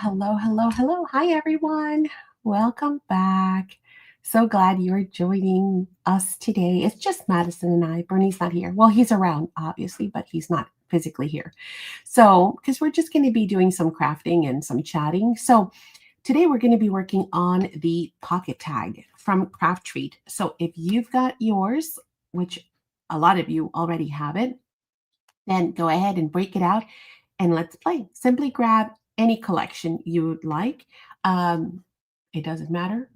hello, hello, hello. Hi, everyone. Welcome back. So glad you're joining us today. It's just Madison and I. Bernie's not here. Well, he's around, obviously, but he's not physically here. So, because we're just going to be doing some crafting and some chatting. So, today we're going to be working on the pocket tag from Craftreat. So, if you've got yours, which a lot of you already have it, then go ahead and break it out and let's play. Simply grab any collection you would like. Um, it doesn't matter.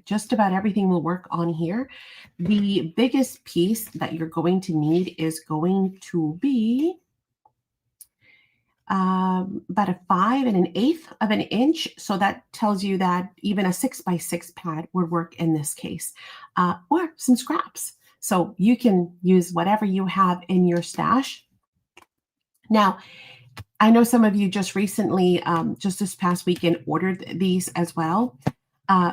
Just about everything will work on here. The biggest piece that you're going to need is going to be about a 5 1/8 of an inch. So that tells you that even a 6x6 pad would work in this case, or some scraps. So you can use whatever you have in your stash. Now, I know some of you just recently, just this past weekend, ordered these as well.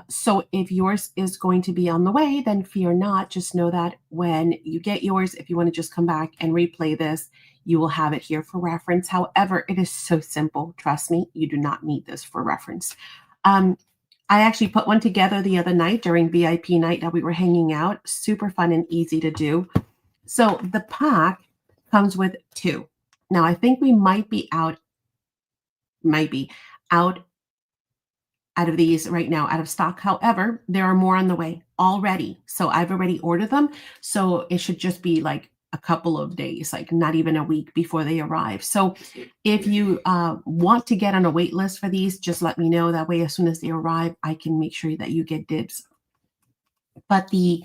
So if yours is going to be on the way, then fear not. Just know that when you get yours, if you want to just come back and replay this, you will have it here for reference. However, it is so simple. Trust me, you do not need this for reference. I actually put one together the other night during VIP night that we were hanging out. Super fun and easy to do. So the pack comes with 2. Now, I think we might be out of these right now, out of stock. However, there are more on the way already. So I've already ordered them. So it should just be like a couple of days, like not even a week before they arrive. So if you want to get on a wait list for these, just let me know. That way, as soon as they arrive, I can make sure that you get dibs. But the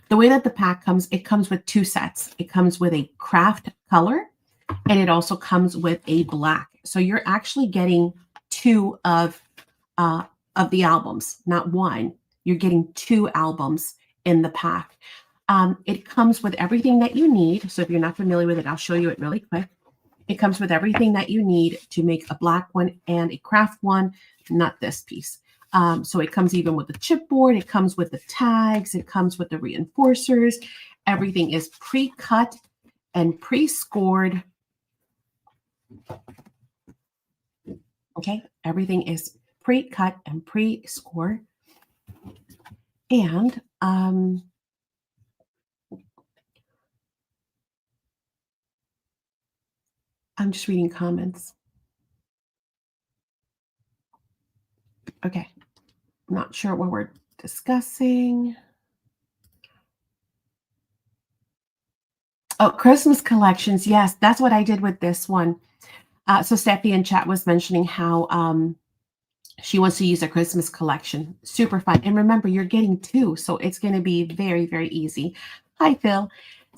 way that the pack comes, it comes with 2 sets. It comes with a craft color, and it also comes with a black. So you're actually getting 2 of the albums, not 1. You're getting 2 albums in the pack. It comes with everything that you need. So if you're not familiar with it, I'll show you it really quick. It comes with everything that you need to make a black one and a craft one, not this piece. So it comes even with the chipboard. It comes with the tags. It comes with the reinforcers. Everything is pre-cut and pre-scored. Okay, everything is pre-cut and pre-scored. And I'm just reading comments. Okay, I'm not sure what we're discussing. Oh, Christmas collections. Yes, that's what I did with this one. So Steffi in chat was mentioning how she wants to use a Christmas collection. Super fun. And remember, you're getting 2, so it's going to be very, very easy. Hi, Phil.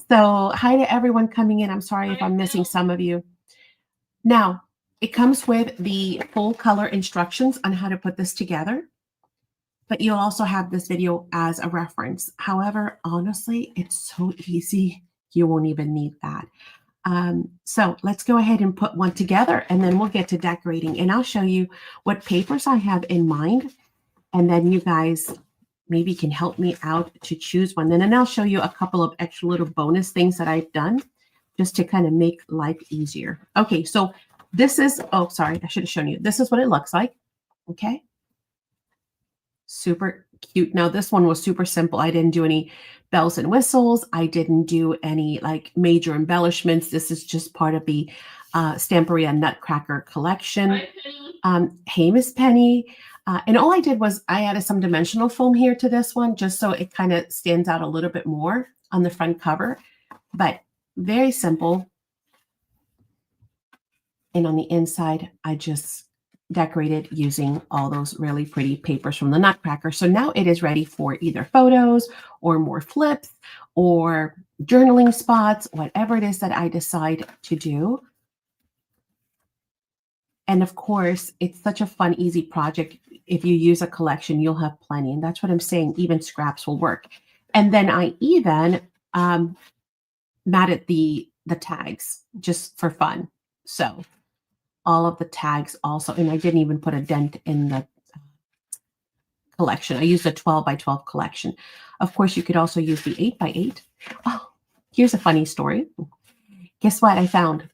So hi to everyone coming in. I'm sorry if I'm missing some of you. Now, it comes with the full color instructions on how to put this together, but you'll also have this video as a reference. However, honestly, it's so easy. You won't even need that. So let's go ahead and put one together, and then we'll get to decorating, and I'll show you what papers I have in mind, and then you guys maybe can help me out to choose one. And then I'll show you a couple of extra little bonus things that I've done just to kind of make life easier. Okay, so this is, oh, sorry, I should have shown you. This is what it looks like. Okay. Super cute. Now, this one was super simple. I didn't do any bells and whistles. I didn't do any like major embellishments. This is just part of the Stamperia Nutcracker collection. Hey, Miss Penny. And all I did was I added some dimensional foam here to this one, just so it kind of stands out a little bit more on the front cover, but very simple. And on the inside, I just decorated using all those really pretty papers from the Nutcracker. So now it is ready for either photos or more flips or journaling spots, whatever it is that I decide to do. And of course, it's such a fun, easy project. If you use a collection, you'll have plenty. And that's what I'm saying. Even scraps will work. And then I even matted the tags just for fun. So all of the tags also, and I didn't even put a dent in the collection. I used a 12 by 12 collection. Of course, you could also use the 8 by 8. Oh, here's a funny story. Guess what I found?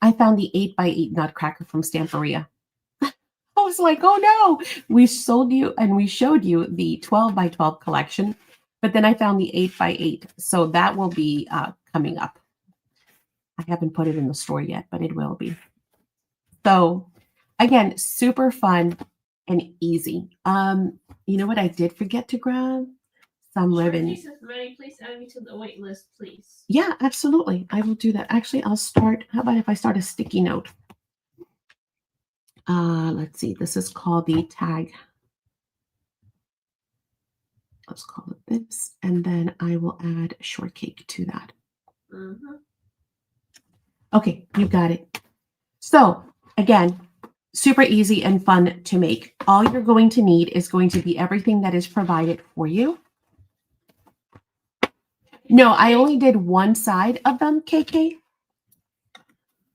I found the 8 by 8 Nutcracker from Stamperia. I was like, oh no, we sold you and we showed you the 12 by 12 collection, but then I found the 8 by 8. So that will be coming up. I haven't put it in the store yet, but it will be. So again, super fun and easy. You know what I did forget to grab? Some ribbon. Please add me to the wait list, please. Yeah, absolutely. I will do that. Actually, I'll start. How about if I start a sticky note? Let's see. This is called the tag. Let's call it this. And then I will add shortcake to that. Mm-hmm. Okay, you got it. So again, super easy and fun to make. All you're going to need is going to be everything that is provided for you. No, I only did one side of them, KK.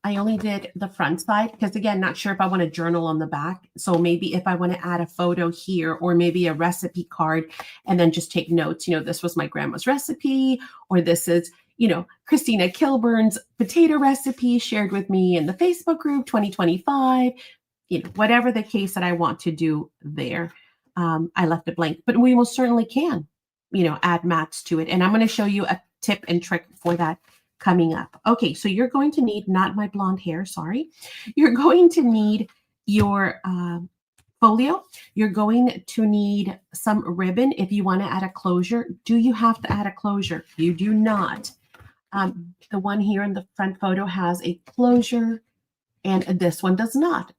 I only did the front side because, again, not sure if I want to journal on the back. So maybe if I want to add a photo here or maybe a recipe card and then just take notes, this was my grandma's recipe, or this is, Christina Kilburn's potato recipe shared with me in the Facebook group 2025, whatever the case that I want to do there. I left it blank, but we most certainly can, add mats to it. And I'm going to show you a tip and trick for that coming up. Okay, so you're going to need, not my blonde hair, sorry. You're going to need your folio. You're going to need some ribbon if you want to add a closure. Do you have to add a closure? You do not. The one here in the front photo has a closure and this one does not.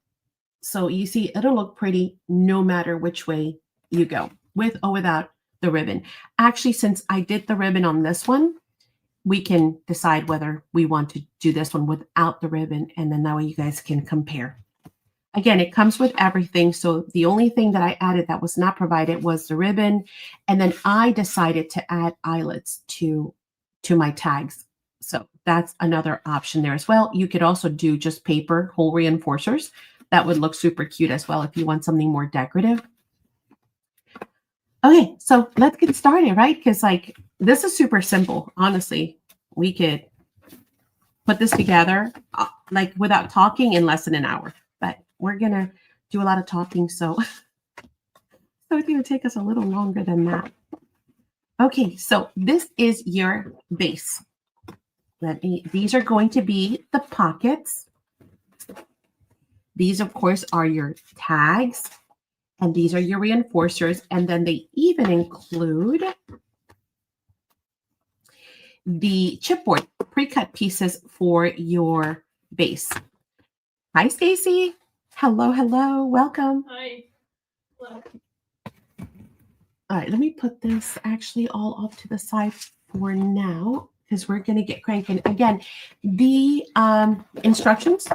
So you see, it'll look pretty no matter which way you go, with or without the ribbon. Actually, since I did the ribbon on this one, we can decide whether we want to do this one without the ribbon, and then that way you guys can compare. Again, it comes with everything. So the only thing that I added that was not provided was the ribbon. And then I decided to add eyelets to my tags. So that's another option there as well. You could also do just paper hole reinforcers. That would look super cute as well if you want something more decorative. Okay, so let's get started, right? Because this is super simple. Honestly, we could put this together without talking in less than an hour. But we're going to do a lot of talking, so it's going to take us a little longer than that. Okay, so this is your base. These are going to be the pockets. These, of course, are your tags, and these are your reinforcers, and then they even include the chipboard pre-cut pieces for your base. Hi, Stacy. Hello, hello. Welcome. Hi. Hello. All right, let me put this actually all off to the side for now because we're going to get cranking. Again, the instructions,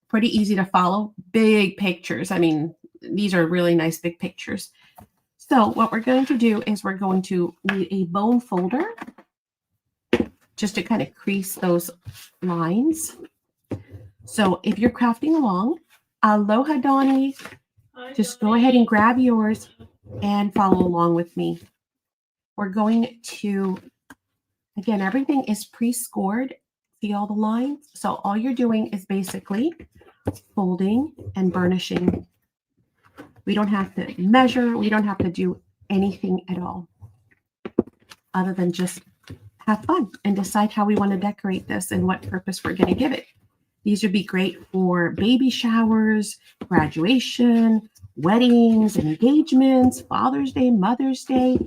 pretty easy to follow. Big pictures. I mean, these are really nice big pictures. So what we're going to do is we're going to need a bone folder just to kind of crease those lines. So if you're crafting along, aloha, Donnie. Just go ahead and grab yours and follow along with me. We're going to, again, everything is pre-scored. See all the lines? So all you're doing is basically folding and burnishing. We don't have to measure. We don't have to do anything at all other than just have fun and decide how we want to decorate this and what purpose we're going to give it. These would be great for baby showers, graduation, weddings, engagements, Father's Day, Mother's Day.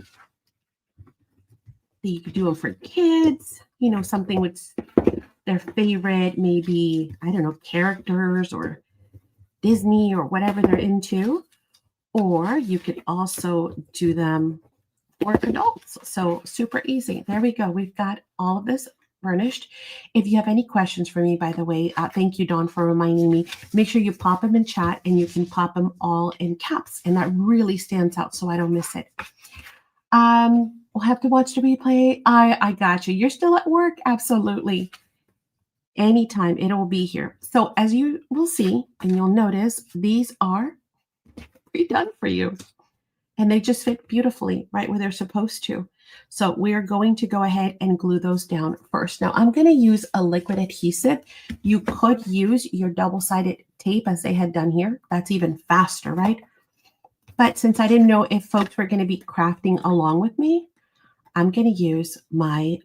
You could do them for kids, something with their favorite, maybe, I don't know, characters or Disney or whatever they're into. Or you could also do them for adults. So super easy. There we go. We've got all of this burnished. If you have any questions for me, by the way, thank you, Dawn, for reminding me. Make sure you pop them in chat, and you can pop them all in caps, and that really stands out so I don't miss it. We'll have to watch the replay. I got you. You're still at work? Absolutely. Anytime, it will be here. So as you will see, and you'll notice, these are pre-done for you. And they just fit beautifully right where they're supposed to. So we're going to go ahead and glue those down first. Now I'm going to use a liquid adhesive. You could use your double-sided tape as they had done here. That's even faster, right? But since I didn't know if folks were going to be crafting along with me, I'm going to use my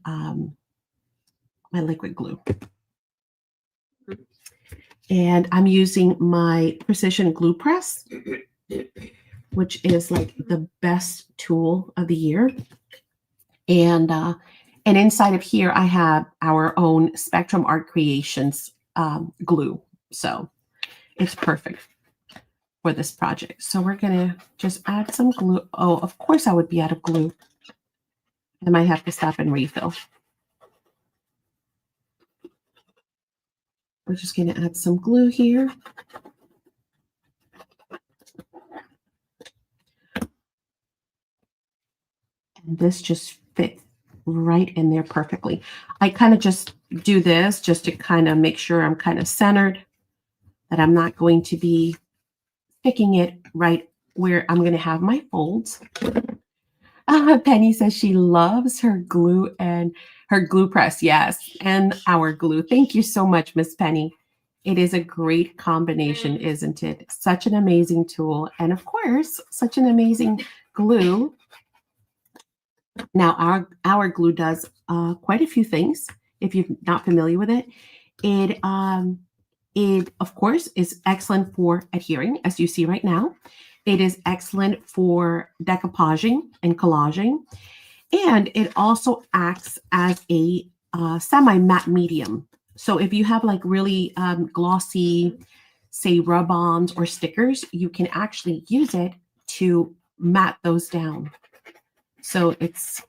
my liquid glue. And I'm using my precision glue press, which is like the best tool of the year. And inside of here, I have our own Spectrum Art Creations glue. So it's perfect for this project. So we're going to just add some glue. Oh, of course I would be out of glue. I might have to stop and refill. We're just going to add some glue here. And this just fits right in there perfectly. I kind of just do this just to kind of make sure I'm kind of centered, that I'm not going to be sticking it right where I'm going to have my folds. Penny says she loves her glue and her glue press. Yes, and our glue. Thank you so much, Miss Penny. It is a great combination, isn't it? Such an amazing tool. And of course, such an amazing glue. Now, our glue does quite a few things. If you're not familiar with it, it of course is excellent for adhering, as you see right now. It is excellent for decoupaging and collaging, and it also acts as a semi-matte medium. So if you have like really glossy, say, rub-ons or stickers, you can actually use it to matte those down. So it's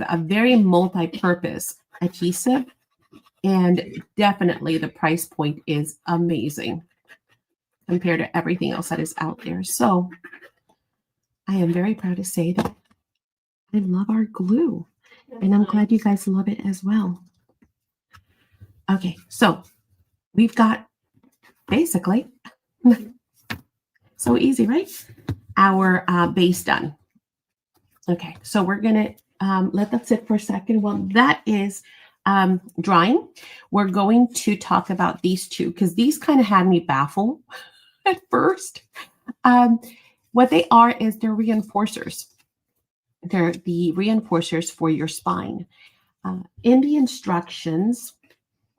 a very multi-purpose adhesive, and definitely the price point is amazing compared to everything else that is out there. So I am very proud to say that I love our glue, and I'm glad you guys love it as well. Okay, so we've got basically, so easy, right? Our base done. Okay, so we're going to let that sit for a second. Well, that is drying. We're going to talk about these two because these kind of had me baffled at first. What they are is they're reinforcers. They're the reinforcers for your spine. In the instructions,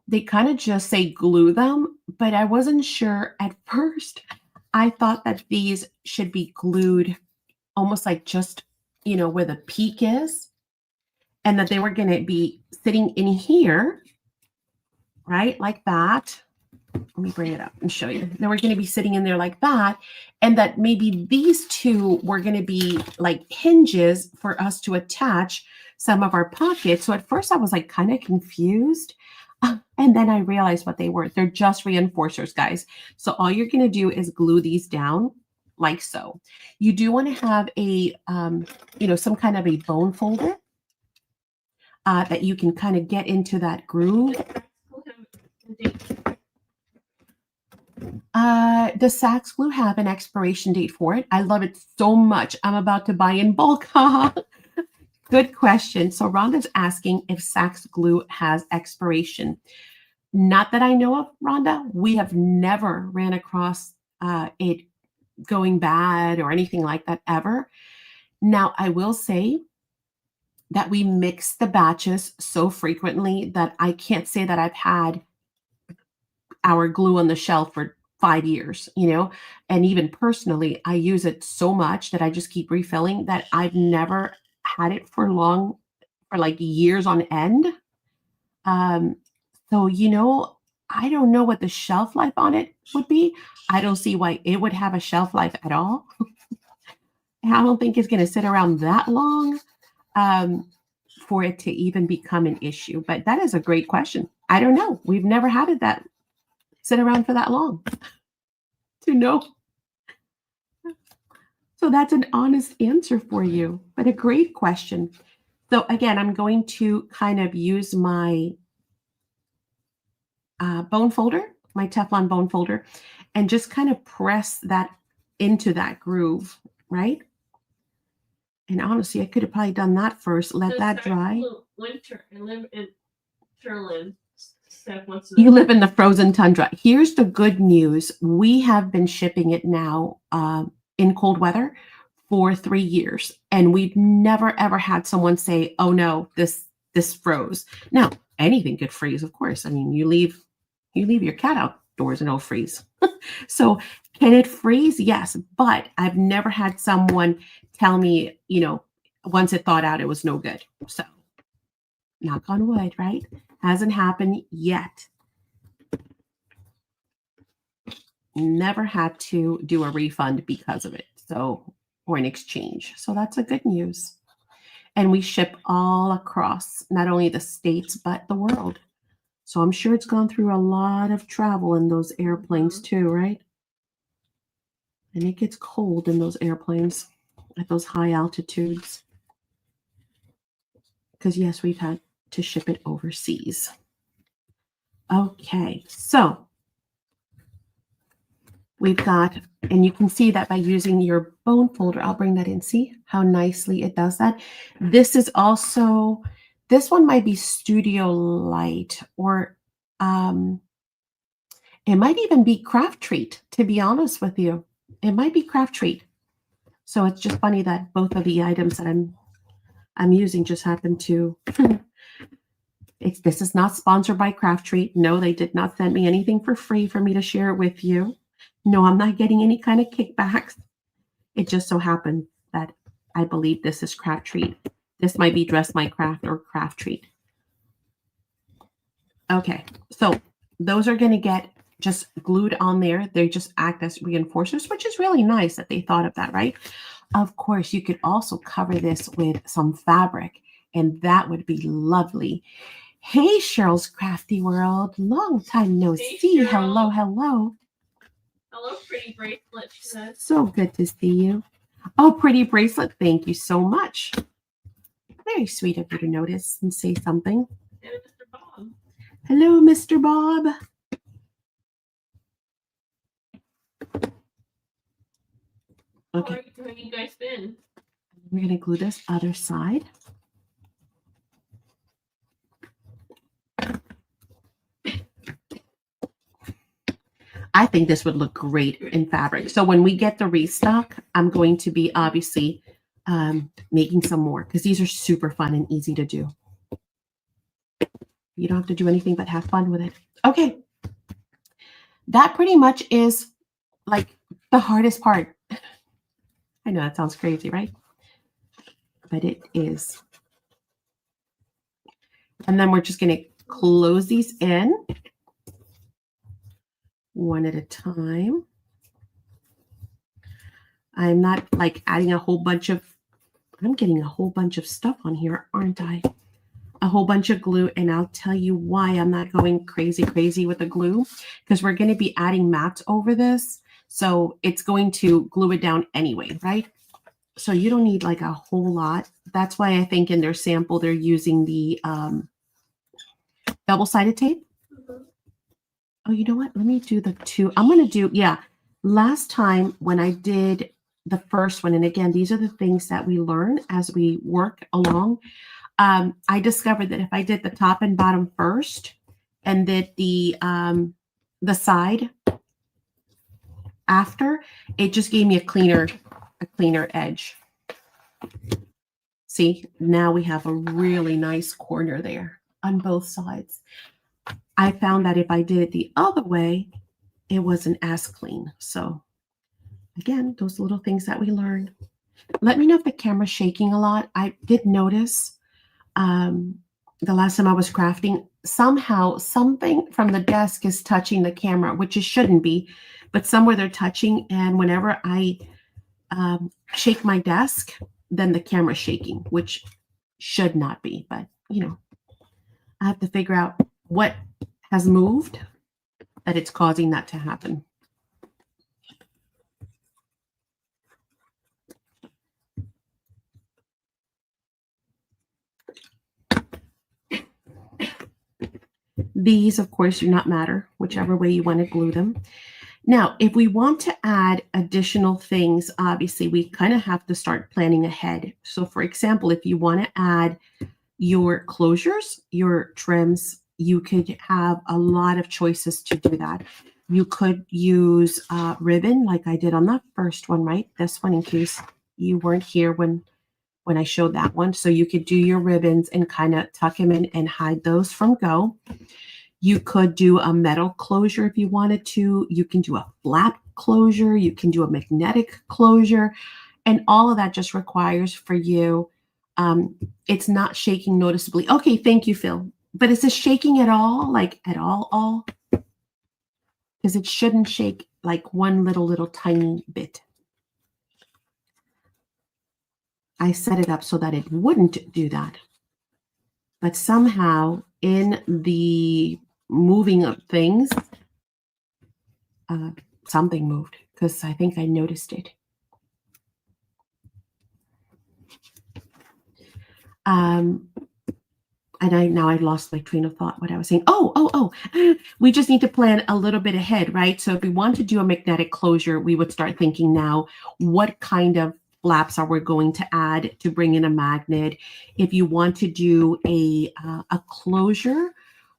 they kind of just say glue them, but I wasn't sure at first. I thought that these should be glued almost like just, you know, where the peak is, and that they were going to be sitting in here, right? Like that. Let me bring it up and show you. They were going to be sitting in there like that, and that maybe these two were going to be like hinges for us to attach some of our pockets. So at first I was like kind of confused. And then I realized what they were. They're just reinforcers, guys. So all you're going to do is glue these down like so. You do want to have a, you know, some kind of a bone folder that you can kind of get into that groove. The SACs glue have an expiration date for it. I love it so much. I'm about to buy in bulk. Good question. So Rhonda's asking if SACs glue has expiration. Not that I know of, Rhonda. We have never ran across it going bad or anything like that ever. Now, I will say that we mix the batches so frequently that I can't say that I've had our glue on the shelf for 5 years, you know, and even personally, I use it so much that I just keep refilling that I've never had it for long, for like years on end. So, you know, I don't know what the shelf life on it would be. I don't see why it would have a shelf life at all. I don't think it's going to sit around that long for it to even become an issue. But that is a great question. I don't know. We've never had it that sit around for that long to know. So that's an honest answer for you, but a great question. So again, I'm going to kind of use my bone folder, my Teflon bone folder, and just kind of press that into that groove, right? And honestly, I could have probably done that first, let that dry. Winter and live in Sherland Steph wants to You know. live in the frozen tundra. Here's the good news. We have been shipping it now in cold weather for 3 years, and we've never ever had someone say, "Oh no, this froze." Now, anything could freeze, of course. I mean, you leave your cat outdoors and it'll freeze. So, can it freeze? Yes, but I've never had someone tell me, once it thawed out, it was no good. So, knock on wood, right? Hasn't happened yet. Never had to do a refund because of it. So, or an exchange. So that's a good news. And we ship all across, not only the states, but the world. So I'm sure it's gone through a lot of travel in those airplanes too, right? And it gets cold in those airplanes at those high altitudes. Because, yes, we've had to ship it overseas. Okay, so we've got, and you can see that by using your bone folder. I'll bring that in. See how nicely it does that. This is also, this one might be Studio Light, or it might even be Craftreat, to be honest with you. It might be Craftreat. So it's just funny that both of the items that I'm using just happen to. This is not sponsored by Craftreat. No, they did not send me anything for free for me to share it with you. No, I'm not getting any kind of kickbacks. It just so happened that I believe this is Craftreat. This might be Dress My Craft or Craftreat. Okay, so those are going to get just glued on there. They just act as reinforcers, which is really nice that they thought of that, right? Of course, you could also cover this with some fabric, and that would be lovely. Hey, Cheryl's Crafty World. Long time no Hey, see. Cheryl. Hello, hello. Hello, pretty bracelet, she says. So good to see you. Oh, pretty bracelet. Thank you so much. Very sweet of you to notice and say something. And Mr. Bob. Hello, Mr. Bob. Okay. How have you guys been? We're going to glue this other side. I think this would look great in fabric. So when we get the restock, I'm going to be obviously making some more because these are super fun and easy to do. You don't have to do anything but have fun with it. Okay. That pretty much is like the hardest part. I know that sounds crazy, right? But it is. And then we're just going to close these in one at a time. I'm not like adding a whole bunch of, I'm getting a whole bunch of stuff on here, aren't I? A whole bunch of glue, and I'll tell you why I'm not going crazy with the glue, because we're going to be adding mats over this. So it's going to glue it down anyway, right? So you don't need like a whole lot. That's why I think in their sample, they're using the double-sided tape. Oh, you know what? Let me do the two. I'm going to do, yeah. Last time when I did the first one, and again, these are the things that we learn as we work along. I discovered that if I did the top and bottom first and did the side after, it just gave me a cleaner edge. See, now we have a really nice corner there on both sides. I found that if I did it the other way, it wasn't as clean. So again, those little things that we learned. Let me know if the camera's shaking a lot. I did notice the last time I was crafting, somehow something from the desk is touching the camera, which it shouldn't be, but somewhere they're touching. And whenever I shake my desk, then the camera's shaking, which should not be. But, I have to figure out what has moved that it's causing that to happen. These, of course, do not matter, whichever way you want to glue them. Now, if we want to add additional things, obviously, we kind of have to start planning ahead. So, for example, if you want to add your closures, your trims, you could have a lot of choices to do that. You could use ribbon like I did on the first one, right? This one, in case you weren't here when I showed that one. So you could do your ribbons and kind of tuck them in and hide those from go. You could do a metal closure if you wanted to. You can do a flat closure. You can do a magnetic closure. And all of that just requires for you, it's not shaking noticeably. Okay, thank you, Phil. But is this shaking at all? Like at all? Because it shouldn't shake like one little tiny bit. I set it up so that it wouldn't do that. But somehow in the moving of things, something moved because I think I noticed it. And I lost my train of thought, what I was saying. Oh, we just need to plan a little bit ahead, right? So if we want to do a magnetic closure, we would start thinking now, what kind of flaps are we going to add to bring in a magnet? If you want to do a closure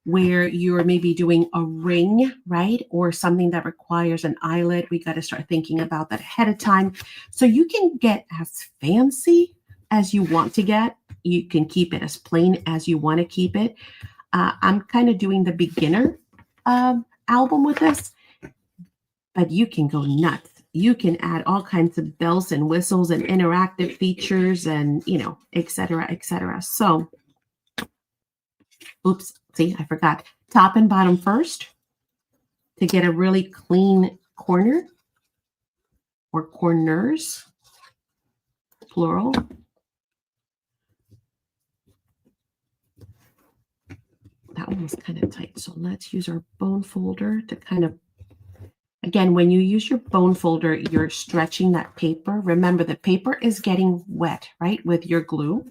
where you're maybe doing a ring, right? Or something that requires an eyelet, we got to start thinking about that ahead of time. So you can get as fancy as you want to get. You can keep it as plain as you want to keep it. I'm kind of doing the beginner album with this, but you can go nuts. You can add all kinds of bells and whistles and interactive features and, et cetera, et cetera. So, oops, see, I forgot. Top and bottom first to get a really clean corner or corners, plural. That one was kind of tight. So let's use our bone folder to kind of, again, when you use your bone folder, you're stretching that paper. Remember, the paper is getting wet, right, with your glue.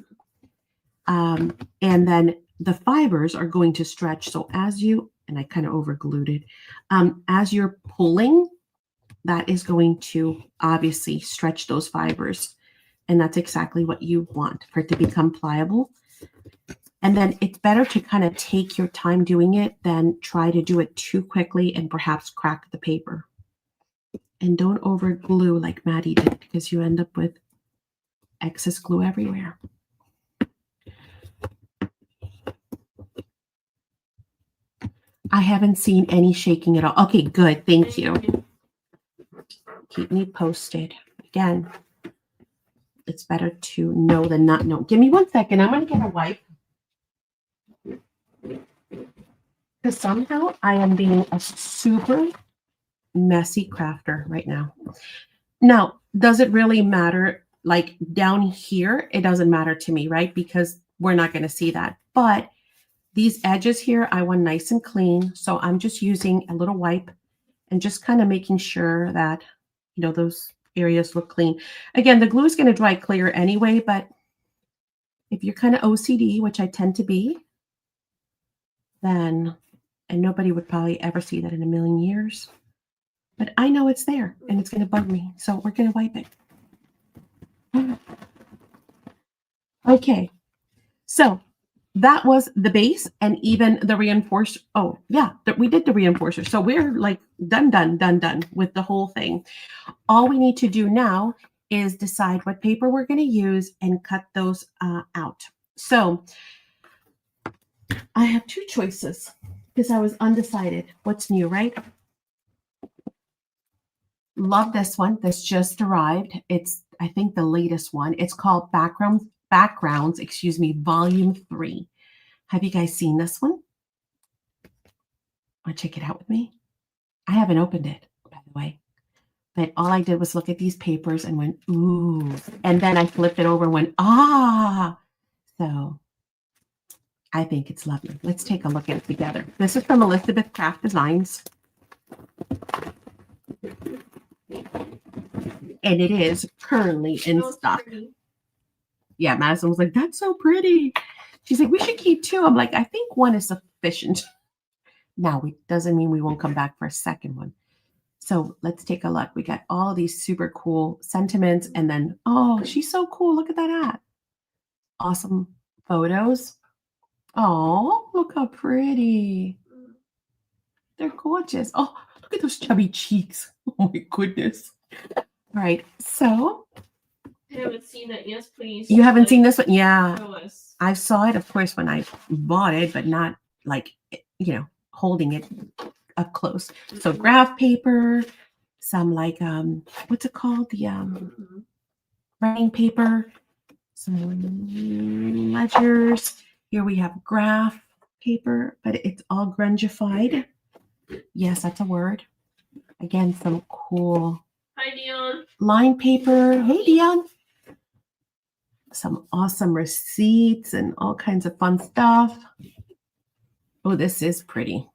And then the fibers are going to stretch. So as you, and I kind of over glued it, as you're pulling, that is going to obviously stretch those fibers. And that's exactly what you want, for it to become pliable. And then it's better to kind of take your time doing it than try to do it too quickly and perhaps crack the paper. And don't over glue like Maddie did, because you end up with excess glue everywhere. I haven't seen any shaking at all. Okay, good. Thank you. Keep me posted. Again, it's better to know than not know. Give me 1 second. I'm going to get a wipe. Because somehow I am being a super messy crafter right now. Now, does it really matter? Like down here, it doesn't matter to me, right? Because we're not going to see that. But these edges here, I want nice and clean. So I'm just using a little wipe and just kind of making sure that, those areas look clean. Again, the glue is going to dry clear anyway, but if you're kind of OCD, which I tend to be, then, and nobody would probably ever see that in a million years, but I know it's there and it's going to bug me. So we're going to wipe it. Okay. So that was the base and even the reinforcer. Oh yeah, we did the reinforcer. So we're like done with the whole thing. All we need to do now is decide what paper we're going to use and cut those out. So I have two choices because I was undecided. What's new, right? Love this one. This just arrived. It's, I think, the latest one. It's called Backgrounds, Volume 3. Have you guys seen this one? Want to check it out with me? I haven't opened it, by the way. But all I did was look at these papers and went, ooh. And then I flipped it over and went, ah. So I think it's lovely. Let's take a look at it together. This is from Elizabeth Craft Designs. And it is currently in stock. Pretty. Yeah, Madison was like, that's so pretty. She's like, we should keep two. I'm like, I think one is sufficient. Now, it doesn't mean we won't come back for a second one. So let's take a look. We got all of these super cool sentiments. And then, oh, she's so cool. Look at that hat. Awesome photos. Oh, look how pretty. They're gorgeous. Oh, look at those chubby cheeks. Oh my goodness. All right. So I haven't seen it. Yes, please. you haven't seen Like, this one? Yeah. show us. I saw it, of course, when I bought it, but not like, holding it up close. So graph paper, some like, what's it called? The Mhm. writing paper, some ledgers. Here we have graph paper, but it's all grungified. Yes, that's a word. Again, some cool Hi, Dion. line paper. Hey, Dion. Some awesome receipts and all kinds of fun stuff. Oh, this is pretty.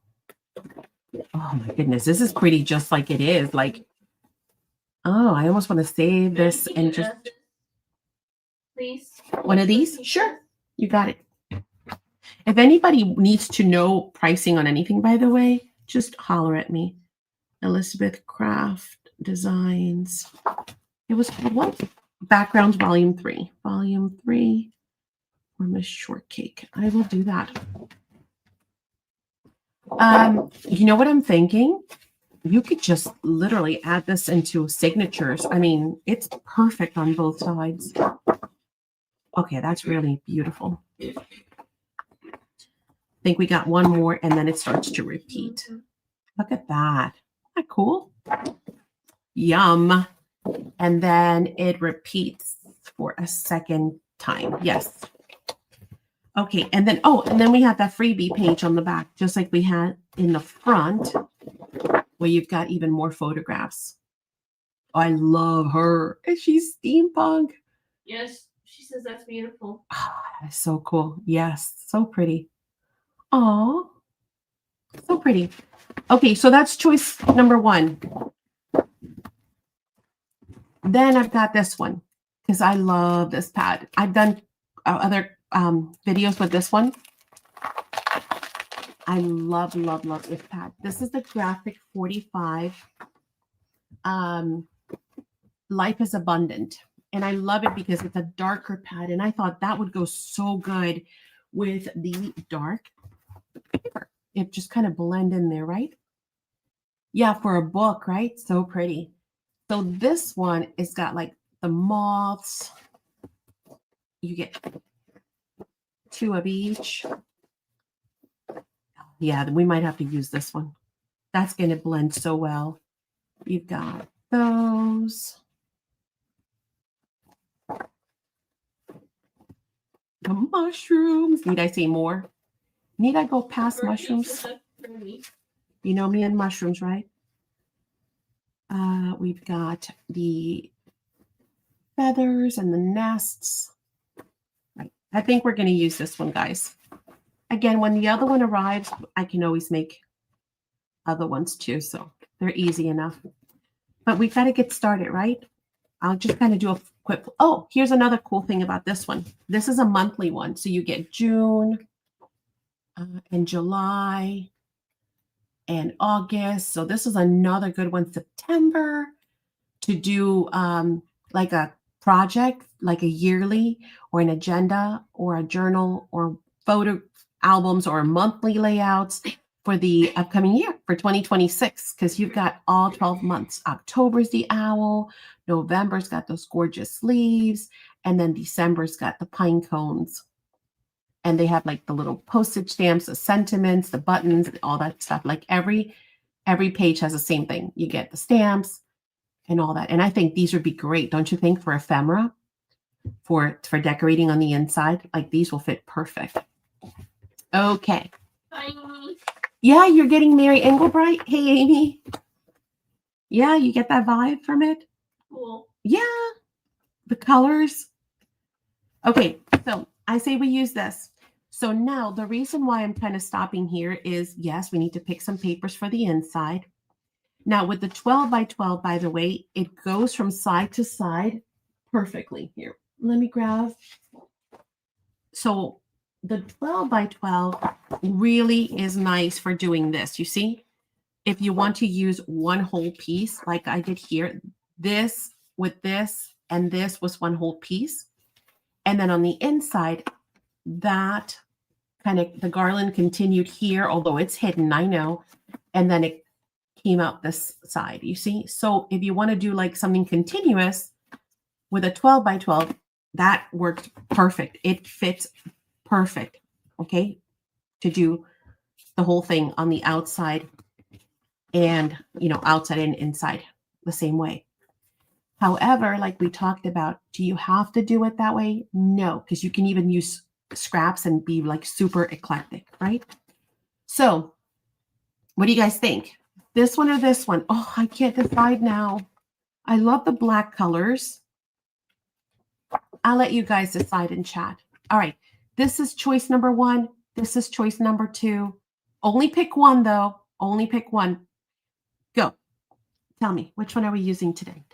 Oh my goodness, this is pretty just like it is. Like, oh, I almost want to save this Can and you just add this, please? one of these. Sure, you got it. If anybody needs to know pricing on anything, by the way, just holler at me. Elizabeth Craft Designs. It was called what? Backgrounds Volume 3. Volume 3 for Miss Shortcake. I will do that. You know what I'm thinking? You could just literally add this into signatures. I mean, it's perfect on both sides. Okay, that's really beautiful. I think we got one more and then it starts to repeat. Look at that. Isn't that cool? Yum. And then it repeats for a second time. Yes. Okay, and then we have that freebie page on the back, just like we had in the front, where you've got even more photographs. I love her. And she's steampunk. Yes, she says that's beautiful. Oh, that is so cool. Yes, so pretty. Oh, so pretty. Okay, so that's choice number 1. Then I've got this one because I love this pad. I've done other videos with this one. I love, love, love this pad. This is the Graphic 45. Life is Abundant. And I love it because it's a darker pad. And I thought that would go so good with the dark paper. It just kind of blend in there, right? Yeah, for a book, right? So pretty. So this one is got like the moths. You get 2 of each. Yeah, we might have to use this one. That's going to blend so well. You've got those. The mushrooms. Need I say more? Need I go past mushrooms? You know me and mushrooms, right? We've got the feathers and the nests. Right. I think we're going to use this one, guys. Again, when the other one arrives, I can always make other ones too, so they're easy enough. But we've got to get started, right? I'll just kind of do a quick. Oh, here's another cool thing about this one. This is a monthly one, so you get June and July and August. So this is another good one. September to do like a project, like a yearly or an agenda or a journal or photo albums or monthly layouts for the upcoming year for 2026, because you've got all 12 months. October's the owl, November's got those gorgeous leaves, and then December's got the pine cones. And they have like the little postage stamps, the sentiments, the buttons, all that stuff. Like every page has the same thing. You get the stamps and all that. And I think these would be great, don't you think, for ephemera, for decorating on the inside? Like these will fit perfect. Okay. Bye. Yeah, you're getting Mary Engelbright. Hey, Amy. Yeah, you get that vibe from it? Cool. Yeah, the colors. Okay, so I say we use this. So now the reason why I'm kind of stopping here is, yes, we need to pick some papers for the inside. Now with the 12 by 12, by the way, it goes from side to side perfectly. Here, let me grab. So the 12 by 12 really is nice for doing this. You see, if you want to use one whole piece, like I did here, this with this and this was one whole piece. And then on the inside, that kind of, the garland continued here, although it's hidden, I know. And then it came out this side, you see? So if you want to do like something continuous with a 12 by 12, that worked perfect. It fits perfect, okay, to do the whole thing on the outside and, outside and inside the same way. However, like we talked about, do you have to do it that way? No, because you can even use scraps and be like super eclectic, right? So what do you guys think? This one or this one? Oh, I can't decide now. I love the black colors. I'll let you guys decide in chat. All right. This is choice number 1. This is choice number 2. Only pick one, though. Only pick one. Go. Tell me, which one are we using today?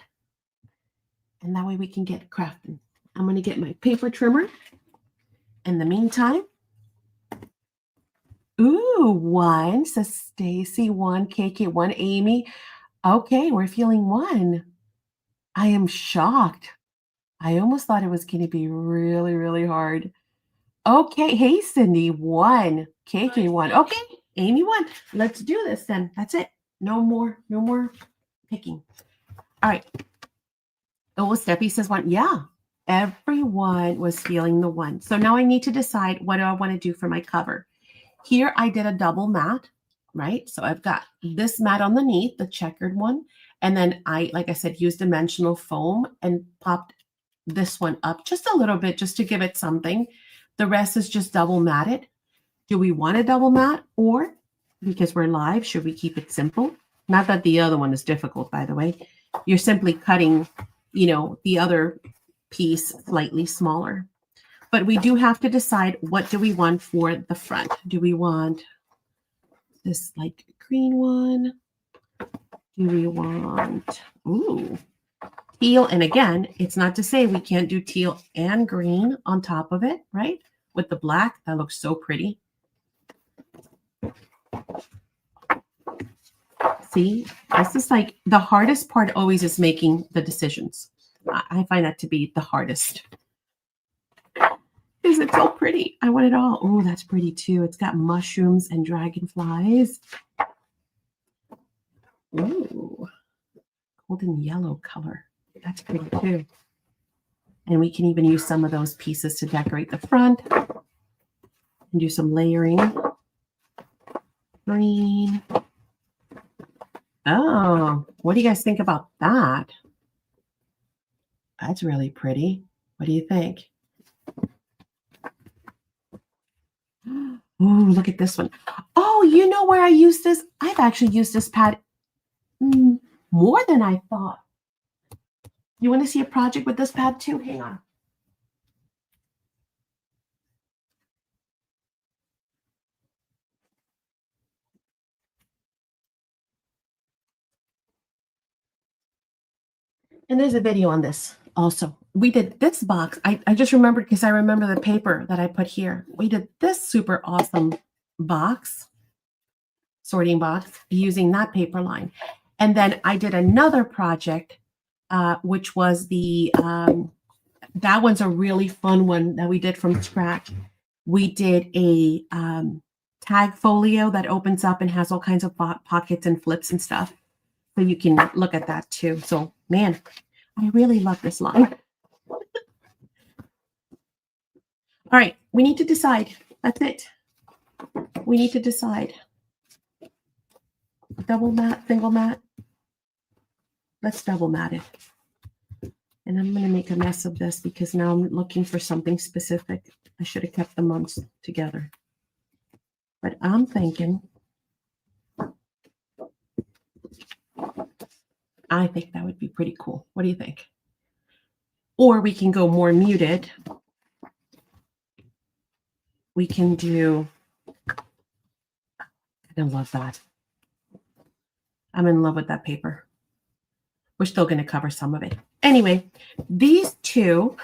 And that way we can get crafting. I'm going to get my paper trimmer. In the meantime, ooh, 1 says Stacy, 1 KK, 1 Amy. Okay, we're feeling 1. I am shocked. I almost thought it was going to be really, really hard. Okay, hey Cindy, 1 KK, 1. Okay, Amy, 1. Let's do this then. That's it. No more picking. All right. Oh, Steffi says 1. Yeah, everyone was feeling the 1. So now I need to decide what do I want to do for my cover. Here I did a double mat, right? So I've got this mat underneath, the checkered one. And then I, like I said, used dimensional foam and popped this one up just a little bit just to give it something. The rest is just double matted. Do we want a double mat, or because we're live, should we keep it simple? Not that the other one is difficult, by the way. You're simply cutting, the other piece slightly smaller. But we do have to decide, what do we want for the front? Do we want this like green one? Do we want, teal? And again, it's not to say we can't do teal and green on top of it, right? With the black, that looks so pretty. See, this is like the hardest part always is making the decisions. I find that to be the hardest. Because it's so pretty. I want it all. Oh, that's pretty too. It's got mushrooms and dragonflies. Ooh, golden yellow color. That's pretty too. And we can even use some of those pieces to decorate the front. And do some layering. Green. Oh, what do you guys think about that? That's really pretty. What do you think? Oh, look at this one. Oh, you know where I use this? I've actually used this pad more than I thought. You want to see a project with this pad too? Hang on. And there's a video on this also. We did this box. I just remembered because I remember the paper that I put here. We did this super awesome box, sorting box, using that paper line. And then I did another project, which was the, that one's a really fun one that we did from scratch. We did a tag folio that opens up and has all kinds of pockets and flips and stuff. So you can look at that too. So, man, I really love this line. All right, we need to decide. That's it. We need to decide. Double mat, single mat. Let's double mat it. And I'm going to make a mess of this because now I'm looking for something specific. I should have kept the months together. But I'm thinking, I think that would be pretty cool. What do you think? Or we can go more muted. We can do, I love that. I'm in love with that paper. We're still going to cover some of it. Anyway, these two,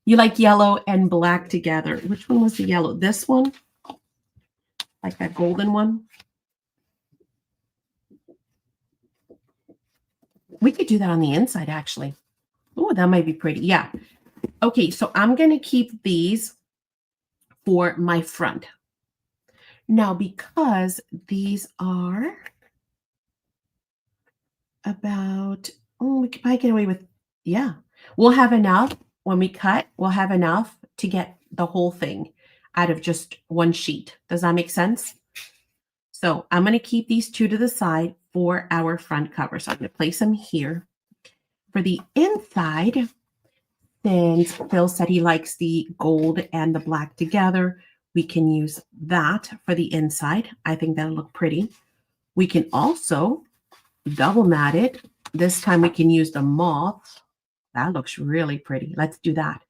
you like yellow and black together. Which one was the yellow? This one? Like that golden one? We could do that on the inside, actually. Oh, that might be pretty. Yeah. Okay, so I'm going to keep these for my front. Now, because these are about, we could probably get away with, yeah, we'll have enough when we cut, we'll have enough to get the whole thing out of just one sheet. Does that make sense? So I'm going to keep these two to the side for our front cover. So I'm going to place them here. For the inside, since Phil said he likes the gold and the black together, we can use that for the inside. I think that'll look pretty. We can also double mat it. This time we can use the mauve. That looks really pretty. Let's do that.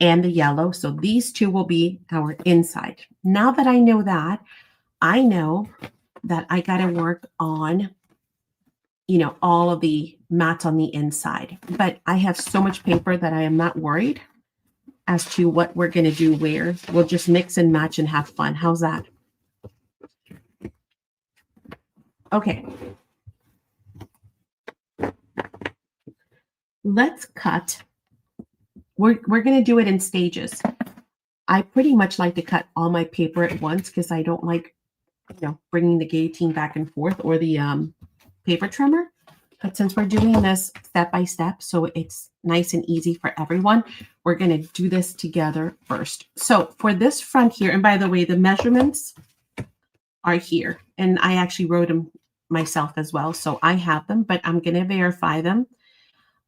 And the yellow. So these two will be our inside. Now that I know that, I know that I got to work on, all of the mats on the inside. But I have so much paper that I am not worried as to what we're going to do where. We'll just mix and match and have fun. How's that? Okay. Let's cut. We're going to do it in stages. I pretty much like to cut all my paper at once because I don't like, bringing the guillotine back and forth or the paper trimmer. But since we're doing this step by step, so it's nice and easy for everyone, we're going to do this together first. So for this front here, and by the way, the measurements are here, and I actually wrote them myself as well. So I have them, but I'm going to verify them.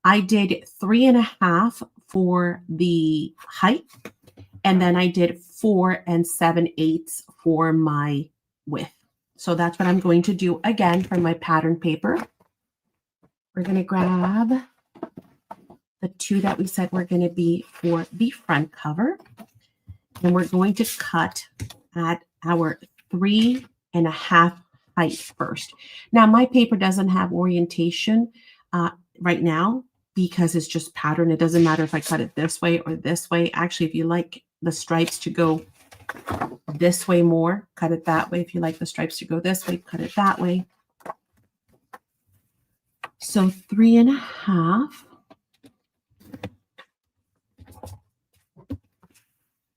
I did 3.5 for the height, and then I did 4 7/8 for my width. So that's what I'm going to do again for my pattern paper. We're going to grab the two that we said were going to be for the front cover, and we're going to cut at our 3.5 height first. Now, my paper doesn't have orientation right now because it's just pattern. It doesn't matter if I cut it this way or this way. Actually, if you like the stripes to go this way more, cut it that way. If you like the stripes to go this way, cut it that way. So 3.5.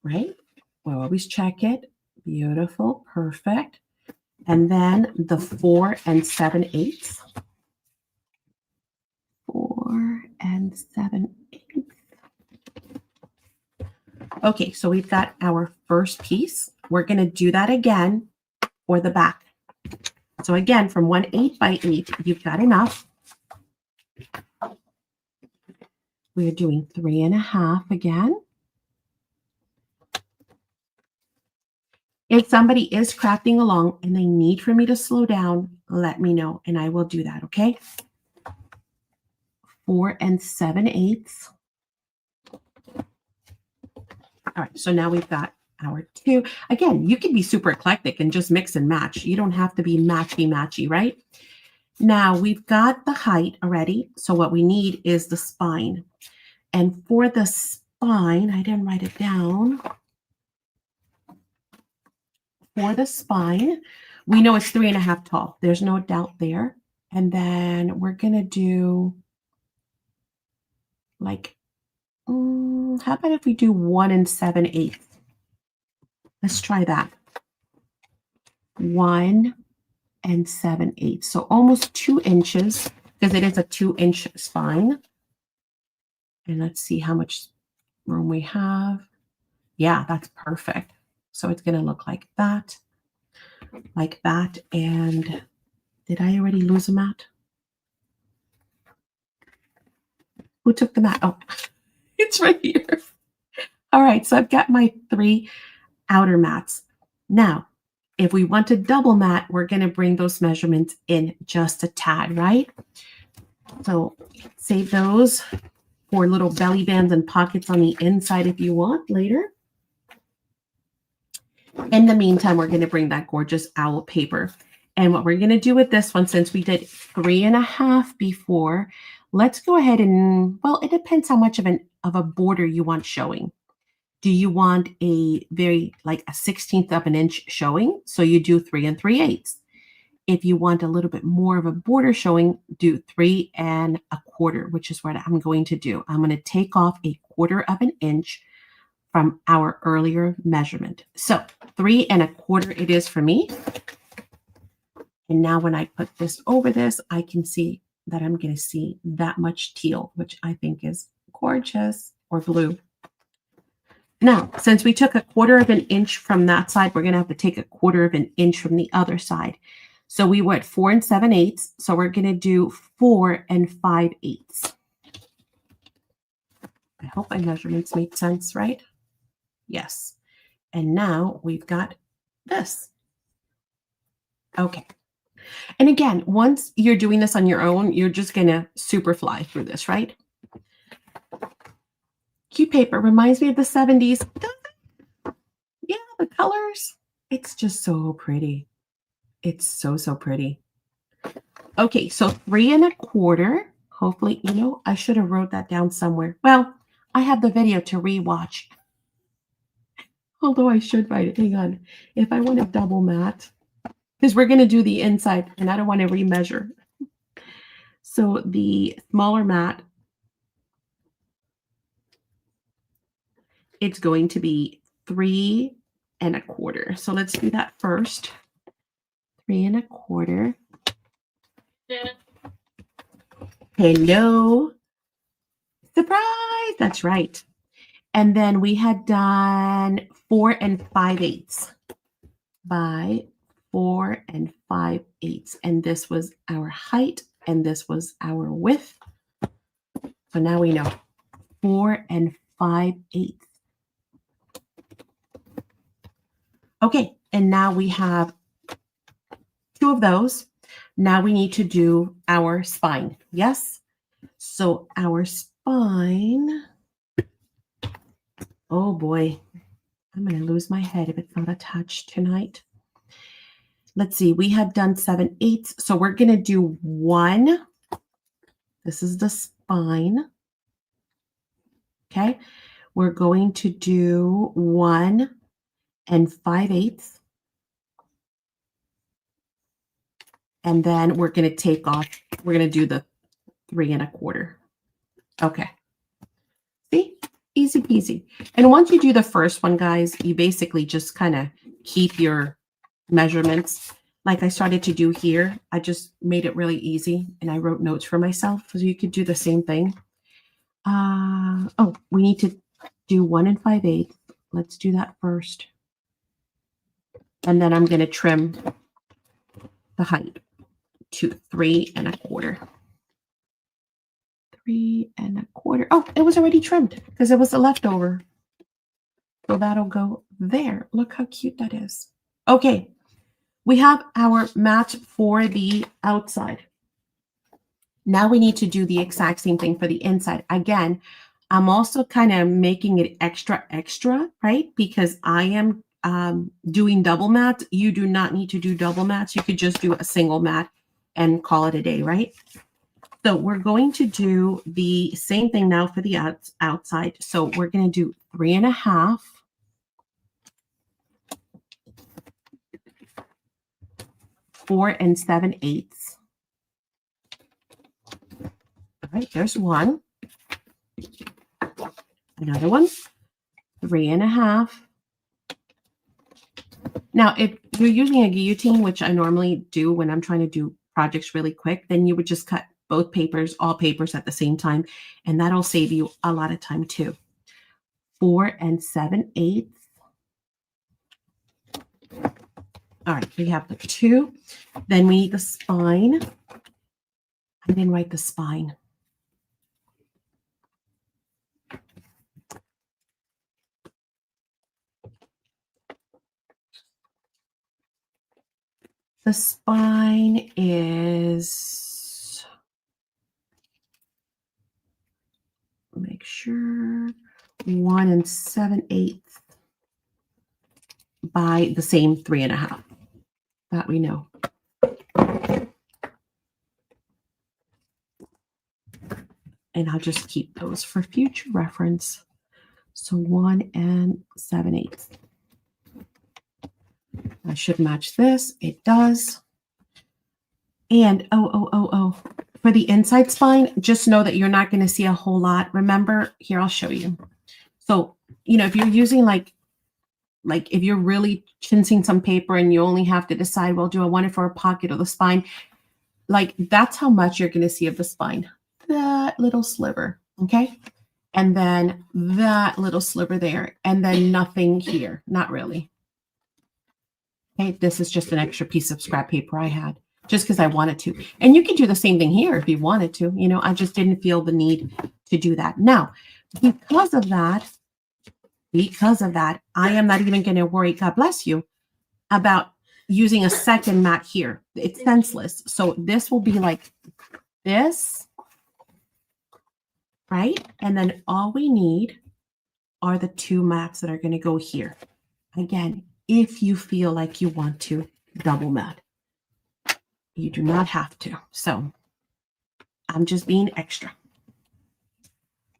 Right? We'll always check it. Beautiful. Perfect. And then the 4 7/8. 4 7/8. Okay, so we've got our first piece. We're going to do that again for the back. So again, from 1 8x8, you've got enough. We're doing 3.5 again. If somebody is crafting along and they need for me to slow down, let me know and I will do that, okay? 4 7/8. All right, so now we've got our two. Again, you can be super eclectic and just mix and match. You don't have to be matchy, right? Now we've got the height already. So what we need is the spine. And for the spine, I didn't write it down. For the spine, we know it's 3.5 tall. There's no doubt there. And then we're going to do like, how about if we do 1 7/8? Let's try that. 1 7/8. So almost 2 inches because it is a 2-inch spine. And let's see how much room we have. Yeah, that's perfect. So it's going to look like that. And did I already lose a mat? Who took the mat? Oh, it's right here. All right, so I've got my 3 outer mats. Now, if we want to double mat, we're going to bring those measurements in just a tad, right? So save those for little belly bands and pockets on the inside if you want later. In the meantime, we're going to bring that gorgeous owl paper. And what we're going to do with this one, since we did 3.5 before, let's go ahead and, well, it depends how much of a border you want showing. Do you want a very, like a 1/16 of an inch showing? So you do 3 3/8. If you want a little bit more of a border showing, do 3 1/4, which is what I'm going to do. I'm going to take off 1/4 of an inch from our earlier measurement. So 3¼ it is for me. And now when I put this over this, I can see that I'm going to see that much teal, which I think is gorgeous, or blue. Now, since we took 1/4 inch from that side, we're going to have to take 1/4 inch from the other side. So we were at 4 7/8. So we're going to do 4 5/8. I hope my measurements made sense, right? Yes. And now we've got this. Okay. And again, once you're doing this on your own, you're just going to super fly through this, right? Cute paper reminds me of the 70s. Yeah, the colors. It's just so pretty. It's so, so pretty. Okay, so 3 1/4. Hopefully, I should have wrote that down somewhere. Well, I have the video to rewatch. Although I should write it. Hang on. If I want to double mat, because we're going to do the inside and I don't want to remeasure. So the smaller mat, it's going to be 3 1/4. So let's do that first. 3 1/4. Yeah. Hello. Surprise. That's right. And then we had done 4 5/8 by 4 5/8. And this was our height and this was our width. So now we know 4 5/8. Okay, and now we have 2 of those. Now we need to do our spine. Yes? So our spine, oh boy, I'm going to lose my head if it's not attached tonight. Let's see, we had done 7/8. So we're going to do 1. This is the spine. Okay, we're going to do 1 5/8. And then we're going to take off, we're going to do the 3 1/4. Okay. See? Easy peasy. And once you do the first one, guys, you basically just kind of keep your measurements. Like I started to do here, I just made it really easy and I wrote notes for myself so you could do the same thing. Oh, we need to do 1 5/8. Let's do that first. And then I'm going to trim the height to 3 1/4. 3 1/4. Oh, it was already trimmed because it was a leftover. So that'll go there. Look how cute that is. Okay, we have our mat for the outside. Now we need to do the exact same thing for the inside. Again, I'm also kind of making it extra, right? Because I am doing double mat. You do not need to do double mats. You could just do a single mat and call it a day, right? So we're going to do the same thing now for the outside. So we're going to do 3 1/2. 4 7/8. All right, there's one. Another one. 3 1/2. Now, if you're using a guillotine, which I normally do when I'm trying to do projects really quick, then you would just cut both papers, all papers at the same time, and that'll save you a lot of time too. 4 7/8. All right, we have the 2. Then we need the spine. I didn't write the spine. The spine is, make sure, 1 7/8 by the same 3 1/2. That we know. And I'll just keep those for future reference. So 1 7/8. I should match this. It does. And for the inside spine, just know that you're not going to see a whole lot. Remember, here, I'll show you. So, if you're using like if you're really chinsing some paper and you only have to decide, well, do I want it for a pocket or the spine? Like that's how much you're going to see of the spine. That little sliver, okay? And then that little sliver there, and then nothing here. Not really. Okay, this is just an extra piece of scrap paper I had just because I wanted to. And you can do the same thing here if you wanted to. I just didn't feel the need to do that. Now, because of that, I am not even going to worry, God bless you, about using a second mat here. It's senseless. So this will be like this, right? And then all we need are the 2 mats that are going to go here. Again, if you feel like you want to double mat, you do not have to. So I'm just being extra.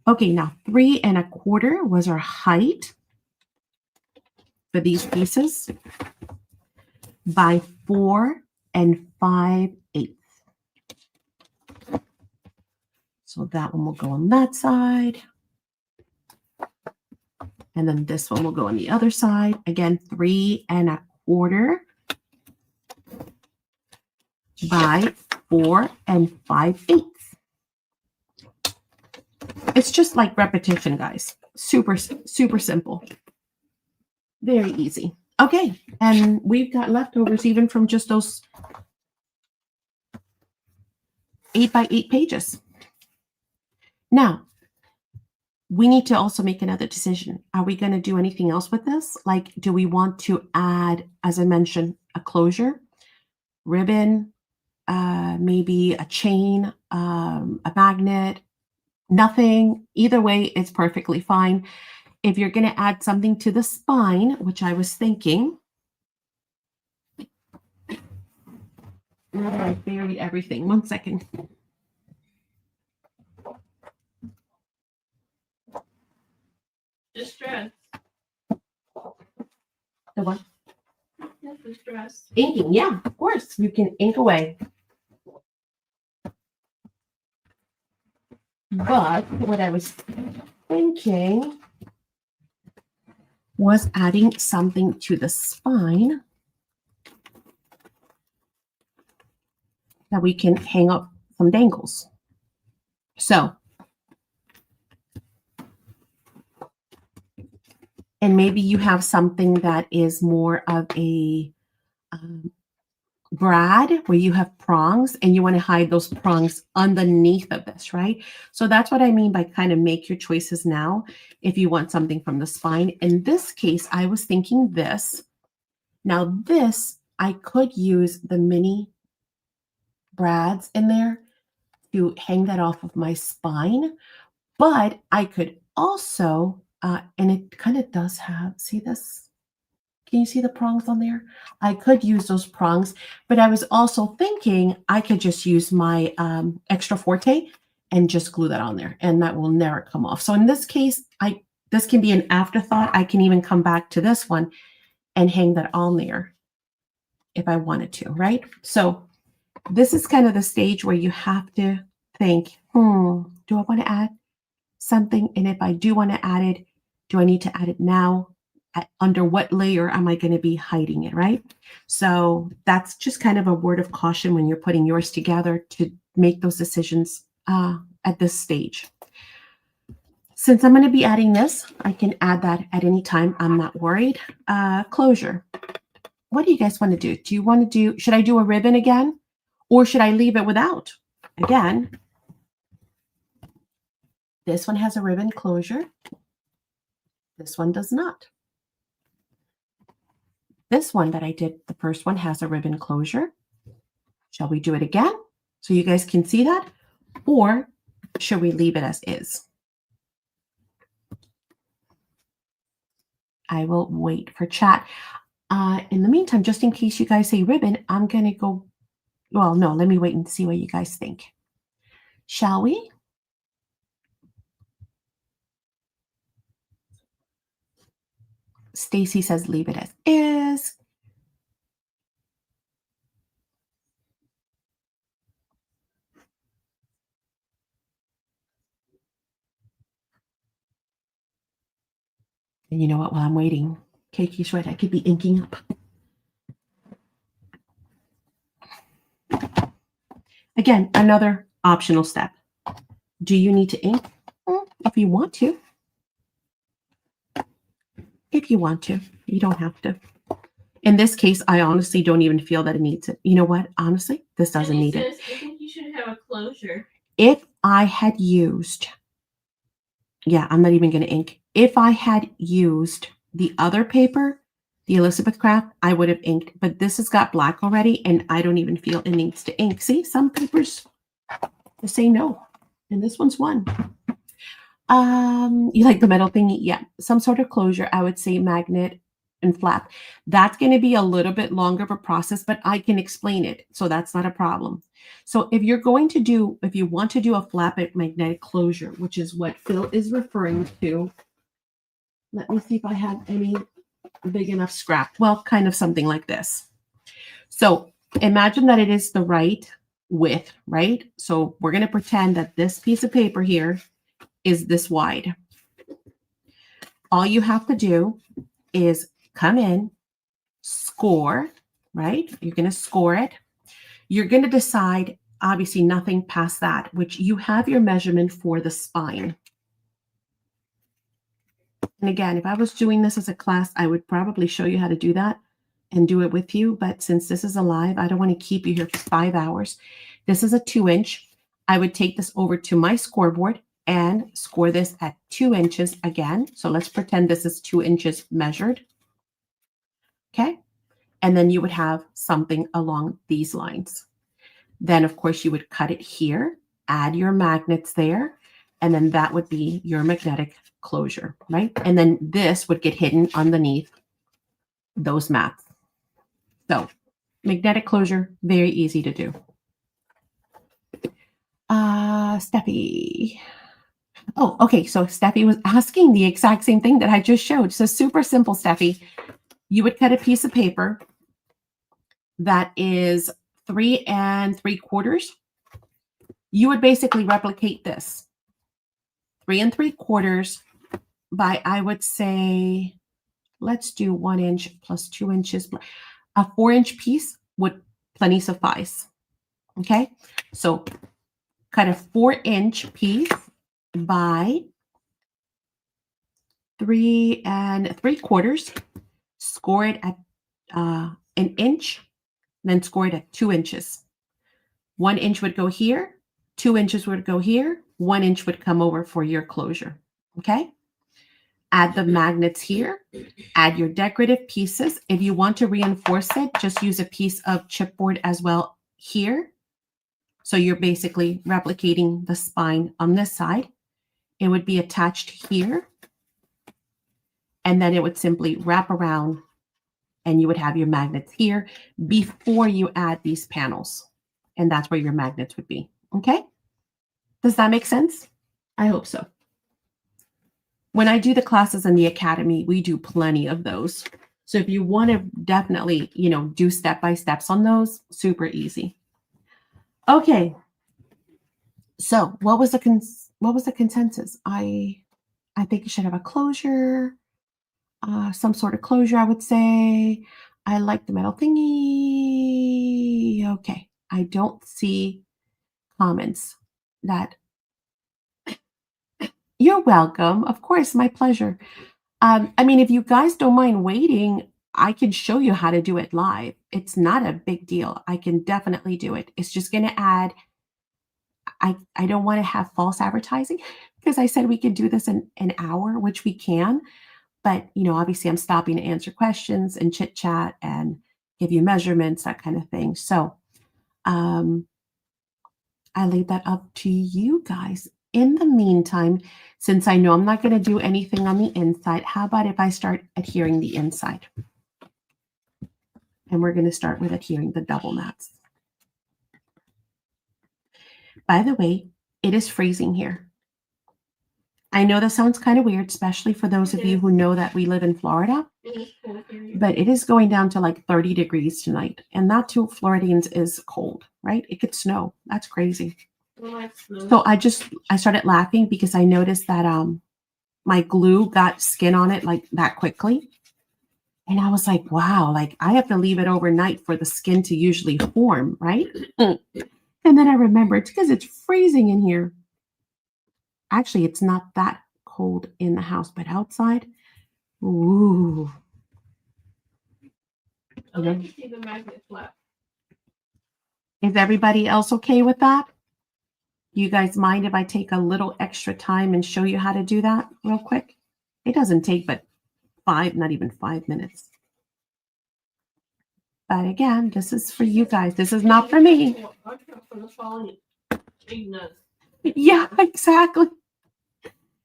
Okay, now 3 1/4 was our height for these pieces by 4 5/8. So that one will go on that side. And then this one will go on the other side. Again, 3 1/4 by 4 5/8. It's just like repetition, guys. Super, super simple. Very easy. Okay, and we've got leftovers even from just those 8 by 8 pages. Now, we need to also make another decision. Are we going to do anything else with this? Like, do we want to add, as I mentioned, a closure, ribbon, maybe a chain, a magnet? Nothing. Either way, it's perfectly fine. If you're going to add something to the spine, which I was thinking, now that I buried everything. 1 second. Distress. The what? Yes, distress. Inking, yeah, of course. You can ink away. But what I was thinking was adding something to the spine that we can hang up some dangles. So, and maybe you have something that is more of a brad where you have prongs and you want to hide those prongs underneath of this, right? So that's what I mean by kind of make your choices now if you want something from the spine. In this case, I was thinking this. Now this, I could use the mini brads in there to hang that off of my spine, but I could also, and it kind of does have, see this? Can you see the prongs on there? I could use those prongs, but I was also thinking I could just use my extra forte and just glue that on there, and that will never come off. So in this case, this can be an afterthought. I can even come back to this one and hang that on there if I wanted to, right? So this is kind of the stage where you have to think, do I want to add something? And if I do want to add it, do I need to add it now? Under what layer am I going to be hiding it, right? So that's just kind of a word of caution when you're putting yours together to make those decisions at this stage. Since I'm going to be adding this, I can add that at any time. I'm not worried. Closure. What do you guys want to do? Do you want to do, should I do a ribbon again? Or should I leave it without? Again, this one has a ribbon closure. This one does not. This one that I did, the first one has a ribbon closure. Shall we do it again so you guys can see that? Or should we leave it as is? I will wait for chat. In the meantime, just in case you guys say ribbon, I'm going to go, well, no, let me wait and see what you guys think. Shall we? Stacy says leave it as is. And you know what? While I'm waiting, Keki's right. I could be inking up. Again, another optional step. Do you need to ink? If you want to. If you want to. You don't have to. In this case, I honestly don't even feel that it needs it. You know what? Honestly, this doesn't need it. I think you should have a closure. If I had used, yeah, I'm not even going to ink. If I had used the other paper, the Elizabeth Craft, I would have inked. But this has got black already, and I don't even feel it needs to ink. See, some papers just say no. And this one's one. You like the metal thingy? Yeah. Some sort of closure, I would say magnet and flap. That's going to be a little bit longer of a process, but I can explain it. So that's not a problem. So if you want to do a flap magnetic closure, which is what Phil is referring to, let me see if I have any big enough scrap. Well, kind of something like this. So imagine that it is the right width, right? So we're going to pretend that this piece of paper here is this wide. All you have to do is come in, score, right? You're going to score it. You're going to decide, obviously, nothing past that, which you have your measurement for the spine. And again, if I was doing this as a class, I would probably show you how to do that and do it with you. But since this is a live, I don't want to keep you here for 5 hours. This is a 2-inch. I would take this over to my scoreboard and score this at 2 inches again. So let's pretend this is 2 inches measured. Okay. And then you would have something along these lines. Then, of course, you would cut it here, add your magnets there, and then that would be your magnetic closure, right? And then this would get hidden underneath those mats. So magnetic closure, very easy to do. Steffi. Oh, okay. So Steffi was asking the exact same thing that I just showed. So super simple, Steffi. You would cut a piece of paper that is 3 3/4. You would basically replicate this 3 3/4 by, I would say, let's do 1 inch plus 2 inches. A 4-inch piece would plenty suffice. Okay. So cut a 4-inch piece by 3 3/4, score it at an inch, then score it at 2 inches. 1 inch would go here, 2 inches would go here, 1 inch would come over for your closure. Okay. Add the magnets here, add your decorative pieces. If you want to reinforce it, just use a piece of chipboard as well here. So you're basically replicating the spine on this side. It would be attached here. And then it would simply wrap around and you would have your magnets here before you add these panels. And that's where your magnets would be. Okay. Does that make sense? I hope so. When I do the classes in the academy, we do plenty of those. So if you want to definitely, do step-by-steps on those, super easy. Okay. So what was the consensus? I think you should have a closure, some sort of closure, I would say. I like the metal thingy. Okay. I don't see comments that. You're welcome. Of course, my pleasure. If you guys don't mind waiting, I can show you how to do it live. It's not a big deal. I can definitely do it. It's just going to add, I don't want to have false advertising because I said we could do this in an hour, which we can. But, obviously I'm stopping to answer questions and chit chat and give you measurements, that kind of thing. So I leave that up to you guys. In the meantime, since I know I'm not going to do anything on the inside, how about if I start adhering the inside? And we're going to start with adhering the double mats. By the way, it is freezing here. I know that sounds kind of weird, especially for those of you who know that we live in Florida. But it is going down to like 30 degrees tonight. And that to Floridians is cold, right? It could snow. That's crazy. So I started laughing because I noticed that my glue got skin on it like that quickly. And I was like, wow, like I have to leave it overnight for the skin to usually form, right? And then I remembered it's because it's freezing in here. Actually, it's not that cold in the house, but outside, ooh. I'd like to see the magnet flap. Is everybody else okay with that? You guys mind if I take a little extra time and show you how to do that real quick? It doesn't take but not even 5 minutes. But again, this is for you guys. This is not for me. Watch out for the falling ignas. Yeah, exactly.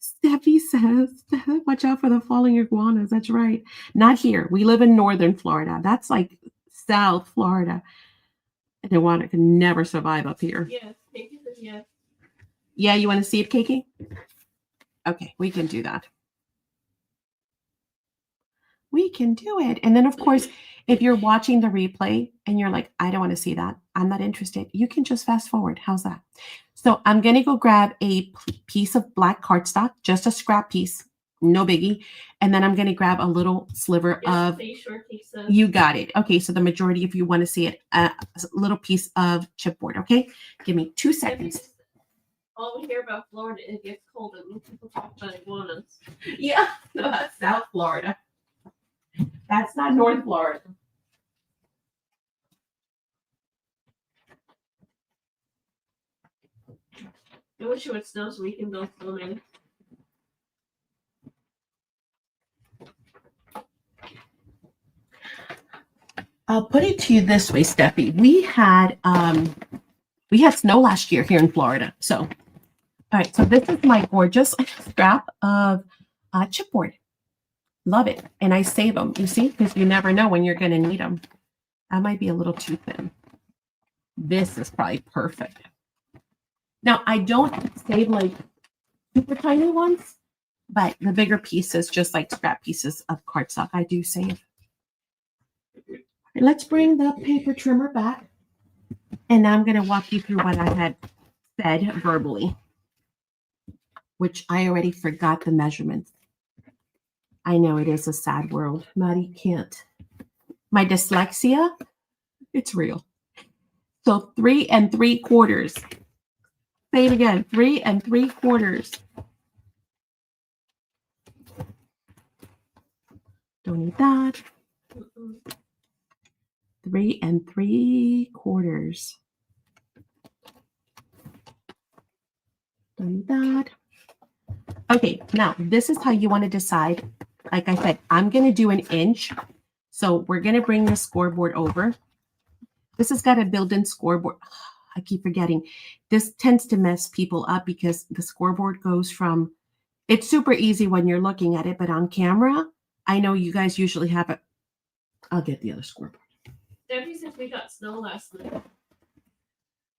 Steffi says, watch out for the falling iguanas. That's right. Not here. We live in northern Florida. That's like South Florida. An iguana can never survive up here. Yes, Katie says yes. Yeah, you want to see it, Kiki? Okay, we can do that. We can do it. And then, of course, if you're watching the replay and you're like, I don't want to see that, I'm not interested, you can just fast forward. How's that? So I'm going to go grab a piece of black cardstock, just a scrap piece, no biggie. And then I'm going to grab a little sliver of, you got it. Okay, so the majority, if you want to see it, a little piece of chipboard. Okay, give me 2 seconds. All we hear about Florida, it gets cold and people talk about iguanas. Yeah, no, that's South Florida. That's not North Florida. I wish it would snow so we can go swimming. I'll put it to you this way, Steffi. We had snow last year here in Florida. So, all right. So this is my gorgeous scrap of chipboard. Love it. And I save them, you see, because you never know when you're going to need them. That might be a little too thin. This is probably perfect. Now, I don't save like super tiny ones, but the bigger pieces, just like scrap pieces of cardstock, I do save. Let's bring the paper trimmer back. And now I'm going to walk you through what I had said verbally, which I already forgot the measurements. I know it is a sad world. Maddie can't. My dyslexia, it's real. So 3 3/4. Say it again, 3 3/4. Don't need that. 3 3/4. Don't need that. Okay, now this is how you want to decide. Like I said, I'm going to do an inch. So we're going to bring the scoreboard over. This has got a built-in scoreboard. I keep forgetting. This tends to mess people up because the scoreboard goes from, it's super easy when you're looking at it, but on camera, I know you guys usually have it. I'll get the other scoreboard. Debbie says we got snow last night.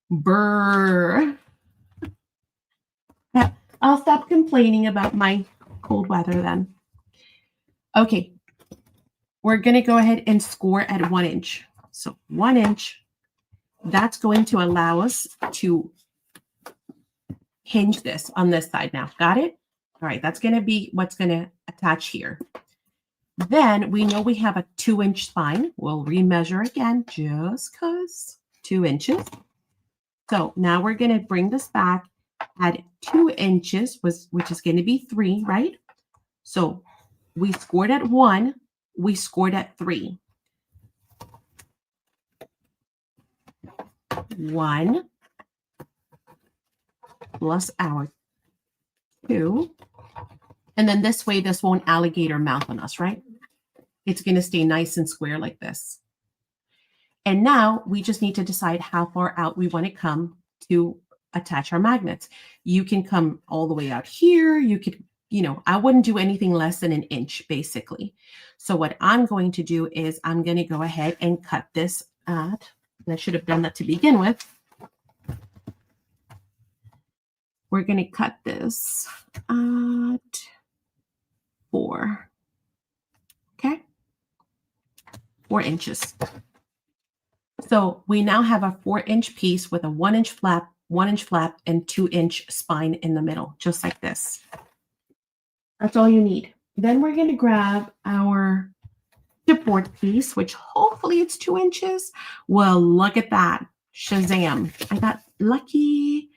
Brr. Yeah, I'll stop complaining about my cold weather then. Okay, we're going to go ahead and score at 1 inch. So 1 inch, that's going to allow us to hinge this on this side now. Got it? All right, that's going to be what's going to attach here. Then we know we have a 2-inch spine. We'll remeasure again just because 2 inches. So now we're going to bring this back at 2 inches, which is going to be 3, right? So we scored at 1, we scored at 3. 1 plus our 2. And then this way, this won't alligator mouth on us, right? It's going to stay nice and square like this. And now we just need to decide how far out we want to come to attach our magnets. You can come all the way out here. You could, I wouldn't do anything less than 1 inch, basically. So what I'm going to do is I'm going to go ahead and cut this at, and I should have done that to begin with. We're going to cut this at 4. Okay. 4 inches. So we now have a 4-inch piece with a 1-inch flap, 1-inch flap, and 2-inch spine in the middle, just like this. That's all you need. Then we're going to grab our chipboard piece, which hopefully it's 2 inches. Well, look at that. Shazam. I got lucky.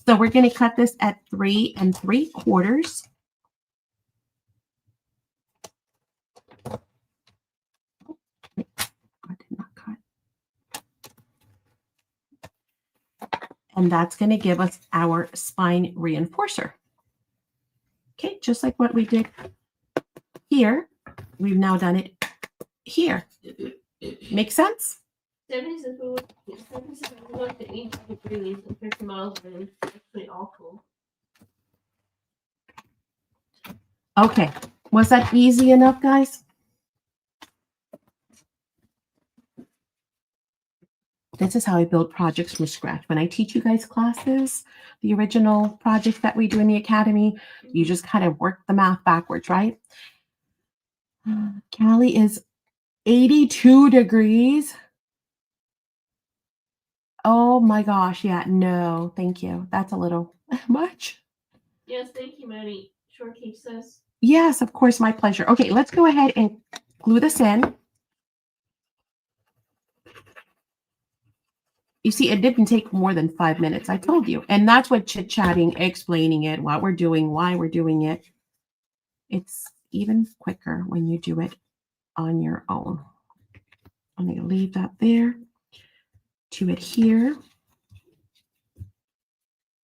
So we're going to cut this at 3 3/4. I did not cut. And that's going to give us our spine reinforcer. Okay, just like what we did here, we've now done it here. Make sense? 76 to 80 degrees and 50 miles an hour. It's actually awful. Okay, was that easy enough, guys? This is how I build projects from scratch. When I teach you guys classes, the original projects that we do in the academy, you just kind of work the math backwards, right? Callie is 82 degrees. Oh my gosh. Yeah, no, thank you. That's a little much. Yes, thank you, Maddie. Shortcake says. Yes, of course, my pleasure. Okay, let's go ahead and glue this in. You see, it didn't take more than 5 minutes. I told you. And that's what chit-chatting, explaining it, what we're doing, why we're doing it. It's even quicker when you do it on your own. I'm going to leave that there. To it here.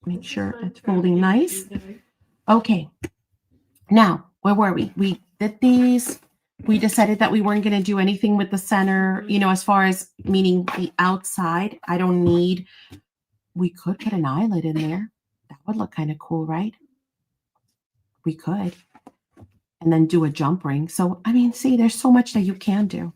Make sure it's folding nice. Okay. Now, where were we? We did these. We decided that we weren't going to do anything with the center, you know, as far as meaning the outside. I don't need, we could put an eyelet in there. That would look kind of cool, right? We could. And then do a jump ring. So, I mean, see, there's so much that you can do.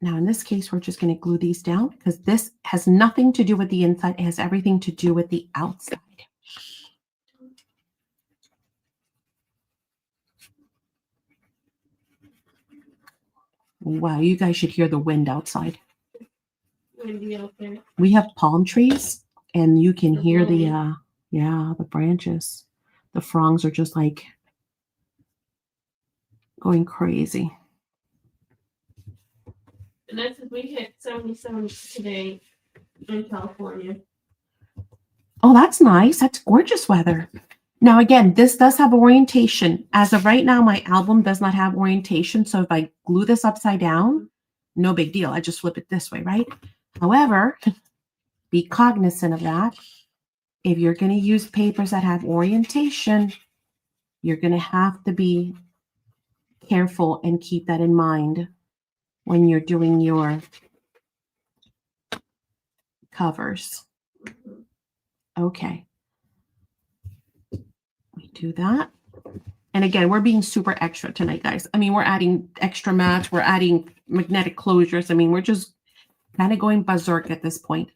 Now, in this case, we're just going to glue these down because this has nothing to do with the inside. It has everything to do with the outside. Wow, you guys should hear the wind outside. Windy out there. We have palm trees, and you can hear the, the branches. The fronds are just like going crazy. And that's if we hit 77 today in California. Oh, that's nice. That's gorgeous weather. Now, again, this does have orientation. As of right now, my album does not have orientation. So if I glue this upside down, no big deal. I just flip it this way, right? However, be cognizant of that. If you're going to use papers that have orientation, you're going to have to be careful and keep that in mind when you're doing your covers. Okay. We do that. And again, we're being super extra tonight, guys. I mean, we're adding extra mats. We're adding magnetic closures. I mean, we're just kind of going berserk at this point.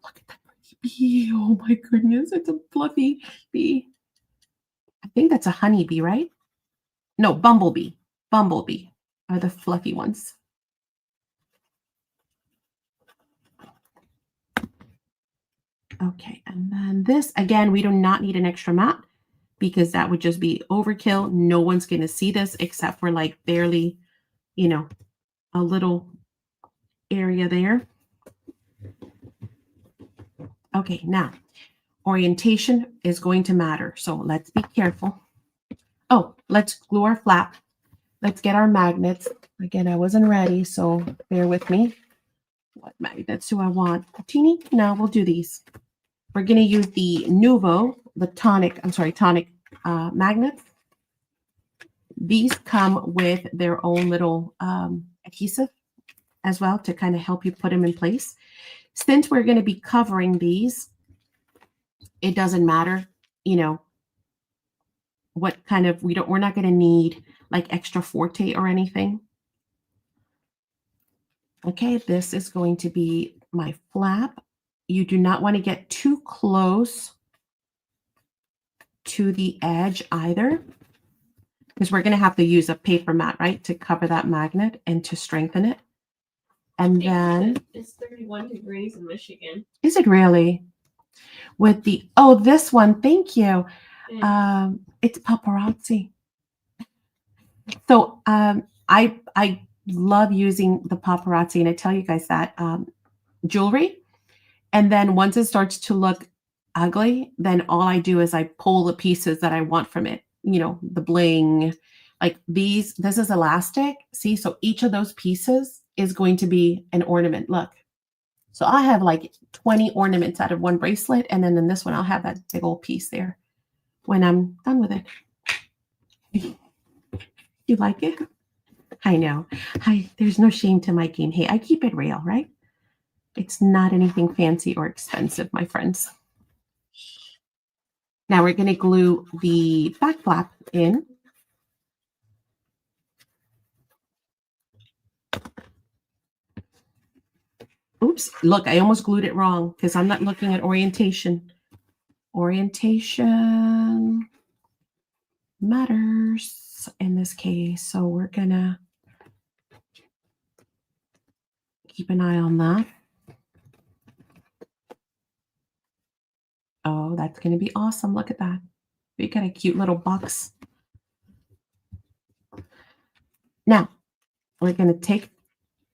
Look at that bee. Oh my goodness. It's a fluffy bee. I think that's a honeybee, right? No, bumblebee. Bumblebee are the fluffy ones. Okay, and then this, again, we do not need an extra mat because that would just be overkill. No one's going to see this except for like barely, you know, a little area there. Okay, now orientation is going to matter. So let's be careful. Oh, let's glue our flap. Let's get our magnets. Again, I wasn't ready, so bear with me. What magnets do I want? Teeny? No, we'll do these. We're going to use the Nuvo, the tonic magnets. These come with their own little adhesive as well to kind of help you put them in place. Since we're going to be covering these, it doesn't matter, you know, what kind of, we're not going to need like extra forte or anything. Okay, this is going to be my flap. You do not want to get too close to the edge either, because we're going to have to use a paper mat, right, to cover that magnet and to strengthen it. And then it's 31 degrees in Michigan. Is it really? With the, oh, this one, thank you. It's paparazzi. So I love using the paparazzi, and I tell you guys that jewelry. And then once it starts to look ugly, then all I do is I pull the pieces that I want from it. You know, the bling, like these. This is elastic. See, so each of those pieces is going to be an ornament. Look. So I have like 20 ornaments out of one bracelet, and then in this one I'll have that big old piece there when I'm done with it. You like it? I know. There's no shame to my game. Hey, I keep it real, right? It's not anything fancy or expensive, my friends. Now we're going to glue the back flap in. Oops, look, I almost glued it wrong because I'm not looking at orientation. Orientation matters in this case, so we're going to keep an eye on that. Oh, that's going to be awesome. Look at that. We got a cute little box. Now, we're going to take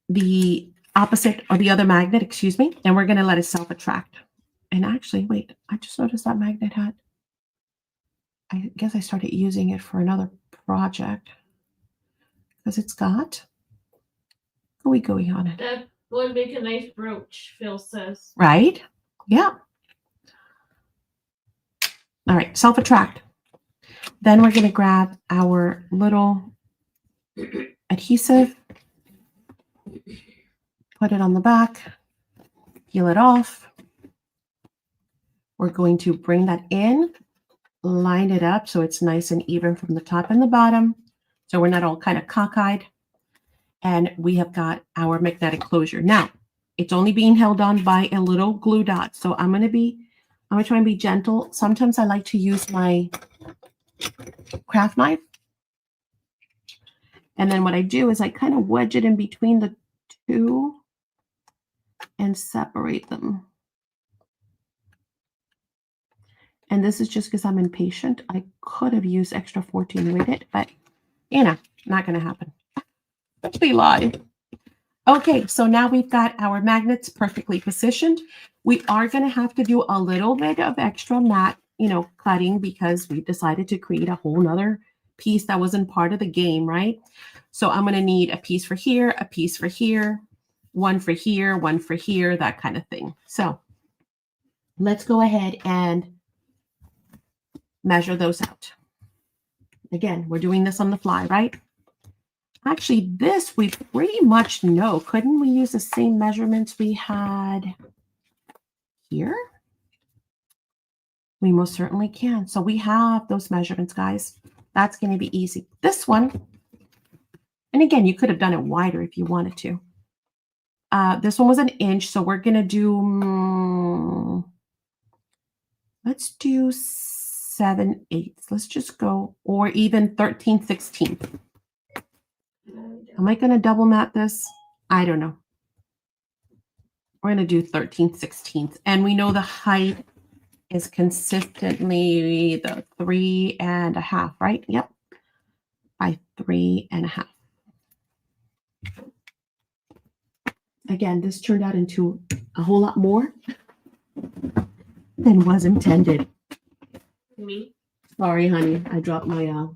the opposite or the other magnet, excuse me, and we're going to let it self-attract. And actually, wait, I just noticed that magnet had, I guess I started using it for another project because it's got gooey on it. That would make a nice brooch, Phil says. Right? Yeah. All right, self-attract. Then we're going to grab our little adhesive, put it on the back, peel it off. We're going to bring that in, line it up so it's nice and even from the top and the bottom, so we're not all kind of cockeyed. And we have got our magnetic closure. Now, it's only being held on by a little glue dot, so I'm going to try and be gentle. Sometimes I like to use my craft knife. And then what I do is I kind of wedge it in between the two and separate them. And this is just because I'm impatient. I could have used extra 14 with it, but you know, not going to happen. We lied. Okay, so now we've got our magnets perfectly positioned. We are going to have to do a little bit of extra mat, cutting because we decided to create a whole nother piece that wasn't part of the game, right? So I'm going to need a piece for here, a piece for here, one for here, that kind of thing. So let's go ahead and measure those out. Again, we're doing this on the fly, right? Actually, this we pretty much know. Couldn't we use the same measurements we had here? We most certainly can. So we have those measurements, guys. That's going to be easy. This one, and again, you could have done it wider if you wanted to. This one was an inch, so we're going to do, let's do 7/8. Let's just go, or even 13/16. Am I going to double mat this? I don't know. We're going to do 13/16. And we know the height is consistently the 3.5, right? Yep. By 3.5. Again, this turned out into a whole lot more than was intended. Me? Sorry, honey. I dropped my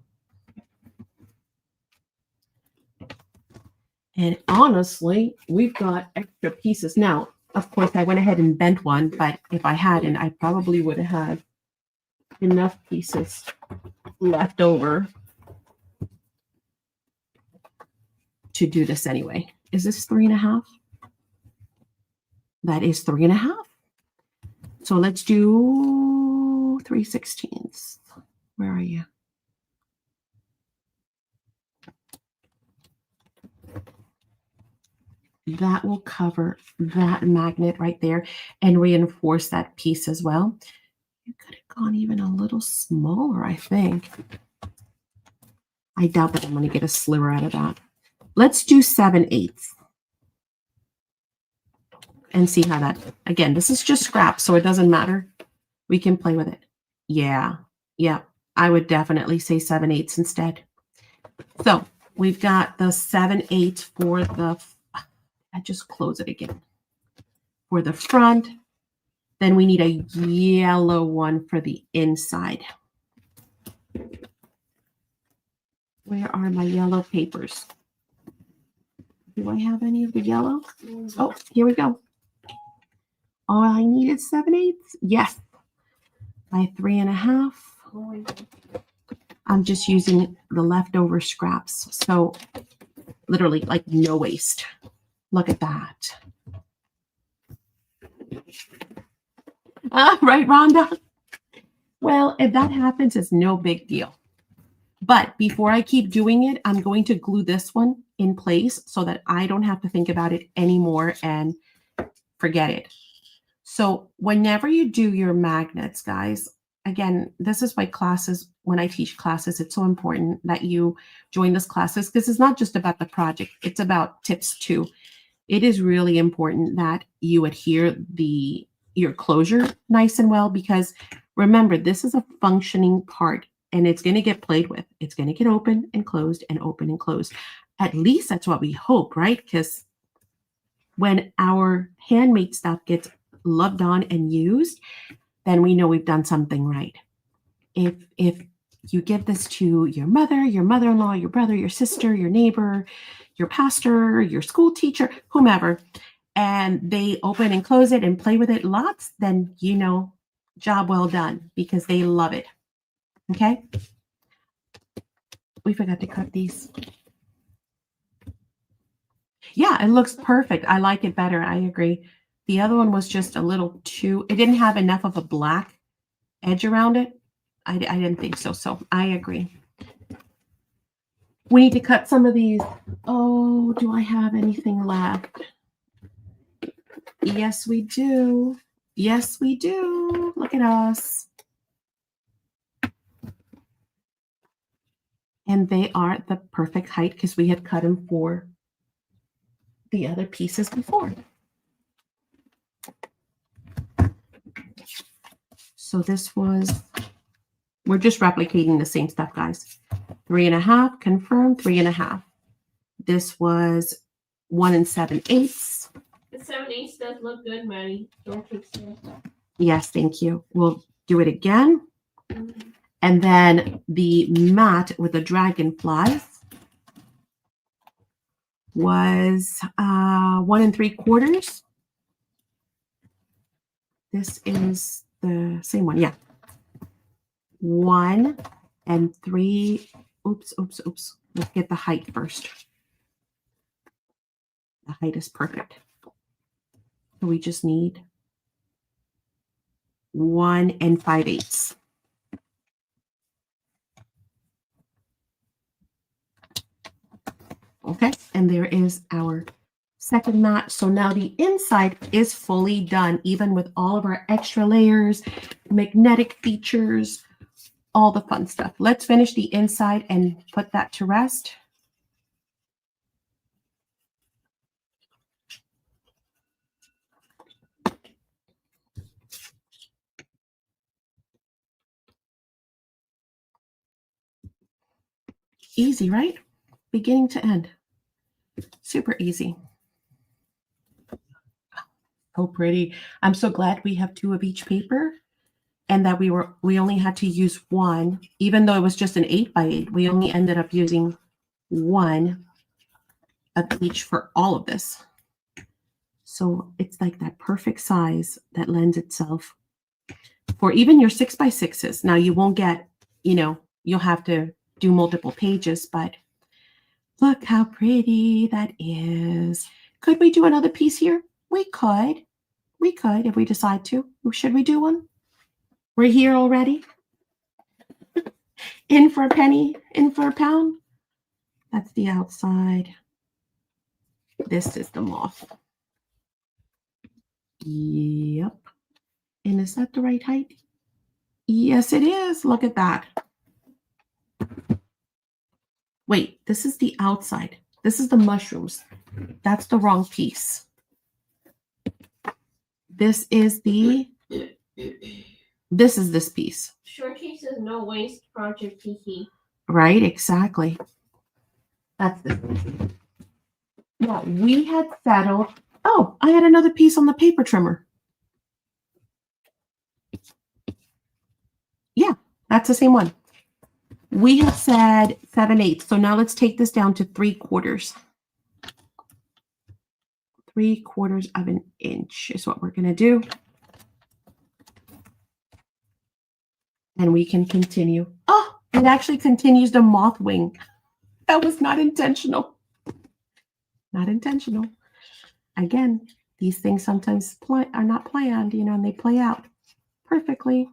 And honestly, we've got extra pieces. Now, of course, I went ahead and bent one, but if I hadn't, I probably would have had enough pieces left over to do this anyway. Is this 3.5? That is 3.5. So let's do 3/16. Where are you? That will cover that magnet right there and reinforce that piece as well. You could have gone even a little smaller, I think. I doubt that I'm going to get a sliver out of that. Let's do 7/8 and see how that, again, this is just scrap, so it doesn't matter. We can play with it. Yeah, Yeah, I would definitely say 7/8 instead. So we've got the 7/8 for the, I just close it again, for the front. Then we need a yellow one for the inside. Where are my yellow papers? Do I have any of the yellow? Oh, here we go. All I need is 7/8. Yes. By 3.5. I'm just using the leftover scraps. So literally like no waste. Look at that. Right, Rhonda? Well, if that happens, it's no big deal. But before I keep doing it, I'm going to glue this one in place so that I don't have to think about it anymore and forget it. So whenever you do your magnets, guys, again, this is why classes, when I teach classes, it's so important that you join this classes because it's not just about the project. It's about tips too. It is really important that you adhere your closure nice and well because remember, this is a functioning part and it's going to get played with. It's going to get open and closed and open and closed. At least that's what we hope, right? Because when our handmade stuff gets loved on and used, then we know we've done something right. If you give this to your mother, your mother-in-law, your brother, your sister, your neighbor, your pastor, your school teacher, whomever, and they open and close it and play with it lots, then you know, job well done because they love it. Okay? We forgot to cut these. Yeah, it looks perfect. I like it better. I agree. The other one was just a little too, it didn't have enough of a black edge around it. I didn't think so. So I agree. We need to cut some of these. Oh, do I have anything left? Yes, we do. Yes, we do. Look at us. And they are the perfect height because we had cut them for the other pieces before. So this was, we're just replicating the same stuff, guys. 3.5, confirmed, 3.5. This was 1 7/8. The 7/8 does look good, Maddie. Don't fix it. Yes, thank you. We'll do it again. And then the mat with the dragonflies was 1 3/4. This is the same one. Yeah. 1 3. Oops. Let's get the height first. The height is perfect. So we just need 1 5/8. Okay, and there is our second mat. So now the inside is fully done, even with all of our extra layers, magnetic features, all the fun stuff. Let's finish the inside and put that to rest. Easy, right? Beginning to end. Super easy. So pretty. I'm so glad we have 2 of each paper and that we only had to use 1, even though it was just an 8x8. We only ended up using 1 of each for all of this. So it's like that perfect size that lends itself for even your 6x6s. Now you won't get, you'll have to do multiple pages, but look how pretty that is. Could we do another piece here? We could if we decide to. Should we do one? We're here already. In for a penny, in for a pound. That's the outside. This is the moth. Yep. And is that the right height? Yes, it is. Look at that. Wait, this is the outside. This is the mushrooms. That's the wrong piece. This is this piece. Short case says no waste project TC. Right, exactly. That's this one. Yeah, we had settled. Oh, I had another piece on the paper trimmer. Yeah, that's the same one. We had said 7/8. So now let's take this down to 3/4. 3/4 of an inch is what we're going to do. And we can continue. Oh, it actually continues the moth wing. That was not intentional. Not intentional. Again, these things sometimes are not planned, and they play out perfectly.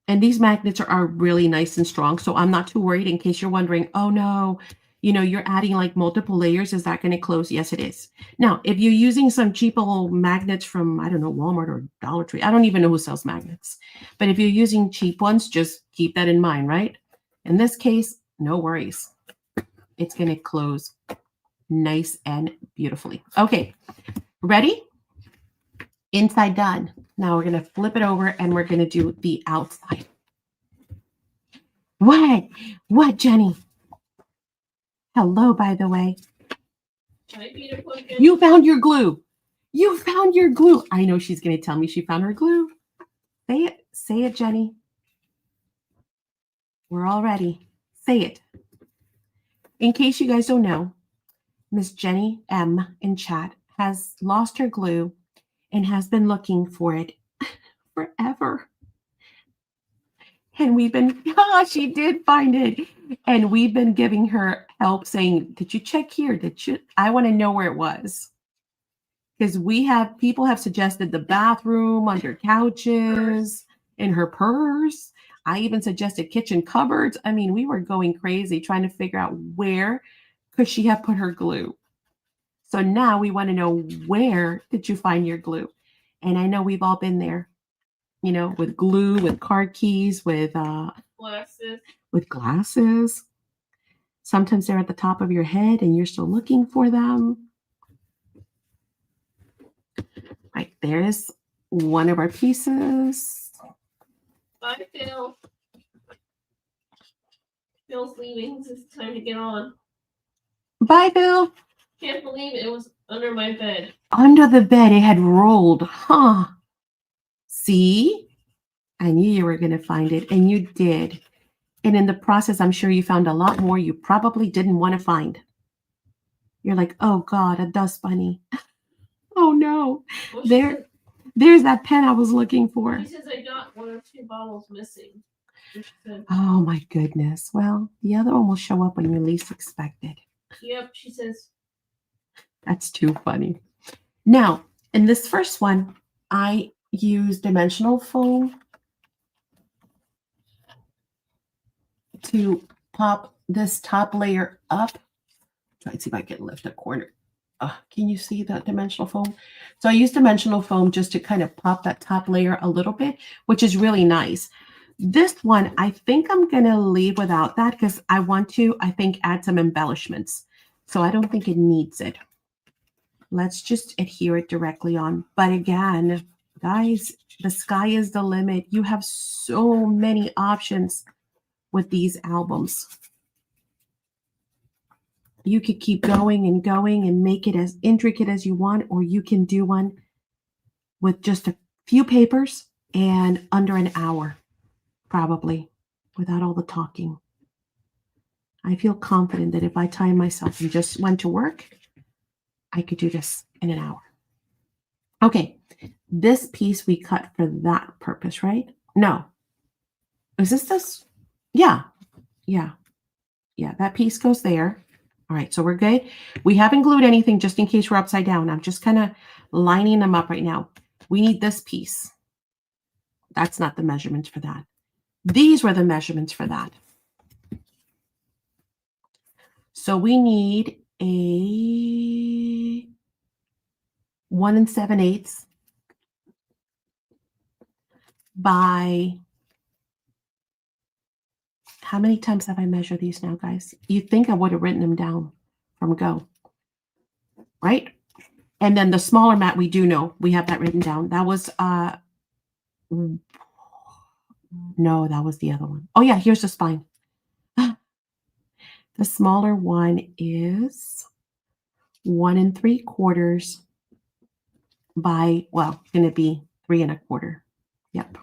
And these magnets are really nice and strong, so I'm not too worried in case you're wondering, oh no, you're adding like multiple layers. Is that going to close? Yes, it is. Now, if you're using some cheap old magnets from, I don't know, Walmart or Dollar Tree, I don't even know who sells magnets, but if you're using cheap ones, just keep that in mind, right? In this case, no worries. It's going to close nice and beautifully. Okay, ready? Inside done. Now we're going to flip it over and we're going to do the outside. What, Jenny? Hello, by the way. Hi, beautiful. You found your glue. You found your glue. I know she's going to tell me she found her glue. Say it. Say it, Jenny. We're all ready. Say it. In case you guys don't know, Miss Jenny M in chat has lost her glue and has been looking for it forever. And we've been, she did find it. And we've been giving her help saying, did you check here? I want to know where it was. Because people have suggested the bathroom, under couches, in her purse. I even suggested kitchen cupboards. I mean, we were going crazy trying to figure out where could she have put her glue. So now we want to know, where did you find your glue? And I know we've all been there, with glue, with card keys, with glasses. Sometimes they're at the top of your head and you're still looking for them. Right, there's one of our pieces. Bye, Phil. Phil's leaving. It's time to get on. Bye, Phil. Can't believe it was under my bed. Under the bed, it had rolled. Huh. See? I knew you were going to find it, and you did. And in the process, I'm sure you found a lot more you probably didn't want to find. You're like, oh, God, a dust bunny. Oh, no. Well, there's that pen I was looking for. She says I got 1 or 2 bottles missing. Oh, my goodness. Well, the other one will show up when you least expect it. Yep, she says. That's too funny. Now, in this first one, I use dimensional foam to pop this top layer up. Try to see if I can lift a corner. Can you see that dimensional foam? So I use dimensional foam just to kind of pop that top layer a little bit, which is really nice. This one, I think I'm going to leave without that because I want to, add some embellishments. So I don't think it needs it. Let's just adhere it directly on. But again, guys, the sky is the limit. You have so many options with these albums. You could keep going and make it as intricate as you want, or you can do one with just a few papers and under an hour, probably, without all the talking. I feel confident that if I time myself and just went to work, I could do this in an hour. Okay, this piece we cut for that purpose, right? No. Is this? Yeah, that piece goes there. All right, so we're good. We haven't glued anything just in case we're upside down. I'm just kind of lining them up right now. We need this piece. That's not the measurements for that. These were the measurements for that. So we need a 1 7/8 by, how many times have I measured these now, guys? You'd think I would have written them down from go. right? And then the smaller mat, we do know, we have that written down. That was, no, that was the other one. Oh yeah, here's the spine. The smaller one is 1 3/4 by, well, it's going to be 3 1/4. Yep.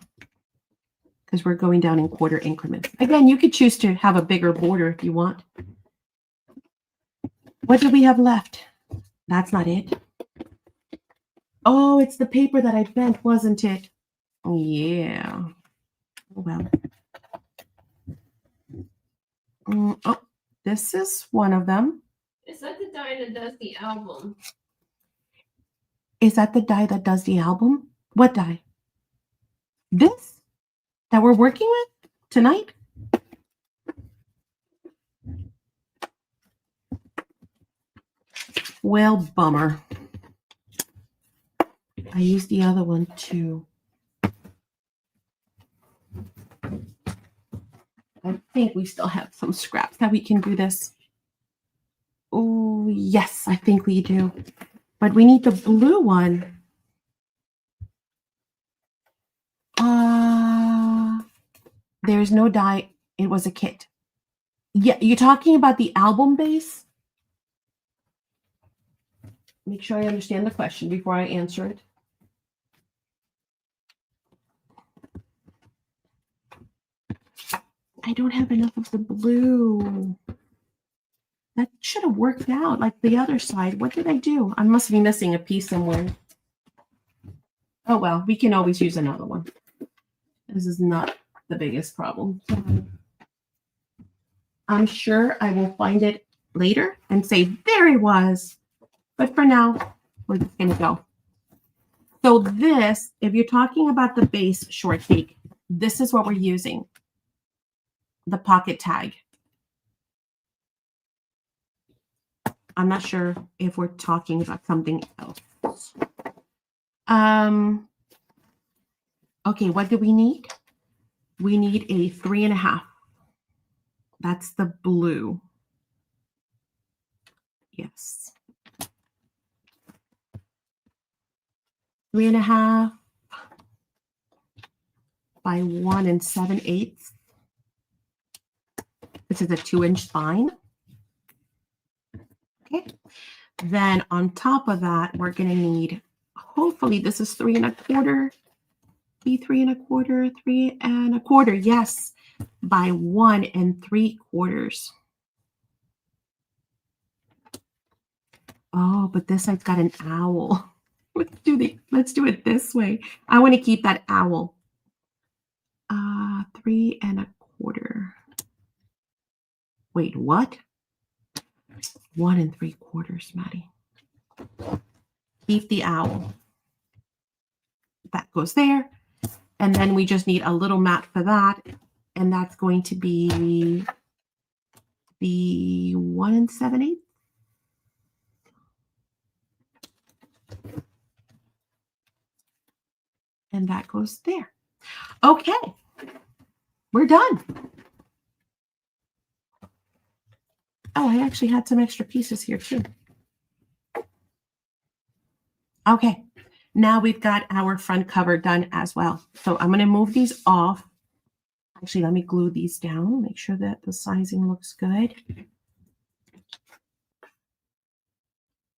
Because we're going down in quarter increments. Again, you could choose to have a bigger border if you want. What do we have left? That's not it. Oh, it's the paper that I bent, wasn't it? Yeah. Oh, well. Oh, this is one of them. Is that the die that does the album? Is that the die that does the album? What die? This? That we're working with tonight? Well, bummer. I used the other one too. I think we still have some scraps that we can do this. Oh, yes, I think we do. But we need the blue one. There's no die. It was a kit. Yeah, you're talking about the album base? Make sure I understand the question before I answer it. I don't have enough of the blue. That should have worked out like the other side. What did I do? I must be missing a piece somewhere. Oh, well, we can always use another one. This is not the biggest problem. I'm sure I will find it later and say, there it was. But for now, we're just going to go. So this, if you're talking about the base short cake, this is what we're using. The pocket tag. I'm not sure if we're talking about something else. Okay, what do we need? We need a 3 1/2. That's the blue. Yes. 3 1/2 by 1 7/8. This is a 2-inch spine. Okay. Then on top of that, we're going to need, hopefully this is 3 1/4. Be 3 1/4, 3 1/4. Yes. By 1 3/4. Oh, but this side's got an owl. Let's do it this way. I want to keep that owl. 3 1/4. Wait, what? 1 3/4, Maddie. Keep the owl. That goes there. And then we just need a little mat for that. And that's going to be the 1 7/8. And that goes there. Okay. We're done. Oh, I actually had some extra pieces here too. Okay. Now we've got our front cover done as well. So I'm going to move these off. Actually, let me glue these down. Make sure that the sizing looks good.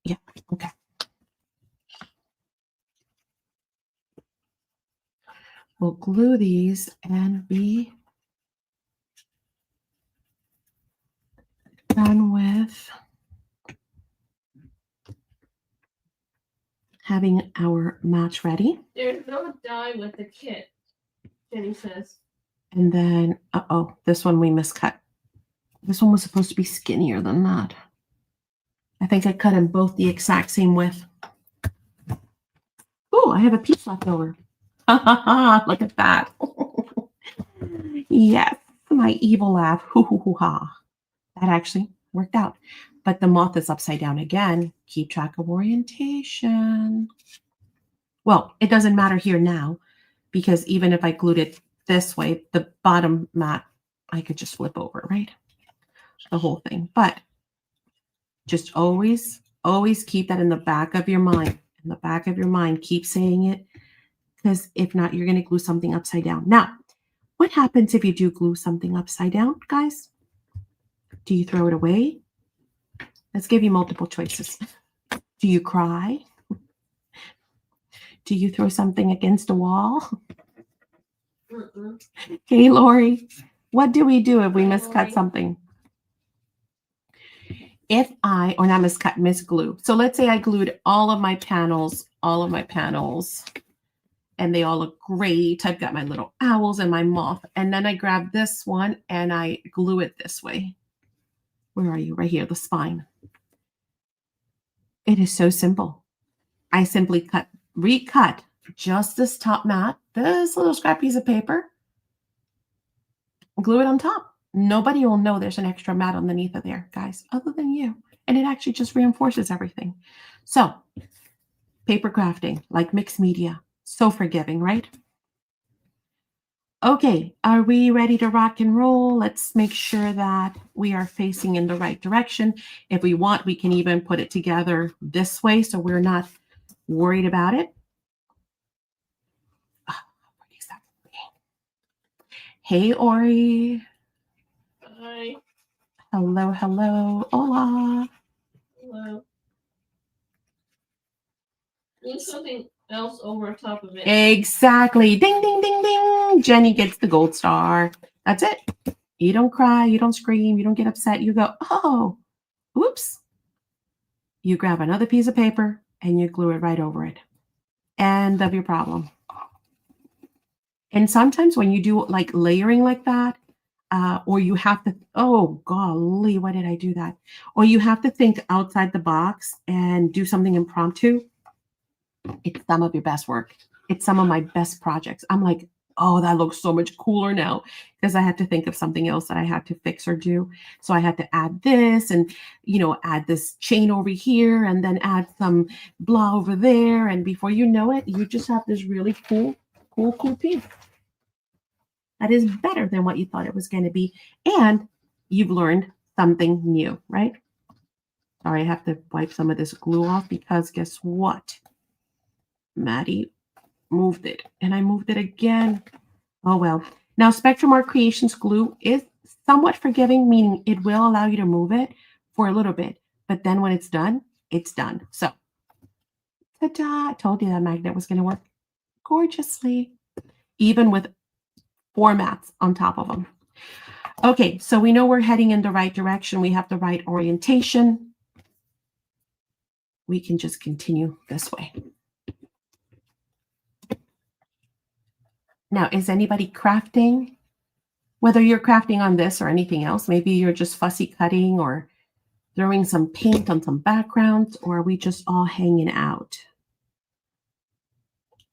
Yeah. Okay. We'll glue these and be done with having our match ready. There's no die with the kit, Jenny says. And then, uh-oh, this one we miscut. This one was supposed to be skinnier than that. I think I cut them both the exact same width. Oh, I have a piece left over. Look at that. Yes, my evil laugh. Ha. That actually worked out. But the moth is upside down again. Keep track of orientation. Well, it doesn't matter here now because even if I glued it this way, the bottom mat, I could just flip over, right? The whole thing. But just always Always keep that in the back of your mind. In the back of your mind, keep saying it, because if not, you're going to glue something upside down. Now, what happens if you do glue something upside down, guys? Do you throw it away? Let's give you multiple choices. Do you cry? Do you throw something against a wall? Hey, Lori, what do we do if we miscut something? If I, or not miscut, misglue. So let's say I glued all of my panels, and they all look great. I've got my little owls and my moth. And then I grab this one and I glue it this way. Where are you? Right here, the spine. It is so simple. I simply recut just this top mat, this little scrap piece of paper, glue it on top. Nobody will know there's an extra mat underneath of there, guys, other than you. And it actually just reinforces everything. So, paper crafting, like mixed media, so forgiving, right? Okay, are we ready to rock and roll? Let's make sure that we are facing in the right direction. If we want, we can even put it together this way so we're not worried about it. Hey, Ori. Hi. Hello, hello. Hola. Hello. There's something else over top of it. Exactly. Ding, ding, ding, ding. Jenny gets the gold star. That's it. You don't cry. You don't scream. You don't get upset. You go, oh, oops. You grab another piece of paper and you glue it right over it. End of your problem. And sometimes when you do like layering like that, or you have to, oh golly, why did I do that? Or you have to think outside the box and do something impromptu. It's some of your best work. It's some of my best projects. I'm like, oh, that looks so much cooler now, because I had to think of something else that I had to fix or do. So I had to add this and, add this chain over here and then add some blah over there. And before you know it, you just have this really cool piece that is better than what you thought it was going to be. And you've learned something new, right? Sorry, I have to wipe some of this glue off because guess what? Maddie moved it and I moved it again. Oh, well. Now, Spectrum Art Creations glue is somewhat forgiving, meaning it will allow you to move it for a little bit. But then when it's done, it's done. So, ta-da! I told you that magnet was going to work gorgeously, even with 4 mats on top of them. Okay, so we know we're heading in the right direction. We have the right orientation. We can just continue this way. Now, is anybody crafting? Whether you're crafting on this or anything else, maybe you're just fussy cutting or throwing some paint on some backgrounds, or are we just all hanging out?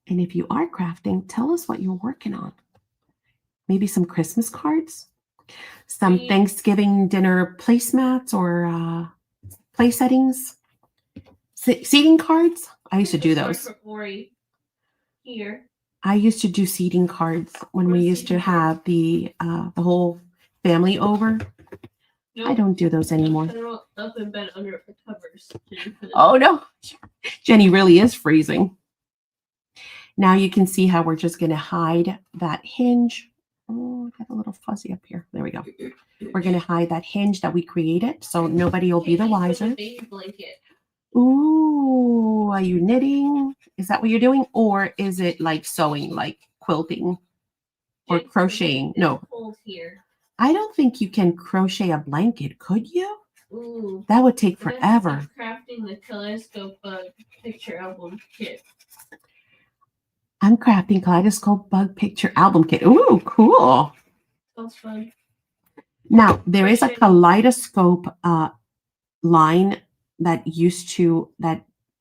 And if you are crafting, tell us what you're working on. Maybe some Christmas cards, some Thanksgiving dinner placemats or place settings, seating cards. I used to do those. Here. I used to do seating cards when we used to have the whole family over. Nope. I don't do those anymore. Up in bed under the covers. Oh no, Jenny really is freezing. Now you can see how we're just going to hide that hinge. Oh, I got a little fuzzy up here. There we go. We're going to hide that hinge that we created, so nobody will be the wiser. Baby blanket. Ooh, are you knitting? Is that what you're doing? Or is it like sewing, like quilting or crocheting? No. Here. I don't think you can crochet a blanket, could you? Ooh. That would take forever. Crafting the Kaleidoscope Bug Picture Album Kit. I'm crafting Kaleidoscope Bug Picture Album Kit. Ooh, cool. Sounds fun. Now, there is a Kaleidoscope line that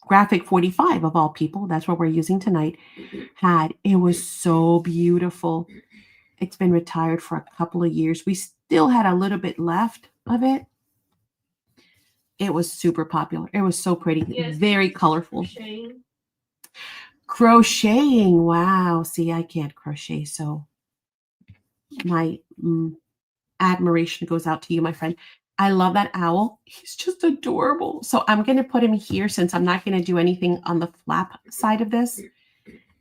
Graphic 45 of all people, that's what we're using tonight, had. It was so beautiful. It's been retired for a couple of years. We still had a little bit left of it. It was super popular. It was so pretty. Yes, very colorful. Crocheting. Wow. See, I can't crochet, so my admiration goes out to you, my friend. I love that owl. He's just adorable. So I'm going to put him here since I'm not going to do anything on the flap side of this.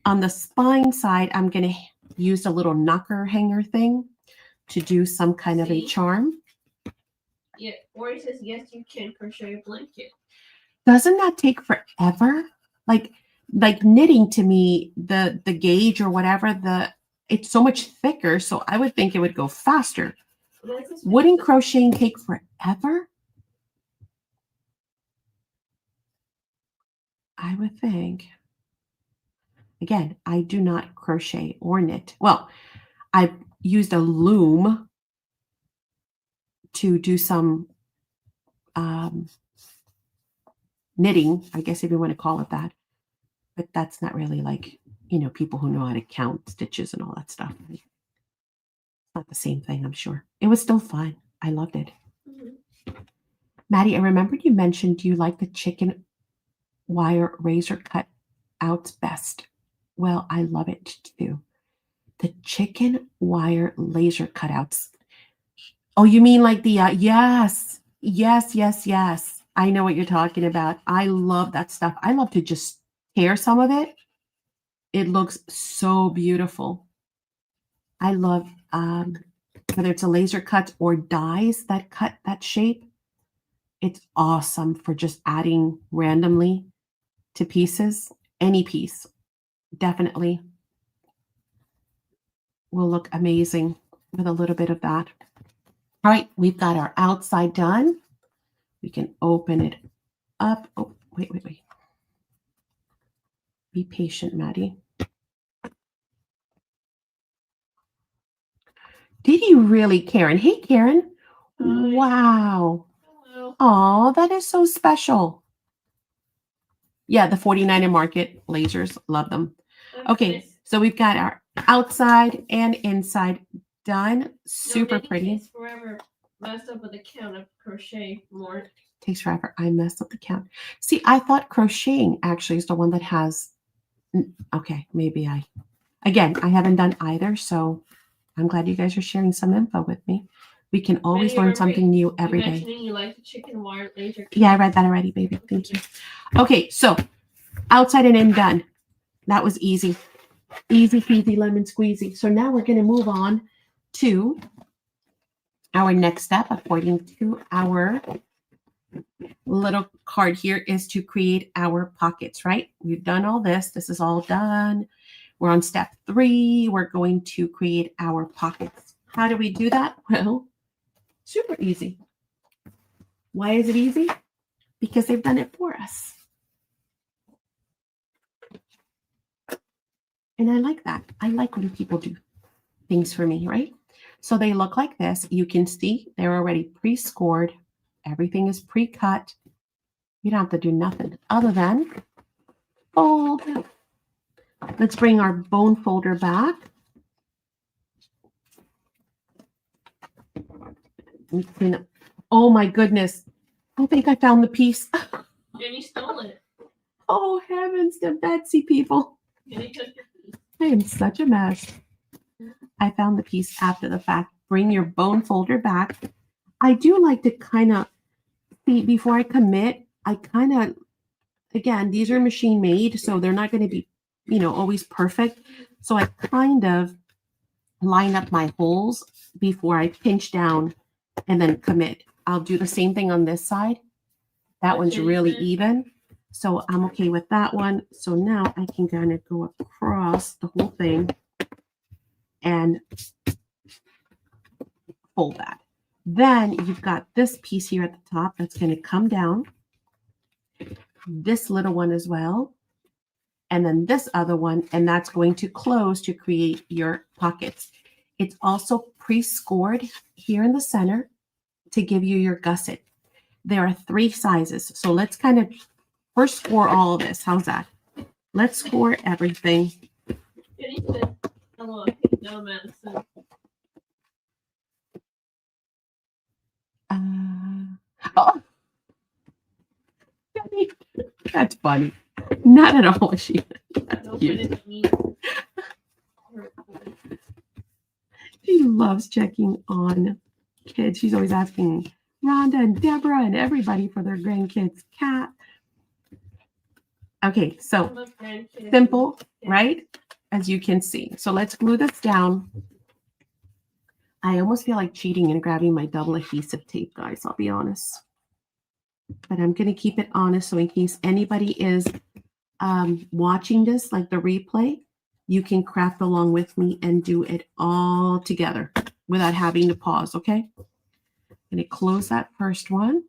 On the spine side, I'm going to use a little knocker hanger thing to do some kind of a charm. Yeah, or it says, yes, you can crochet a blanket. Doesn't that take forever? Like knitting to me, the gauge or whatever, it's so much thicker. So I would think it would go faster. Wouldn't crocheting take forever? I would think. Again, I do not crochet or knit. Well, I've used a loom to do some knitting, I guess if you want to call it that. But that's not really like, people who know how to count stitches and all that stuff. It's not the same thing, I'm sure. It was still fun. I loved it. Mm-hmm. Maddie, I remembered you mentioned you like the chicken wire razor cut outs best. Well, I love it too. The chicken wire laser cutouts. Oh, you mean like the, yes. I know what you're talking about. I love that stuff. I love to just tear some of it. It looks so beautiful. I love whether it's a laser cut or dies that cut that shape. It's awesome for just adding randomly to pieces. Any piece, definitely will look amazing with a little bit of that. All right, we've got our outside done. We can open it up. Oh, wait. Be patient, Maddie. Did you really, Karen? Hey, Karen. Hi. Wow. Hello. Oh, that is so special. Yeah, the 49er Market lasers. Love them. Okay, so we've got our outside and inside done. Super pretty. Takes forever. Messed up with the count of crochet more. Takes forever. I messed up the count. See, I thought crocheting actually is the one that has. Okay, maybe I haven't done either, so I'm glad you guys are sharing some info with me. We can always learn something new every day. You like the chicken wire laser cut. Yeah, I read that already, baby. Thank you. Okay, so outside and in done. That was easy. Easy peasy lemon squeezy. So now we're going to move on to our next step according to our little card here is to create our pockets, right? We've done all this. This is all done. We're on step 3. We're going to create our pockets. How do we do that? Well, super easy. Why is it easy? Because they've done it for us. And I like that. I like when people do things for me, right? So they look like this. You can see they're already pre-scored. Everything is pre-cut. You don't have to do nothing other than fold. Let's bring our bone folder back. Oh my goodness. I think I found the piece. And you stole it. Oh heavens to Betsy, people. I am such a mess. I found the piece after the fact. Bring your bone folder back. I do like to kind of see before I commit. I kind of, again, these are machine made, so they're not going to be, always perfect. So I kind of line up my holes before I pinch down and then commit. I'll do the same thing on this side. That one's really even. So I'm okay with that one. So now I can kind of go across the whole thing and fold that. Then you've got this piece here at the top that's going to come down. This little one as well. And then this other one, and that's going to close to create your pockets. It's also pre-scored here in the center to give you your gusset. There are 3 sizes. So let's kind of first score all of this. How's that? Let's score everything. Oh, that's funny. Not at all. That's cute. She loves checking on kids. She's always asking, Rhonda and Deborah and everybody for their grandkids. Cat. Okay, so simple, right? As you can see. So let's glue this down. I almost feel like cheating and grabbing my double adhesive tape, guys. I'll be honest. But I'm going to keep it honest. So in case anybody is watching this, like the replay, you can craft along with me and do it all together without having to pause, okay? I'm going to close that first one.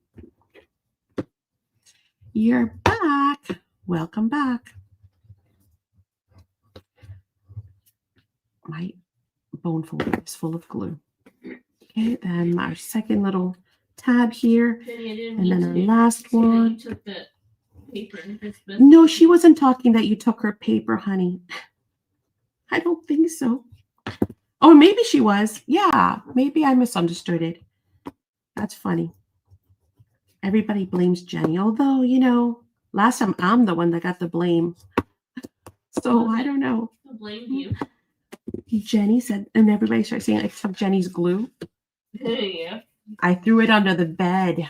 You're back. Welcome back. My bone folder is full of glue. Okay, then our second little tab here. And then our last one. No, she wasn't talking that you took her paper, honey. I don't think so. Oh, maybe she was. Yeah, maybe I misunderstood it. That's funny. Everybody blames Jenny, although, you know, last time I'm the one that got the blame. So I don't know. Who blamed you? Jenny said, and everybody started saying, I took Jenny's glue. Yeah. I threw it under the bed.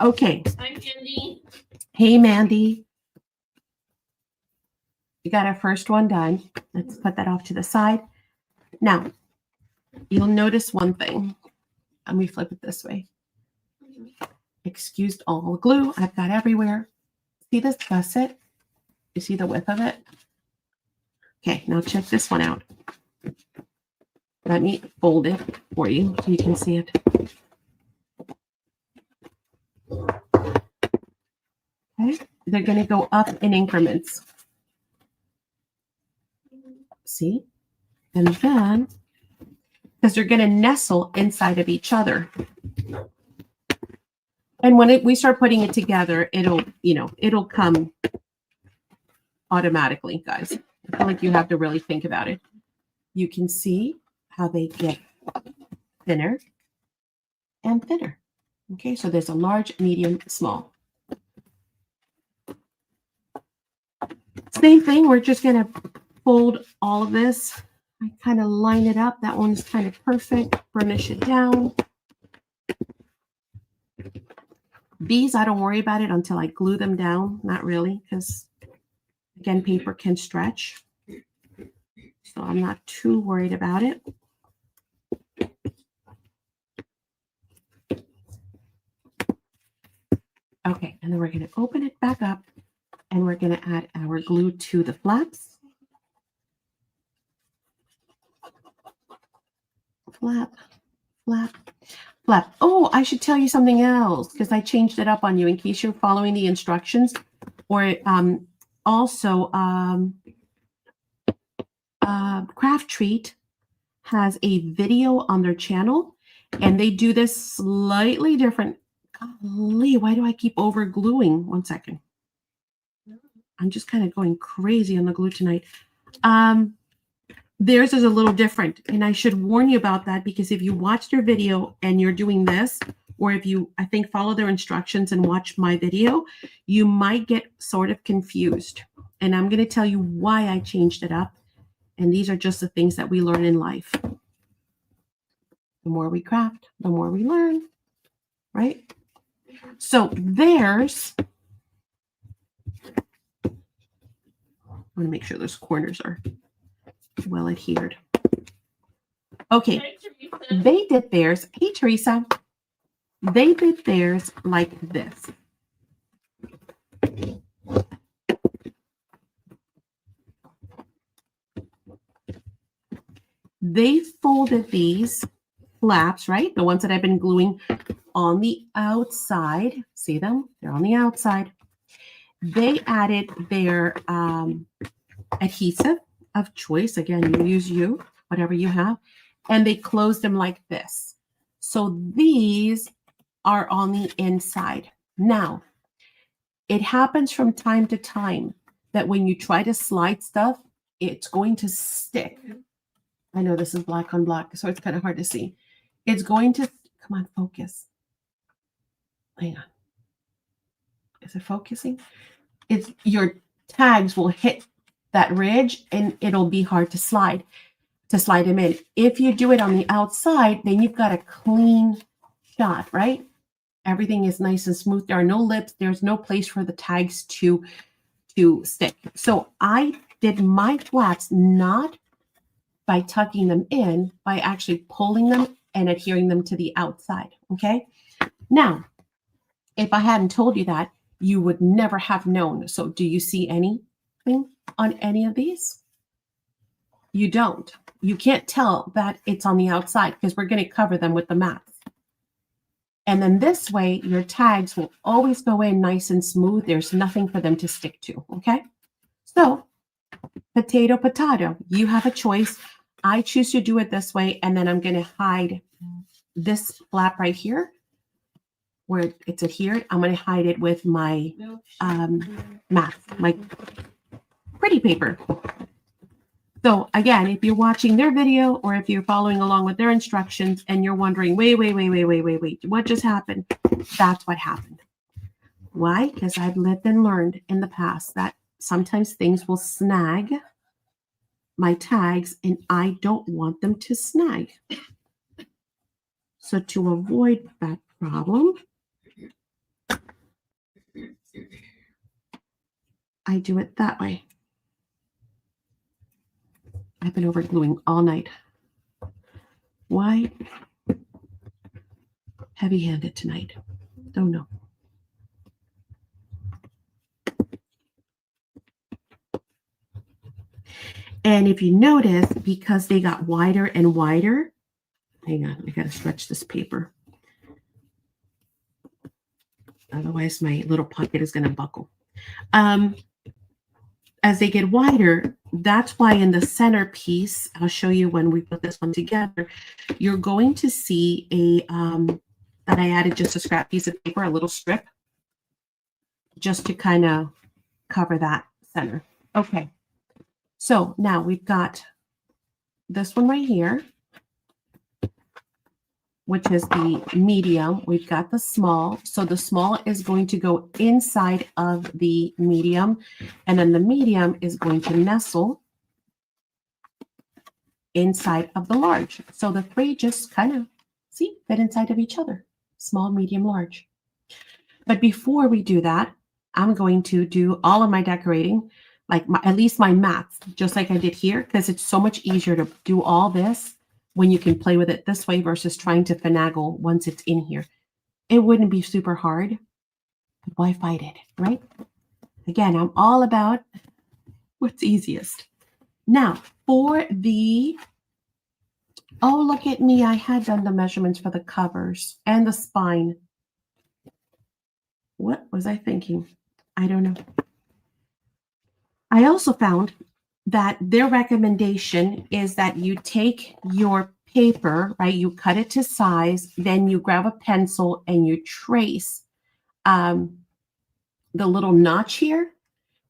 Okay. Hi, Candy. Hey, Mandy. We got our first one done. Let's put that off to the side. Now, you'll notice one thing. Let me flip it this way. Excused all the glue I've got everywhere. See this gusset? You see the width of it? Okay, now check this one out. Let me fold it for you so you can see it. Okay, they're going to go up in increments. See? And then, because they're going to nestle inside of each other. And when we start putting it together, it'll come automatically, guys. I feel like you have to really think about it. You can see how they get thinner and thinner. Okay, so there's a large, medium, small. Same thing, we're just going to fold all of this. I kind of line it up. That one's kind of perfect. Burnish it down. These, I don't worry about it until I glue them down. Not really, because, again, paper can stretch. So I'm not too worried about it. Okay, and then we're going to open it back up, and we're going to add our glue to the flaps. Flap, flap, flap. Oh, I should tell you something else because I changed it up on you in case you're following the instructions. Or also, Craftreat has a video on their channel, and they do this slightly different. Golly, why do I keep over gluing? One second. I'm just kind of going crazy on the glue tonight. Theirs is a little different, and I should warn you about that because if you watch their video and you're doing this, or if you, I think, follow their instructions and watch my video, you might get sort of confused. And I'm going to tell you why I changed it up. And these are just the things that we learn in life. The more we craft, the more we learn, right? So theirs, I want to make sure those corners are well adhered. Okay, they did theirs. Hey, Teresa. They did theirs like this. They folded these flaps, right? The ones that I've been gluing on the outside. See them? They're on the outside. They added their adhesive of choice. Again, you use whatever you have. And they closed them like this. So these are on the inside. Now, it happens from time to time that when you try to slide stuff, it's going to stick. I know this is black on black, so it's kind of hard to see. It's going to, come on, focus. Hang on. Is it focusing? It's your tags will hit that ridge and it'll be hard to slide them in. If you do it on the outside, then you've got a clean shot, right? Everything is nice and smooth. There are no lips. There's no place for the tags to stick. So I did my flats not by tucking them in, by actually pulling them and adhering them to the outside. Okay. Now, if I hadn't told you that, you would never have known. So do you see anything on any of these? You don't. You can't tell that it's on the outside because we're going to cover them with the mats. And then this way, your tags will always go in nice and smooth. There's nothing for them to stick to. Okay. So potato, potato, you have a choice. I choose to do it this way. And then I'm going to hide this flap right here where it's adhered. I'm going to hide it with my mat, my pretty paper. So again, if you're watching their video or if you're following along with their instructions and you're wondering, wait, what just happened? That's what happened. Why? Because I've lived and learned in the past that sometimes things will snag my tags and I don't want them to snag. So to avoid that problem, I do it that way. I've been over gluing all night. Why? Heavy-handed tonight. Don't know. And if you notice, because they got wider and wider, hang on, I got to stretch this paper. Otherwise, my little pocket is going to buckle. As they get wider, that's why in the center piece, I'll show you when we put this one together, you're going to see a, that I added just a scrap piece of paper, a little strip, just to kind of cover that center. Okay. So now we've got this one right here, which is the medium. We've got the small. So the small is going to go inside of the medium, and then the medium is going to nestle inside of the large. So the three just kind of, see, fit inside of each other. Small, medium, large. But before we do that, I'm going to do all of my decorating, like at least my mats, just like I did here, because it's so much easier to do all this when you can play with it this way versus trying to finagle once it's in here. It wouldn't be super hard. Why fight it, right? Again, I'm all about what's easiest. Now, for the, oh, look at me. I had done the measurements for the covers and the spine. What was I thinking? I don't know. I also found that their recommendation is that you take your paper, right? You cut it to size, then you grab a pencil and you trace the little notch here,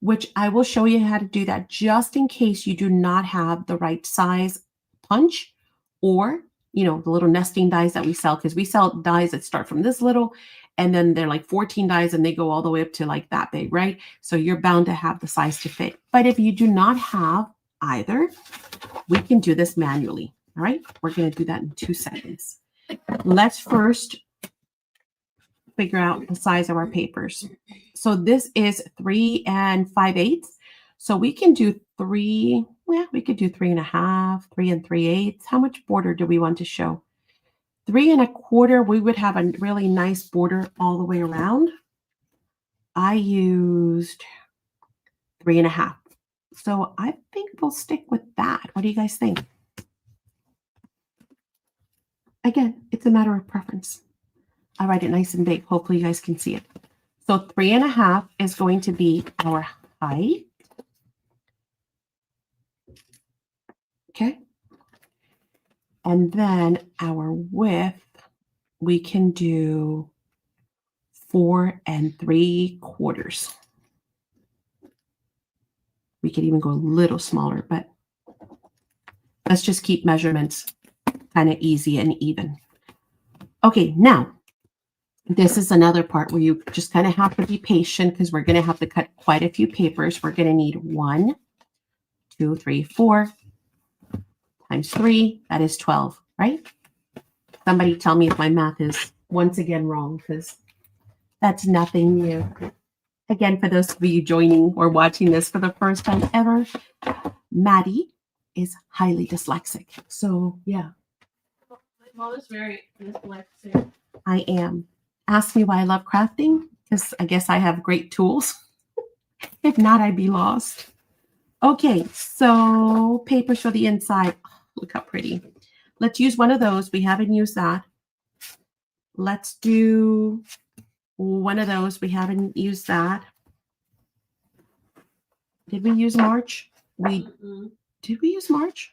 which I will show you how to do that just in case you do not have the right size punch or, you know, the little nesting dies that we sell, because we sell dies that start from this little and then they're like 14 dies and they go all the way up to like that big, right? So you're bound to have the size to fit. But if you do not have either, we can do this manually. All right, we're going to do that in 2 seconds. Let's first figure out the size of our papers. So this is 3 5/8. So we can do 3, yeah, we could do 3 1/2, 3 3/8. How much border do we want to show? 3 1/4, we would have a really nice border all the way around. I used 3 1/2. So I think we'll stick with that. What do you guys think? Again, it's a matter of preference. I write it nice and big. Hopefully you guys can see it. So 3 1/2 is going to be our height. Okay. And then our width, we can do 4 3/4. We could even go a little smaller, but let's just keep measurements kind of easy and even. Okay, now this is another part where you just kind of have to be patient because we're going to have to cut quite a few papers. We're going to need 1, 2, 3, 4 times 3. That is 12, right? Somebody tell me if my math is once again wrong because that's nothing new. Again, for those of you joining or watching this for the first time ever, Maddie is highly dyslexic. So yeah, My mom is very dyslexic. I am. Ask me why I love crafting because I guess I have great tools. If not, I'd be lost. Okay, so papers for the inside. Oh, look how pretty. Let's use one of those. We haven't used that. Let's do one of those. We haven't used that. Did we use March? Did we use March?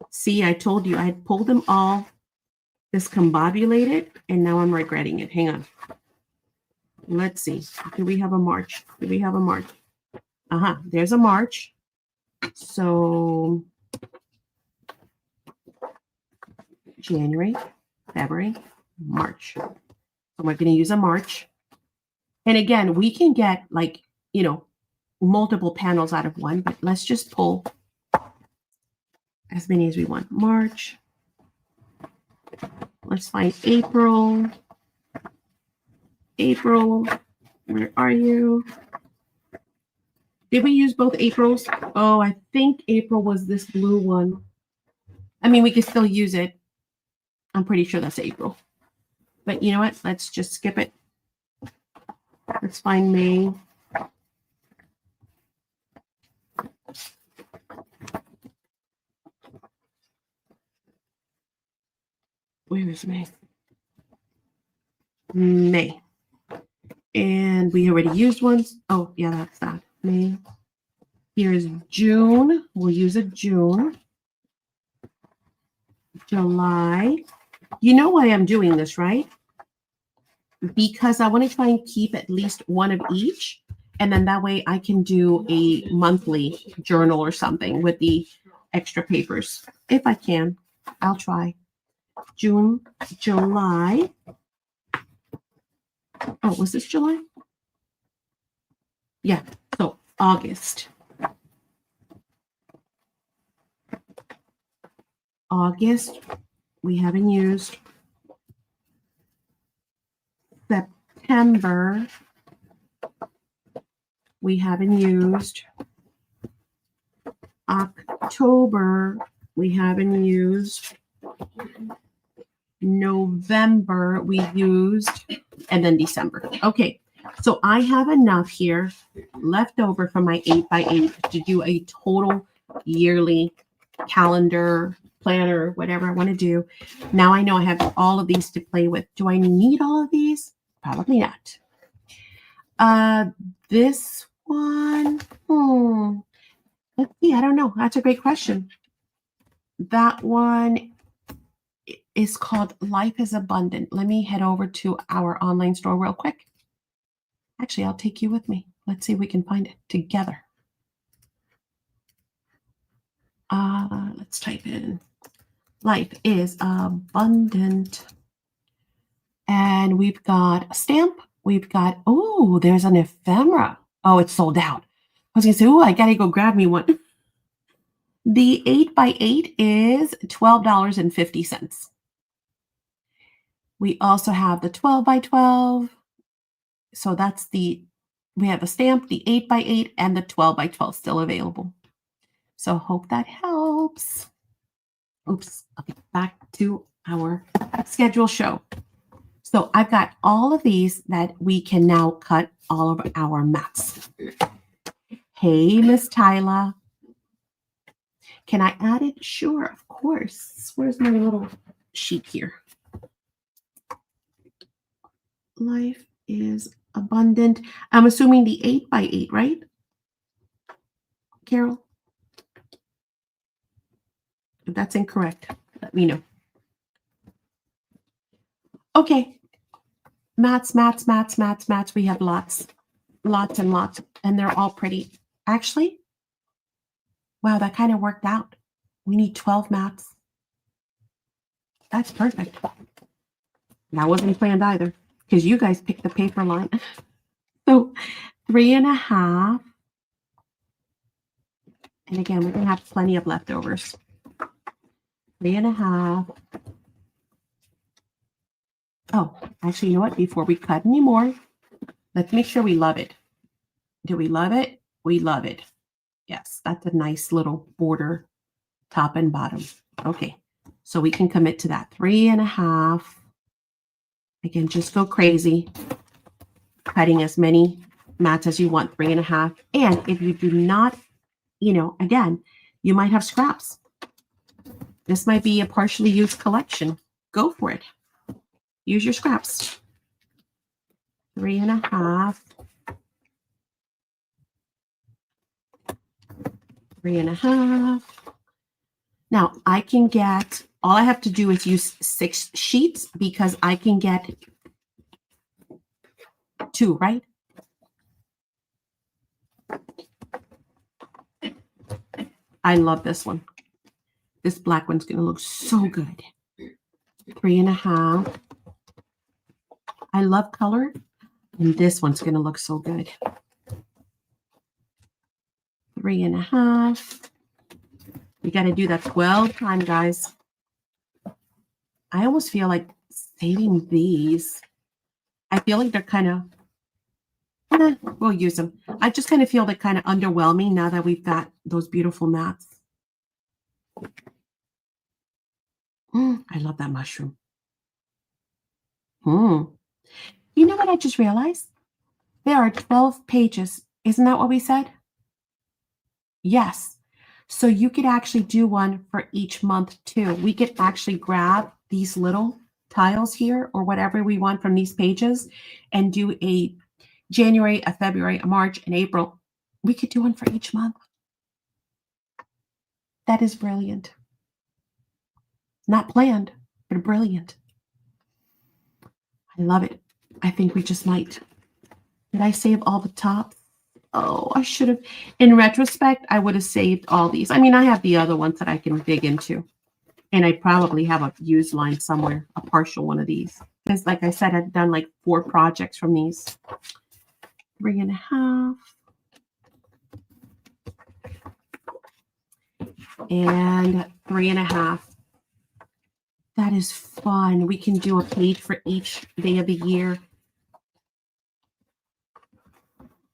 See, I told you I'd pulled them all discombobulated, and now I'm regretting it. Hang on. Let's see. Do we have a March? Do we have a March? There's a March. So January, February, March. So we're going to use a March. And again, we can get like, multiple panels out of one, but let's just pull as many as we want. March. Let's find April. April, where are you? Did we use both Aprils? Oh, I think April was this blue one. I mean, we could still use it. I'm pretty sure that's April. But you know what? Let's just skip it. Let's find May. Where is May? May. And we already used ones. Oh, yeah, that's that. May. Here's June. We'll use a June. July. You know why I'm doing this, right? Because I want to try and keep at least one of each. And then that way I can do a monthly journal or something with the extra papers. If I can, I'll try. June, July. Oh, was this July? Yeah, so August. August, we haven't used. September, we haven't used. October, we haven't used. November, we used. And then December. Okay, so I have enough here left over from my 8x8 to do a total yearly calendar, planner, whatever I want to do. Now I know I have all of these to play with. Do I need all of these? Probably not. This one, let's see, I don't know. That's a great question. That one is called Life is Abundant. Let me head over to our online store real quick. Actually, I'll take you with me. Let's see if we can find it together. Let's type in Life is Abundant. And we've got a stamp. We've got, oh, there's an ephemera. Oh, it's sold out. I was going to say, oh, I got to go grab me one. The 8x8 is $12.50. We also have the 12x12. So that's we have the stamp, the 8x8, and the 12x12 still available. So hope that helps. Oops, okay, back to our schedule show. So I've got all of these that we can now cut all of our mats. Hey, Miss Tyla. Can I add it? Sure, of course. Where's my little sheet here? Life is Abundant. I'm assuming the 8x8, right? Carol? If that's incorrect, let me know. Okay. Mats. We have lots and lots, and they're all pretty. Actually, wow, that kind of worked out. We need 12 mats. That's perfect. That wasn't planned either, because you guys picked the paper line. So 3.5. And again, we're going to have plenty of leftovers. 3.5. Oh, actually, you know what? Before we cut anymore, let's make sure we love it. Do we love it? We love it. Yes, that's a nice little border, top and bottom. Okay, so we can commit to that 3.5. Again, just go crazy, cutting as many mats as you want, 3.5. And if you do not, again, you might have scraps. This might be a partially used collection. Go for it. Use your scraps. 3.5. 3.5. Now I can get, all I have to do is use 6 sheets because I can get 2, right? I love this one. This black one's going to look so good. 3.5. I love color. And this one's going to look so good. 3.5. You got to do that 12 times, guys. I almost feel like saving these. I feel like they're kind of, we'll use them. I just kind of feel they're kind of underwhelming now that we've got those beautiful mats. I love that mushroom. You know what I just realized? There are 12 pages. Isn't that what we said? Yes. So you could actually do one for each month too. We could actually grab these little tiles here or whatever we want from these pages and do a January, a February, a March, and April. We could do one for each month. That is brilliant. Not planned, but brilliant. I love it. I think we just might. Did I save all the tops? Oh, I should have. In retrospect, I would have saved all these. I mean, I have the other ones that I can dig into. And I probably have a used line somewhere, a partial one of these. Because like I said, I've done like 4 projects from these. 3.5. And 3.5. That is fun. We can do a page for each day of the year.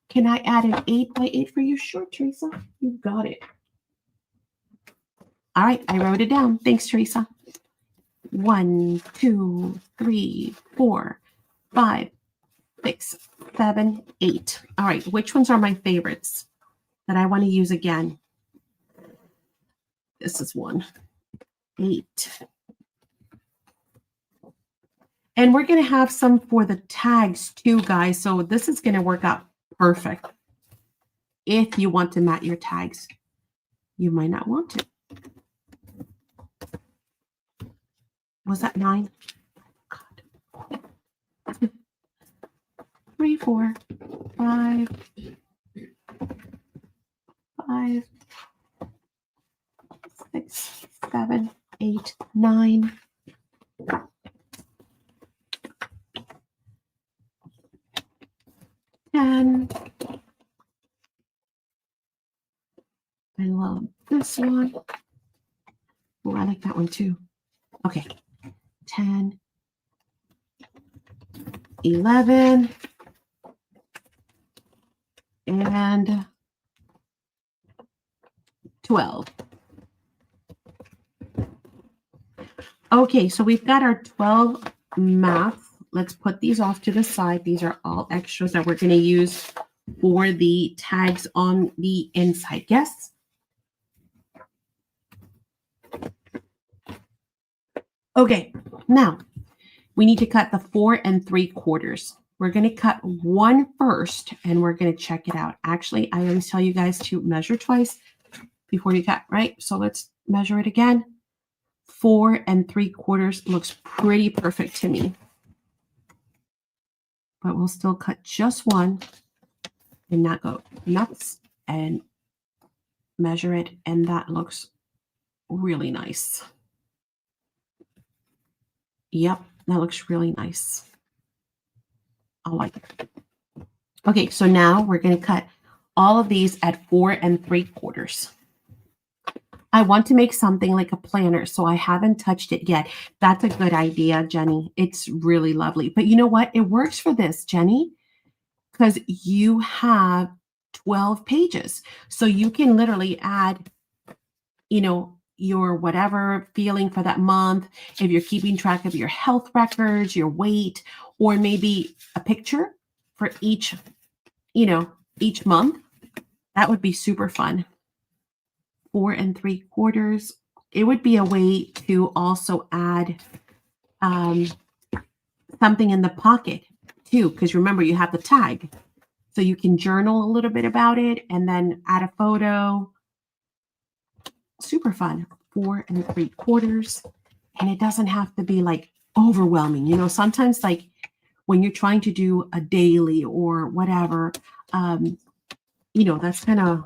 Can I add an 8x8 for you? Sure, Teresa. You got it. All right, I wrote it down. Thanks, Teresa. 1, 2, 3, 4, 5, 6, 7, 8. All right, which ones are my favorites that I want to use again? This is one. 8. And we're going to have some for the tags too, guys. So this is going to work out perfect. If you want to mat your tags, you might not want to. Was that 9? God. 3, 4, 5, 5, 6, 7, 8, 9. 10. I love this one. Oh, I like that one too. Okay. 10, 11, and 12. Okay, so we've got our 12 mats. Let's put these off to the side. These are all extras that we're going to use for the tags on the inside. Yes? Okay, now we need to cut the 4 3/4. We're going to cut one first and we're going to check it out. Actually, I always tell you guys to measure twice before you cut, right? So let's measure it again. 4 3/4 looks pretty perfect to me. But we'll still cut just one and not go nuts and measure it. And that looks really nice. Yep, that looks really nice. I like it. Okay, so now we're going to cut all of these at 4 3/4. I want to make something like a planner, so I haven't touched it yet. That's a good idea, Jenny. It's really lovely. But you know what? It works for this, Jenny, because you have 12 pages. So you can literally add, your whatever feeling for that month, if you're keeping track of your health records, your weight, or maybe a picture for each month. That would be super fun. 4 3/4. It would be a way to also add something in the pocket too, because remember you have the tag. So you can journal a little bit about it and then add a photo. Super fun. 4 3/4. And it doesn't have to be like overwhelming. Sometimes like when you're trying to do a daily or whatever, that's kind of,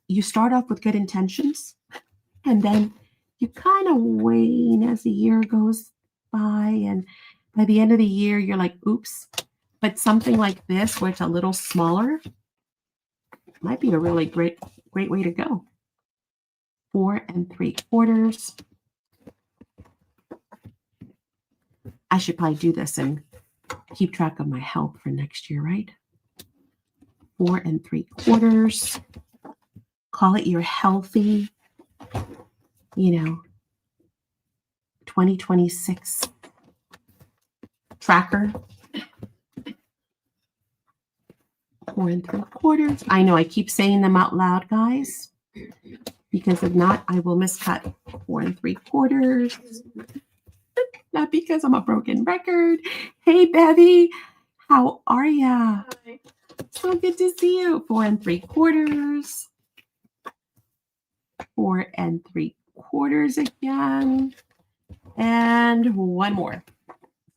you start off with good intentions and then you kind of wane as the year goes by. And by the end of the year, you're like, oops. But something like this, where it's a little smaller, might be a really great way to go. 4 3/4. I should probably do this and keep track of my health for next year, right? 4 3/4. Call it your healthy, 2026 tracker. 4 3/4. I know I keep saying them out loud, guys, because if not, I will miscut. 4 3/4. Not because I'm a broken record. Hey, Bevy, how are ya? Hi. So good to see you. 4 3/4. 4 3/4 again. And one more.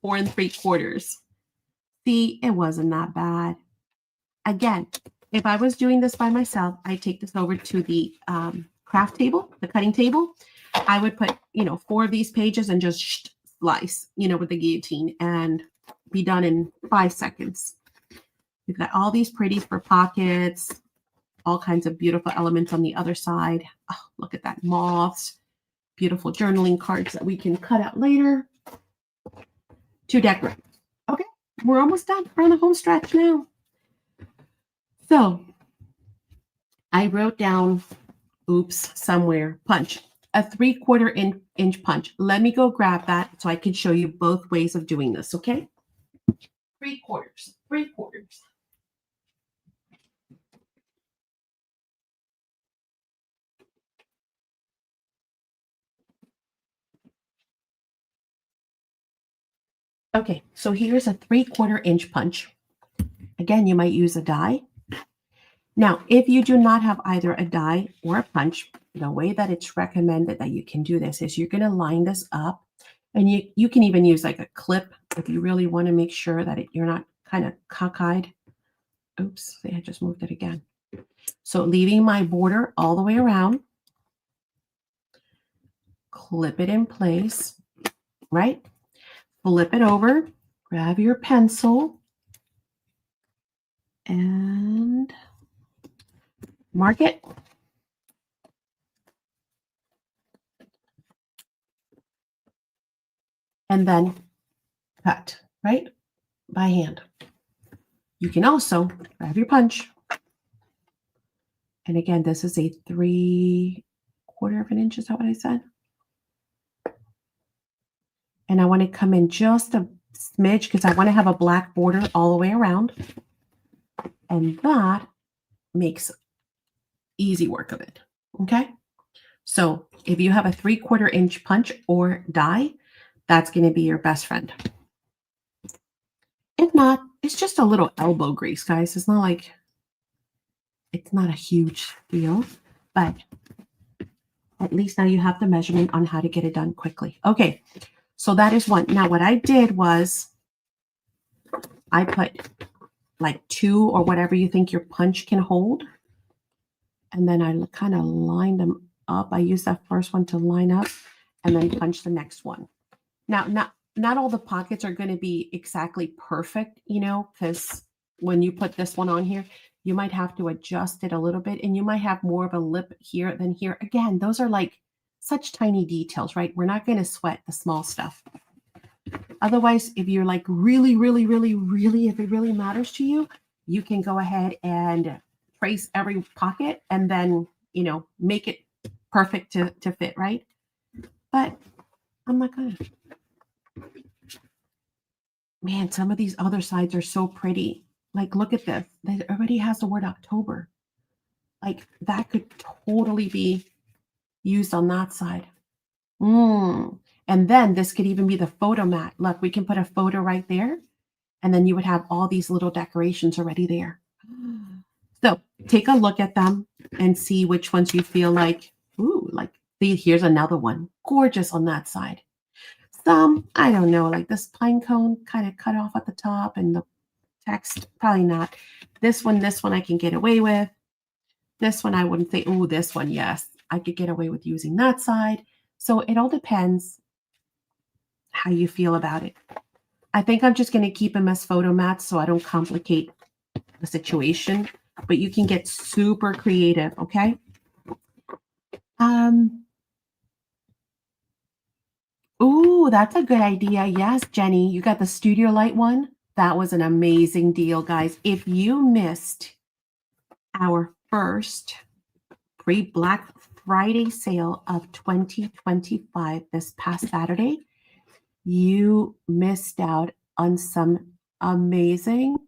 4 3/4. See, it wasn't that bad. Again, if I was doing this by myself, I'd take this over to the craft table, the cutting table. I would put, 4 of these pages and just slice, with the guillotine and be done in 5 seconds. We've got all these pretties for pockets, all kinds of beautiful elements on the other side. Oh, look at that, moths, beautiful journaling cards that we can cut out later to decorate. Okay, we're almost done. We're on the home stretch now. So I wrote down, somewhere, punch, a 3/4 inch punch. Let me go grab that so I can show you both ways of doing this, okay? 3/4. Okay, so here's a 3/4 inch punch. Again, you might use a die. Now, if you do not have either a die or a punch, the way that it's recommended that you can do this is you're going to line this up, and you can even use like a clip if you really want to make sure that you're not kind of cockeyed. Oops, I just moved it again. So leaving my border all the way around, clip it in place, right? Flip it over, grab your pencil, and mark it. And then cut, right? By hand. You can also grab your punch. And again, this is a 3/4 inch. Is that what I said? And I want to come in just a smidge because I want to have a black border all the way around. And that makes easy work of it. Okay. So if you have a 3/4 inch punch or die, that's going to be your best friend. If not, it's just a little elbow grease, guys. It's not a huge deal, but at least now you have the measurement on how to get it done quickly. Okay, so that is one. Now what I did was I put like 2 or whatever you think your punch can hold. And then I kind of lined them up. I used that first one to line up and then punch the next one. Now, not all the pockets are going to be exactly perfect, because when you put this one on here, You might have to adjust it a little bit, and you might have more of a lip here than here. Again, those are like such tiny details, right? We're not going to sweat the small stuff. Otherwise, if you're like really, if it really matters to you, you can go ahead and trace every pocket and then, make it perfect to fit, right? But I'm not gonna. Man, some of these other sides are so pretty. Like, look at this. It already has the word October. Like, that could totally be used on that side. And then this could even be the photo mat. Look, we can put a photo right there, and then you would have all these little decorations already there. So take a look at them and see which ones you feel like, ooh, like, see, here's another one. Gorgeous on that side. Some, I don't know, like this pine cone kind of cut off at the top and the text, probably not. This one I can get away with. This one I wouldn't say, oh, this one, yes, I could get away with using that side. So it all depends how you feel about it. I think I'm just going to keep them as photo mats so I don't complicate the situation, but you can get super creative, okay? Ooh, that's a good idea. Yes, Jenny, you got the studio light one. That was an amazing deal, guys. If you missed our first pre-Black Friday sale of 2025 this past Saturday, you missed out on some amazing,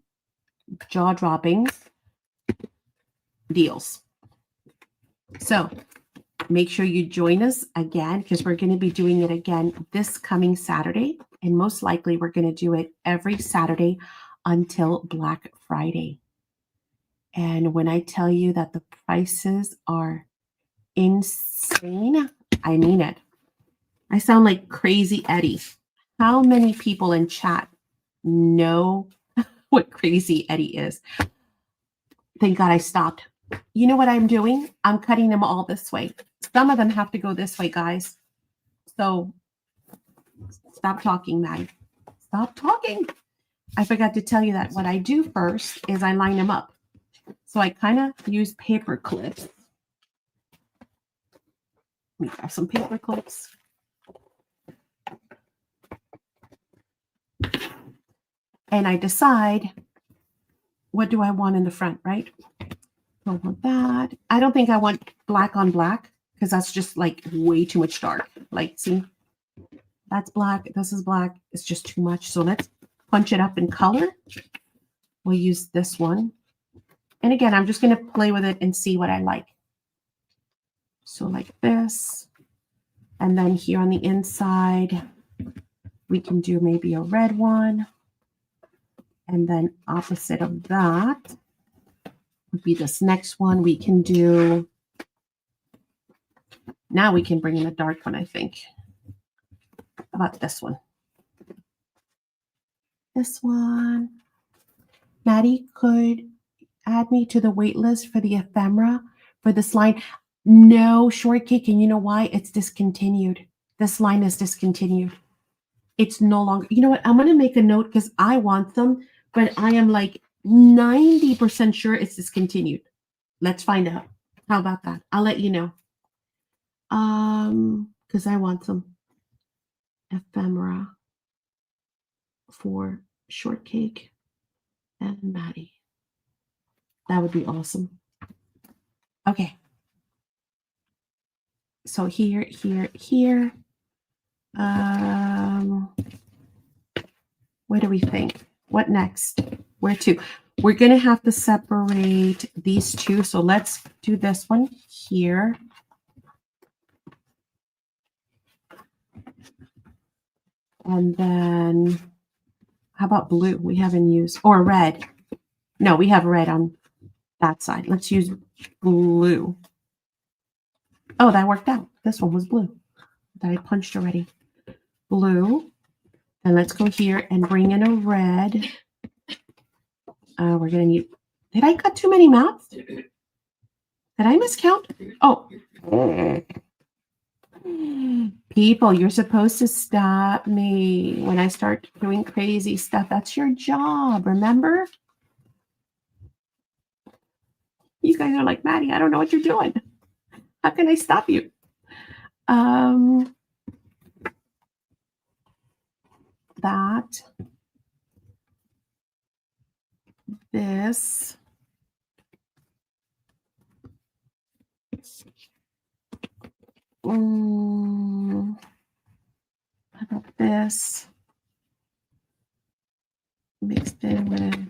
jaw-dropping deals. So make sure you join us again, because we're going to be doing it again this coming Saturday. And most likely we're going to do it every Saturday until Black Friday. And when I tell you that the prices are insane, I mean it. I sound like Crazy Eddie. How many people in chat know what Crazy Eddie is? Thank God I stopped. You know what I'm doing? I'm cutting them all this way. Some of them have to go this way, guys. So stop talking, Maddie. Stop talking. I forgot to tell you that what I do first is I line them up. So I kind of use paper clips. Let me grab some paper clips. And I decide, what do I want in the front, right? Don't want that. I don't think I want black on black, because that's just like way too much dark. Like, see, that's black. This is black. It's just too much. So let's punch it up in color. We'll use this one. And again, I'm just going to play with it and see what I like. So like this. And then here on the inside, we can do maybe a red one. And then opposite of that would be this next one. We can do, now we can bring in a dark one, I think. How about this one? This one. Maddie could add me to the wait list for the ephemera for this line. No, Shortcake, and you know why? It's discontinued. This line is discontinued. It's no longer, you know what? I'm going to make a note because I want them, but I am like 90% sure it's discontinued. Let's find out. How about that? I'll let you know. Because I want some ephemera for Shortcake and Maddie. That would be awesome. Okay. So here. What do we think? What next? Where to? We're going to have to separate these two. So let's do this one here. And then how about blue? We haven't used, or red. No, we have red on that side. Let's use blue. Oh, that worked out. This one was blue that I punched already. Blue. And let's go here and bring in a red. We're going to need, did I cut too many mats? Did I miscount? Oh. People, you're supposed to stop me when I start doing crazy stuff. That's your job, remember? You guys are like, Maddie, I don't know what you're doing. How can I stop you? That, this, how about this? Mixed in with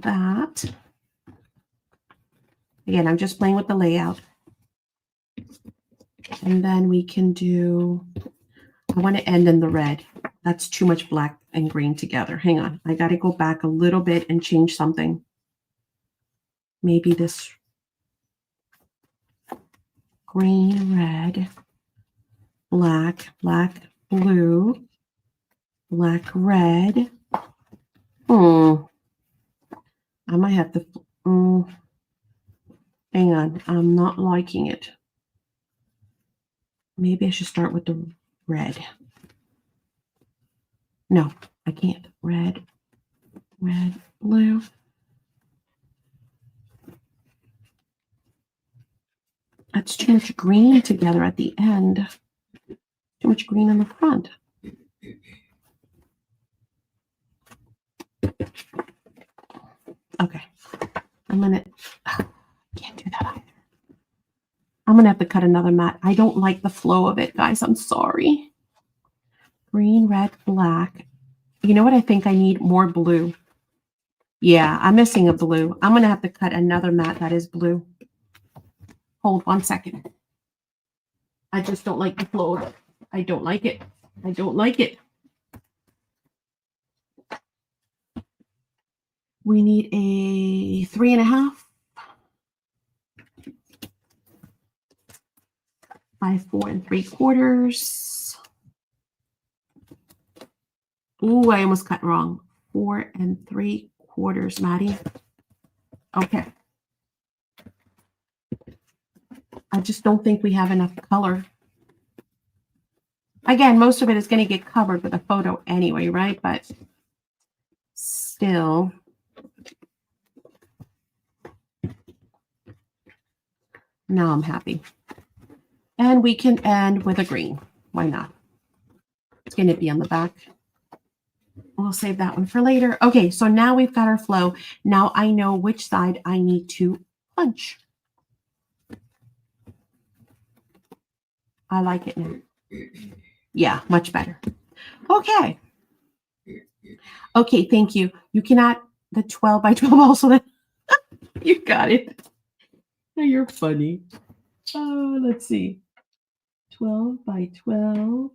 that. Again, I'm just playing with the layout. And then we can do, I want to end in the red. That's too much black and green together. Hang on. I got to go back a little bit and change something. Maybe this green, red, black, black, blue, black, red. I might have to, hang on. I'm not liking it. Maybe I should start with the red. No, I can't. Red, red, blue. That's too much green together at the end. Too much green in the front. Okay. Can't do that either. I'm going to have to cut another mat. I don't like the flow of it, guys. I'm sorry. Green, red, black. You know what? I think I need more blue. Yeah, I'm missing a blue. I'm going to have to cut another mat that is blue. Hold 1 second. I just don't like the flow of it. I don't like it. I don't like it. We need a 3.5 by 4 3/4. Ooh, I almost cut wrong. 4 3/4, Maddie. Okay. I just don't think we have enough color. Again, most of it is going to get covered with a photo anyway, right? But still. Now I'm happy. And we can end with a green. Why not? It's going to be on the back. We'll save that one for later. Okay, so now we've got our flow. Now I know which side I need to punch. I like it now. Yeah, much better. Okay. Okay, thank you. You cannot, the 12 by 12 also. You got it. You're funny. Oh, let's see. 12 by 12.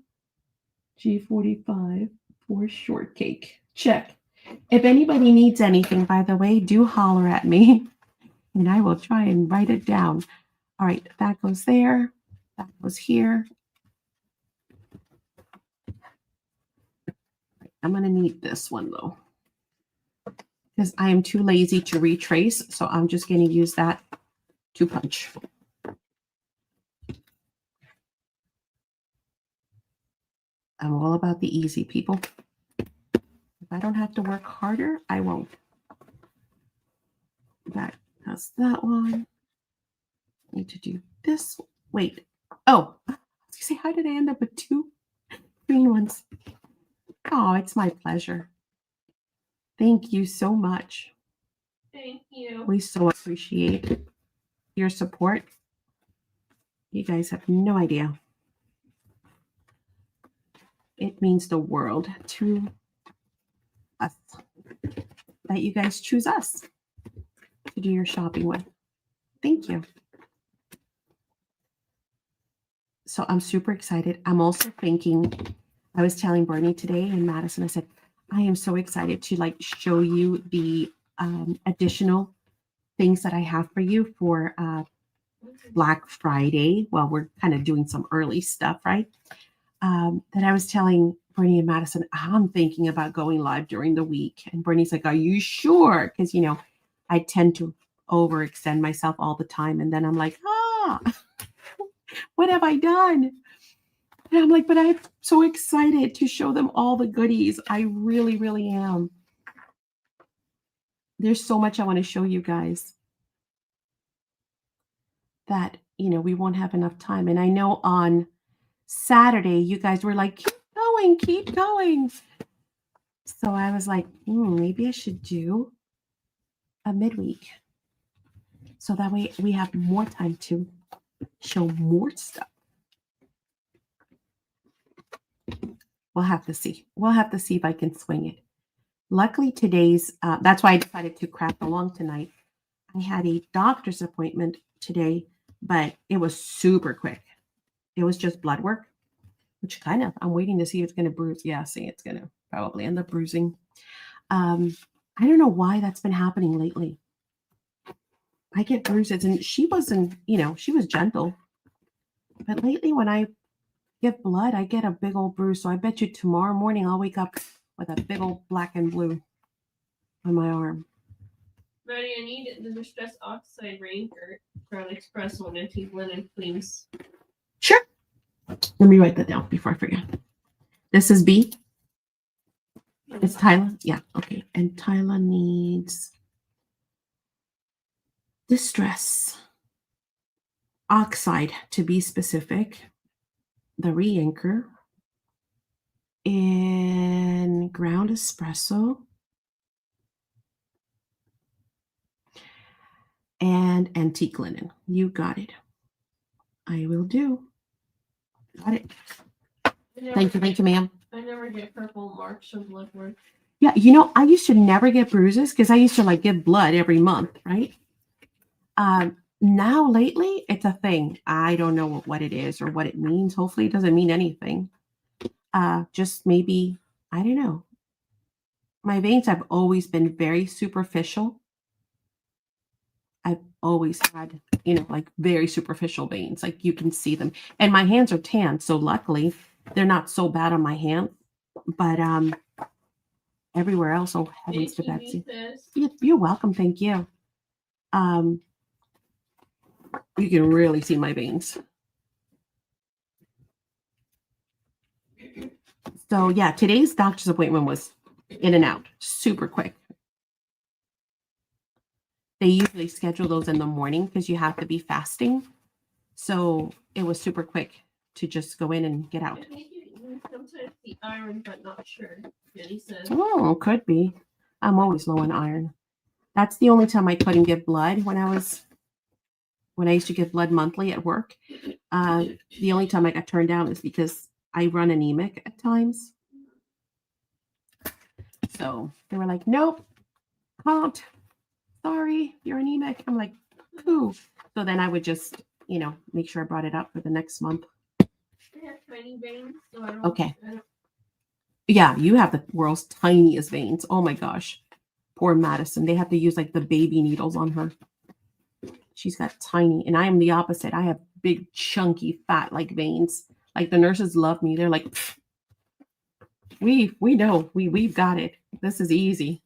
G45 for shortcake. Check. If anybody needs anything, by the way, do holler at me and I will try and write it down. All right, that goes there. That goes here. I'm going to need this one though, because I am too lazy to retrace. So I'm just going to use that to punch. I'm all about the easy, people. If I don't have to work harder, I won't. That's that one. Need to do this. Wait. Oh, I was gonna say, how did I end up with 2 green ones? Oh, it's my pleasure. Thank you so much. Thank you. We so appreciate your support. You guys have no idea. It means the world to us that you guys choose us to do your shopping with. Thank you. So I'm super excited. I'm also thinking, I was telling Bernie today in Madison, I said, I am so excited to like show you the additional things that I have for you for Black Friday. Well, we're kind of doing some early stuff, right? That I was telling Bernie and Madison, I'm thinking about going live during the week. And Bernie's like, are you sure? Because, you know, I tend to overextend myself all the time. And then I'm like, what have I done? And I'm like, but I'm so excited to show them all the goodies. I really, really am. There's so much I want to show you guys. that, we won't have enough time. And I know on Saturday, you guys were like, keep going. So I was like, maybe I should do a midweek. So that way we have more time to show more stuff. We'll have to see. We'll have to see if I can swing it. Luckily that's why I decided to craft along tonight. I had a doctor's appointment today, but it was super quick. It was just blood work, which I'm waiting to see if it's going to bruise. Yeah, see, it's going to probably end up bruising. I don't know why that's been happening lately. I get bruises, and she wasn't, she was gentle. But lately when I get blood, I get a big old bruise. So I bet you tomorrow morning I'll wake up with a big old black and blue on my arm. Maddie, I need the Distress Oxide rain for Express one if you linen, please. Sure. Let me write that down before I forget. This is B. It's Tyler. Yeah. Okay. And Tyler needs Distress Oxide, to be specific. The re-anchor in ground espresso and antique linen. You got it. I will do. Got it. Thank you, ma'am. I never get purple marks from blood work. Yeah, I used to never get bruises because I used to give blood every month, right? Now lately it's a thing. I don't know what it is or what it means. Hopefully it doesn't mean anything. Just maybe, I don't know. My veins have always been very superficial. I've always had, very superficial veins. You can see them. And my hands are tan, so luckily they're not so bad on my hands. But everywhere else, oh heavens to Betsy. You're welcome, thank you. You can really see my veins. So yeah, today's doctor's appointment was in and out, super quick. They usually schedule those in the morning because you have to be fasting. So it was super quick to just go in and get out. I think you sometimes see iron, but not sure. Jenny says. Oh, could be. I'm always low on iron. That's the only time I couldn't give blood when I used to give blood monthly at work. The only time I got turned down is because I run anemic at times. So they were like, nope, can't. Sorry, you're anemic. I'm like, pooh. So then I would just, make sure I brought it up for the next month. I have tiny veins, so I don't. Okay. Yeah, you have the world's tiniest veins. Oh my gosh. Poor Madison. They have to use the baby needles on her. She's got tiny, and I am the opposite. I have big, chunky, fat veins. The nurses love me. They're like, we know, we've got it. This is easy.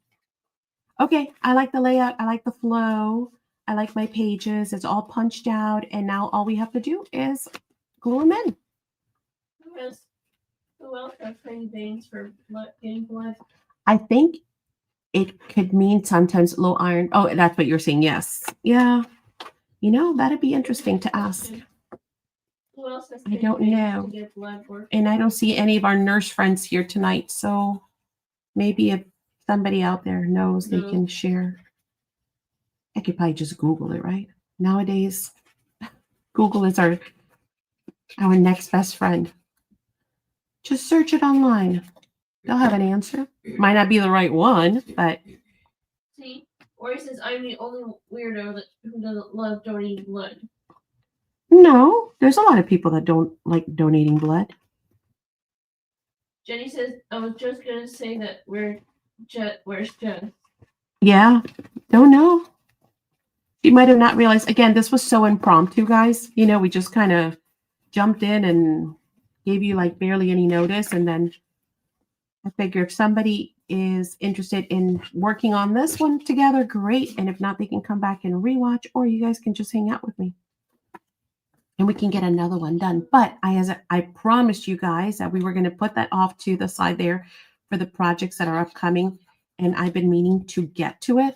Okay, I like the layout. I like the flow. I like my pages. It's all punched out, and now all we have to do is glue them in. Who else has tiny veins for getting blood? I think it could mean sometimes low iron. Oh, that's what you're saying. Yes. Yeah. That'd be interesting to ask. Who else has I don't know. to get blood work? And I don't see any of our nurse friends here tonight. So maybe if somebody out there knows, they can share. I could probably just Google it, right? Nowadays, Google is our next best friend. Just search it online. They'll have an answer. Might not be the right one, but. See? Or he says, I'm the only weirdo who doesn't love donating blood. No, there's a lot of people that don't like donating blood. Jenny says, I was just going to say that where's Jess? Yeah, don't know. She might have not realized. Again, this was so impromptu, guys. We just kind of jumped in and gave you barely any notice. And then I figure if somebody is interested in working on this one together, great. And if not, they can come back and rewatch, or you guys can just hang out with me. And we can get another one done. But I promised you guys that we were going to put that off to the side there for the projects that are upcoming. And I've been meaning to get to it.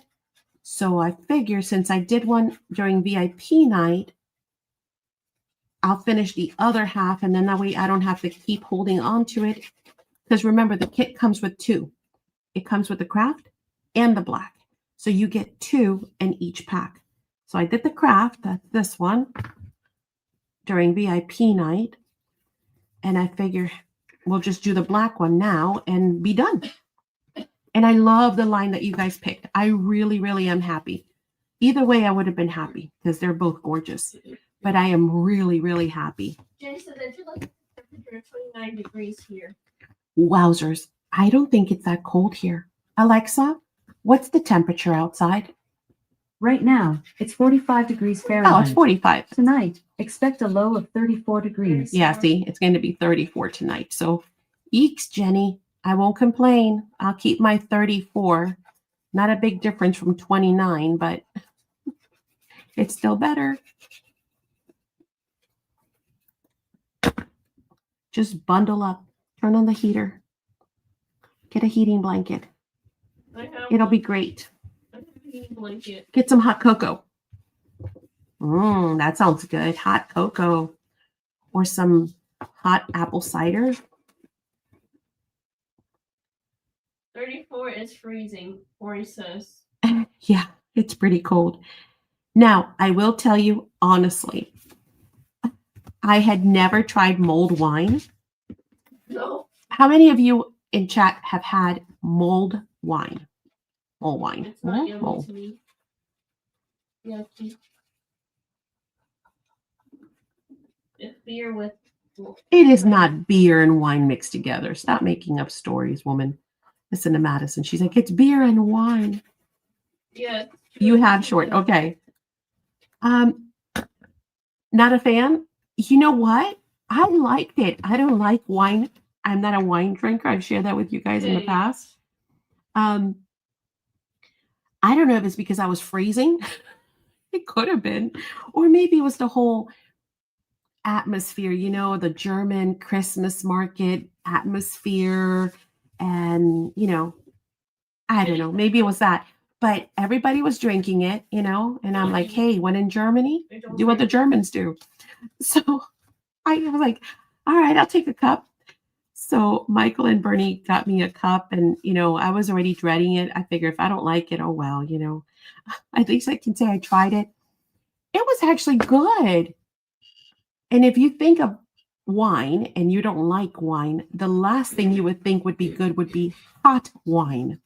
So I figure since I did one during VIP night, I'll finish the other half, and then that way I don't have to keep holding on to it. Because remember, the kit comes with two. It comes with the craft and the black. So you get two in each pack. So I did the craft, that's this one, during VIP night. And I figure we'll just do the black one now and be done. And I love the line that you guys picked. I really, really am happy. Either way, I would have been happy because they're both gorgeous. But I am really, really happy. Jenny said that you like the temperature of 29 degrees here. Wowzers. I don't think it's that cold here. Alexa, what's the temperature outside? Right now, it's 45 degrees Oh, Fahrenheit. it's 45. Tonight, expect a low of 34 degrees. Yeah, see, it's going to be 34 tonight. So, eeks, Jenny. I won't complain. I'll keep my 34. Not a big difference from 29, but it's still better. Just bundle up. Turn on the heater. Get a heating blanket. It'll be great. I have a heating blanket. Get some hot cocoa. That sounds good. Hot cocoa. Or some hot apple cider. 34 is freezing, Corey says. Yeah, it's pretty cold. Now, I will tell you honestly, I had never tried mulled wine. No, How many of you in chat have had mulled wine? Mulled wine. it's not yummy Mulled. to me. Yucky. It's beer with. It is not beer and wine mixed together. Stop making up stories, woman. Listen to Madison. She's like, it's beer and wine. Yeah. You have short. Okay. Not a fan. You know what? I liked it. I don't like wine. I'm not a wine drinker. I've shared that with you guys in the past. I don't know if it's because I was freezing. It could have been. Or maybe it was the whole atmosphere, you know, the German Christmas market atmosphere. And, you know, I don't know. Maybe it was that. But everybody was drinking it, you know, and I'm like, hey, when in Germany, do what the Germans do. So I was like, all right, I'll take a cup. So Michael and Bernie got me a cup, and, you know, I was already dreading it. I figure if I don't like it, oh, well, you know, at least I can say I tried it. It was actually good. And if you think of wine and you don't like wine, the last thing you would think would be good would be hot wine,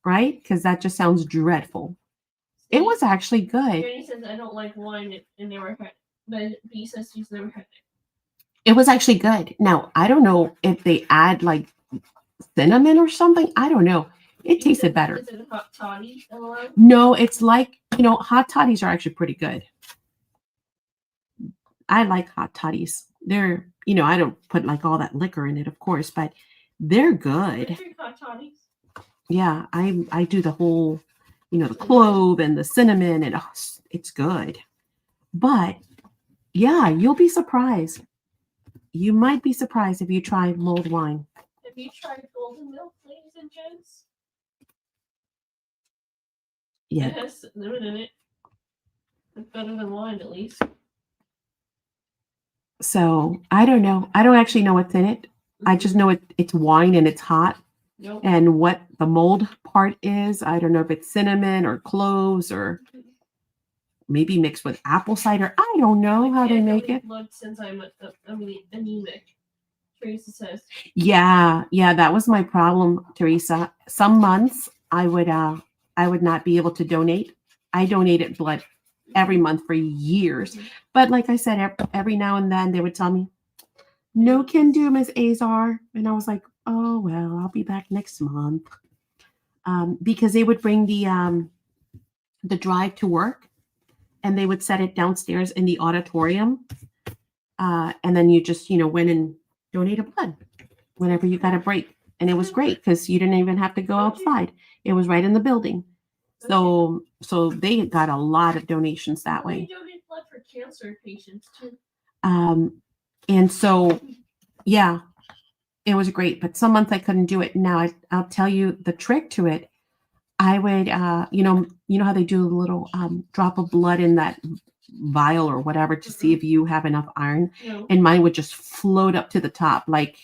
right? Because that just sounds dreadful. It was actually good. Jenny says I don't like wine and never had, but B says she's never had it. It was actually good. Now, I don't know if they add like cinnamon or something. I don't know. It tasted better. Is it a hot toddy? No, it's like, you know, hot toddies are actually pretty good. I like hot toddies. They're, you know, I don't put like all that liquor in it, of course, but they're good. I drink hot toddies. Yeah, I do the whole, you know, the clove and the cinnamon, and oh, it's good. But yeah, you'll be surprised. You might be surprised if you try mulled wine. Have you tried golden milk, ladies and gents? Yeah. It has cinnamon in it. It's better than wine, at least. So I don't know. I don't actually know what's in it. I just know it's wine and it's hot. Nope. And what the mold part is, I don't know if it's cinnamon or cloves or maybe mixed with apple cider. I don't know how they make it. Blood since I'm anemic. Teresa says. Yeah, that was my problem, Teresa. Some months I would not be able to donate. I donated blood every month for years. But like I said, every now and then they would tell me, no can do, Ms. Azar. And I was like, oh, well, I'll be back next month. Because they would bring the drive to work and they would set it downstairs in the auditorium. And then you just, you know, went and donated blood whenever you got a break. And it was great because you didn't even have to go outside. It was right in the building. So they got a lot of donations that way. We donate blood for cancer patients too. And so, yeah, it was great. But some months I couldn't do it. Now I'll tell you the trick to it. I would, you know how they do a little drop of blood in that vial or whatever to see if you have enough iron. No. And mine would just float up to the top. Like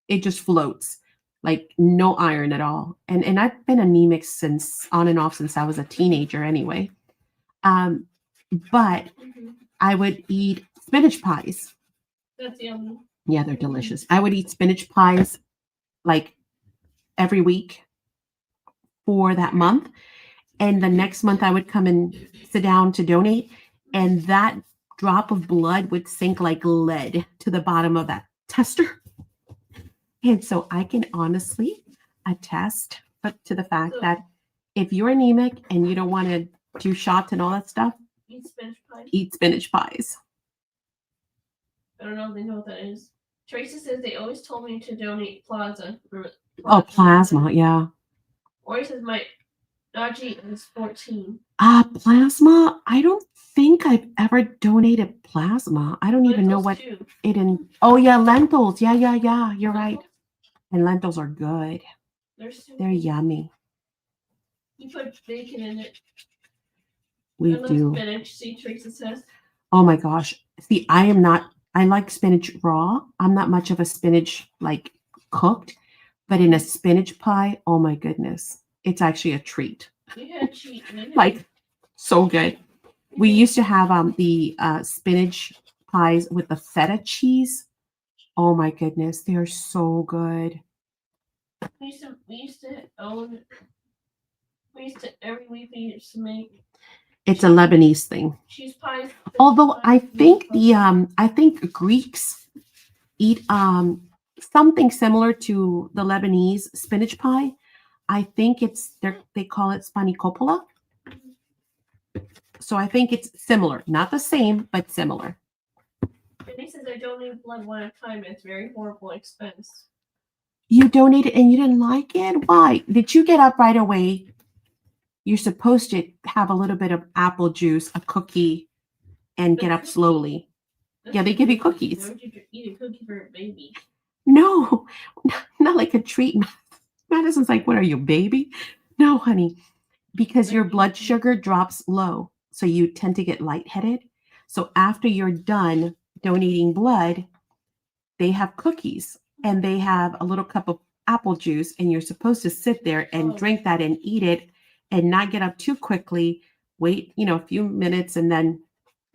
it just floats, like no iron at all. And I've been anemic since on and off since I was a teenager anyway. But Mhm. I would eat spinach pies. That's yummy. Yeah, they're delicious. I would eat spinach pies like every week for that month. And the next month I would come and sit down to donate. And that drop of blood would sink like lead to the bottom of that tester. And so I can honestly attest to the fact that if you're anemic and you don't want to do shots and all that stuff, Eat spinach pie. eat spinach pies. I don't know if they know what that is. Tracy says they always told me to donate plasma. Oh, plasma. Yeah. Or he says my Najee is 14. Plasma. I don't think I've ever donated plasma. I don't even know Lentils what too. it in. Oh yeah, lentils. Yeah. You're right. And lentils are good. They're yummy. You put bacon in it. We I love do. spinach. See, Tracy says. Oh my gosh. See, I like spinach raw. I'm not much of a spinach like cooked, but in a spinach pie, oh my goodness. It's actually a treat. You had cheat. Like so good. We used to have the spinach pies with the feta cheese. Oh my goodness, they are so good. We used to own. We used to every week we used to make It's a Lebanese thing. cheese pies. Although I think I think Greeks eat something similar to the Lebanese spinach pie. I think they call it spanikopola. So I think it's similar, not the same, but similar. Jenny says I donate blood one at a time. It's very horrible expense. You donated and you didn't like it? Why? Did you get up right away? You're supposed to have a little bit of apple juice, a cookie, and get up slowly. Yeah, they give you cookies. Why would you eat a cookie for a baby? No, not like a treat. Madison's like, what are you, baby? No, honey, because your blood sugar drops low. So you tend to get lightheaded. So after you're done donating blood, they have cookies and they have a little cup of apple juice. And you're supposed to sit there and drink that and eat it and not get up too quickly. Wait, a few minutes and then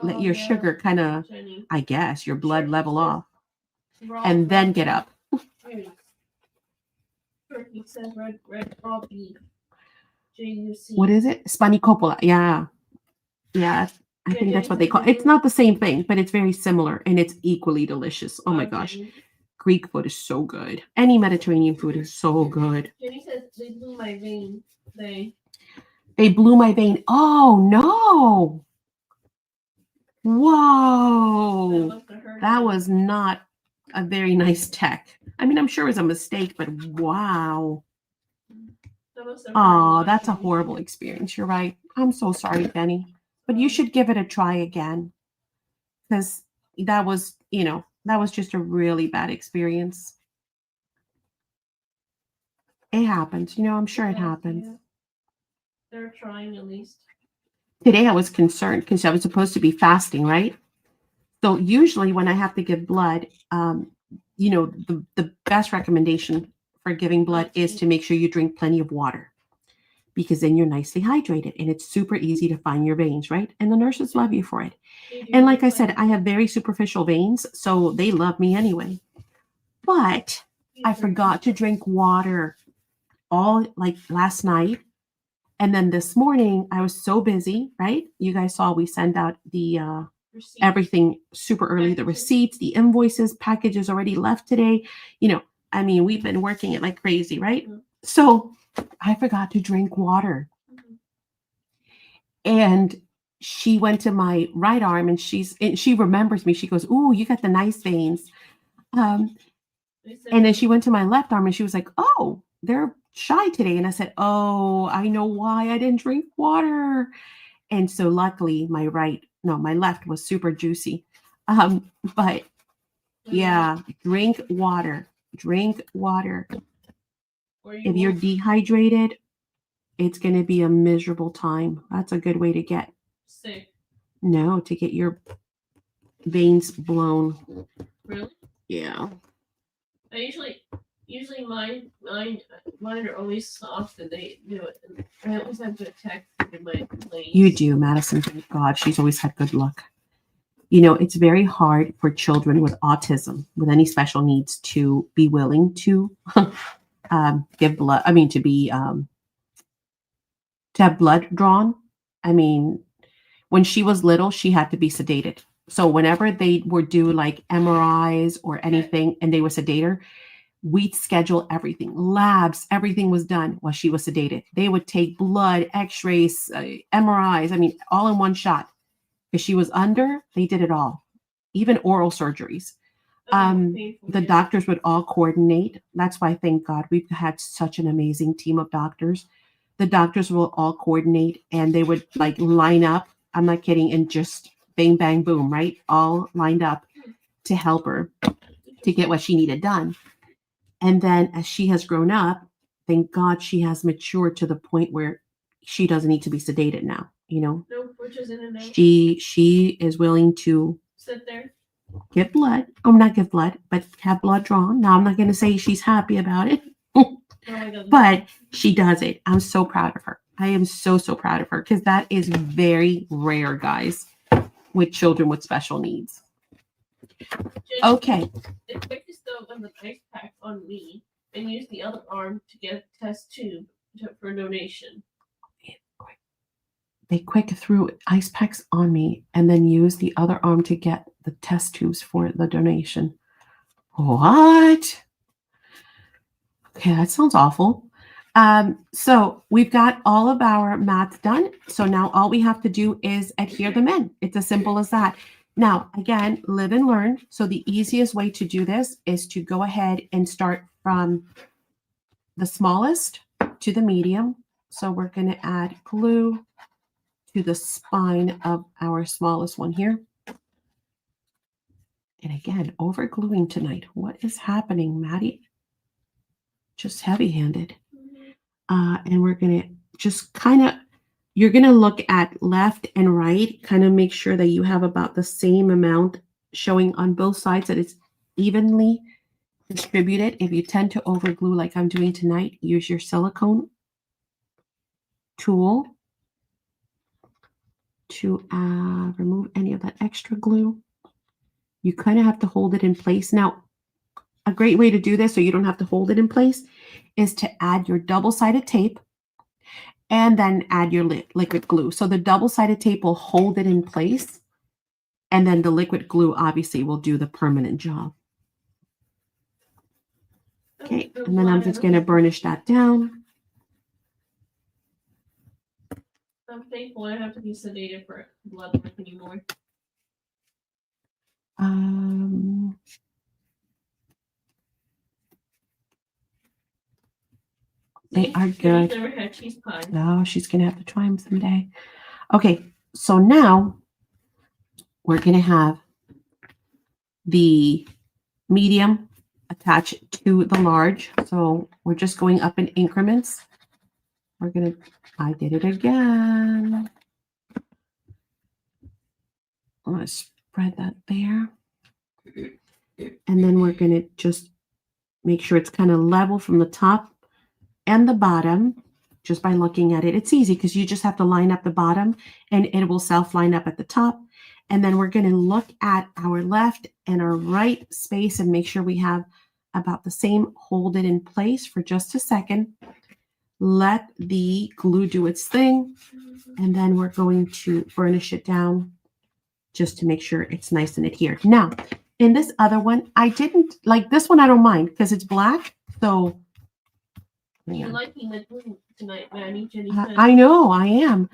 let your sugar kind of, Jenny. I guess, your blood Sure, level sure. off Raw and then beef. get up. Turkey says red raw beef. JUC. What is it? Spanikopola. Yeah. Yeah. I think that's what they call it. It's not the same thing, but it's very similar and it's equally delicious. Oh my gosh. Jenny. Greek food is so good. Any Mediterranean food is so good. Jenny says they blew my vein. They blew my vein. Oh no. Whoa. That was not a very nice tech. I mean, I'm sure it was a mistake, but wow. Oh, that's a horrible experience. You're right. I'm so sorry, Benny. But you should give it a try again. Because that was just a really bad experience. It happens. I'm sure it happens. Yeah. They're trying at least. Today I was concerned because I was supposed to be fasting, right? So usually when I have to give blood, the best recommendation for giving blood is to make sure you drink plenty of water because then you're nicely hydrated and it's super easy to find your veins, right? And the nurses love you for it. And like I said, I have very superficial veins, so they love me anyway. But I forgot to drink water all like last night. And then this morning I was so busy, right? You guys saw we sent out the everything super early, the receipts, the invoices, packages already left today. We've been working it like crazy, right? Mm-hmm. So I forgot to drink water. Mm-hmm. And she went to my right arm and she remembers me. She goes, "Ooh, you got the nice veins." And then she went to my left arm and she was like, "Oh, they're shy today." And I said, "Oh, I know why I didn't drink water." And so luckily my left was super juicy. But yeah, drink water. If you're dehydrated, it's going to be a miserable time. That's a good way to get sick. No, to get your veins blown. Really? Yeah. I usually mine are always soft and they do it. And I always have good text in my planes. You do, Madison. Thank God. She's always had good luck. You know, it's very hard for children with autism, with any special needs, to be willing to give blood. I mean, to have blood drawn. I mean, when she was little, she had to be sedated. So whenever they would do like MRIs or anything and they would sedate her, we'd schedule everything, labs, everything was done while she was sedated. They would take blood, x-rays, MRIs, I mean, all in one shot. Because she was under, they did it all, even oral surgeries. The doctors would all coordinate. That's why, thank God, we've had such an amazing team of doctors. The doctors will all coordinate and they would like line up. I'm not kidding. And just bang, bang, boom, right? All lined up to help her to get what she needed done. And then as she has grown up, thank God she has matured to the point where she doesn't need to be sedated now. You know, no, which is in and out. she is willing to Sit there. get blood. Oh, not get blood, but have blood drawn. Now I'm not going to say she's happy about it, Oh my God. but she does it. I'm so proud of her. I am so proud of her because that is very rare, guys, with children with special needs. Okay. The quickest though was an ice pack on me and use the other arm to get a test tube for donation. They quick threw ice packs on me and then use the other arm to get the test tubes for the donation. What? Okay, that sounds awful. So we've got all of our math done. So now all we have to do is adhere them in. It's as simple as that. Now, again, live and learn. So the easiest way to do this is to go ahead and start from the smallest to the medium. So we're going to add glue to the spine of our smallest one here. And again, over gluing tonight. What is happening, Maddie? Just heavy-handed. And we're going to just kind of, you're going to look at left and right, kind of make sure that you have about the same amount showing on both sides, that it's evenly distributed. If you tend to overglue like I'm doing tonight, use your silicone tool to remove any of that extra glue. You kind of have to hold it in place. Now, a great way to do this so you don't have to hold it in place is to add your double-sided tape and then add your liquid glue. So the double-sided tape will hold it in place, and then the liquid glue obviously will do the permanent job. Okay, and then I'm just going to burnish that down. I'm thankful I don't have to be sedated for blood work anymore. They are good. Never had cheese pie. No, she's going to have to try them someday. Okay, so now we're going to have the medium attached to the large. So we're just going up in increments. We're going to, I did it again. I'm going to spread that there. And then we're going to just make sure it's kind of level from the top and the bottom just by looking at it. It's easy because you just have to line up the bottom and it will self-line up at the top. And then we're going to look at our left and our right space and make sure we have about the same. Hold it in place for just a second. Let the glue do its thing. And then we're going to burnish it down just to make sure it's nice and adhered. Now, in this other one, I didn't like this one. I don't mind because it's black. So you're liking the glue tonight, Maddie. I know I am.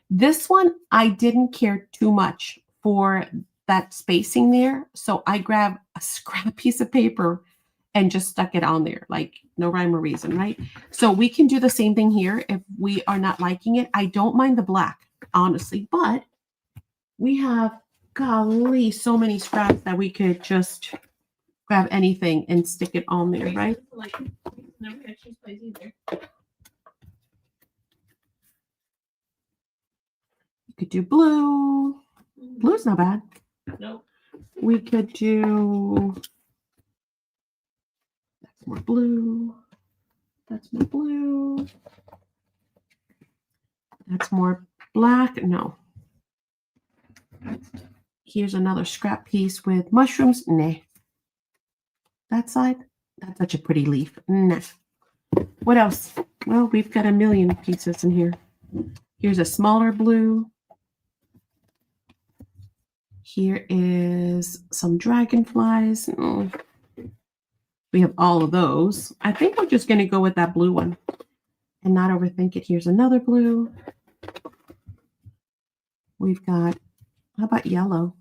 This one, I didn't care too much for that spacing there. So I grabbed a scrap piece of paper and just stuck it on there, like no rhyme or reason, right? So we can do the same thing here if we are not liking it. I don't mind the black, honestly, but we have, golly, so many scraps that we could just grab anything and stick it on there, right? Like, never had cheese pies either. You could do blue. Blue's not bad. Nope. We could do, that's more blue. That's more blue. That's more black. No. Here's another scrap piece with mushrooms. Nah. That side, that's such a pretty leaf. Nah. What else? Well, we've got a million pieces in here. Here's a smaller blue. Here is some dragonflies. Oh. We have all of those. I think I'm just going to go with that blue one and not overthink it. Here's another blue. We've got, how about yellow?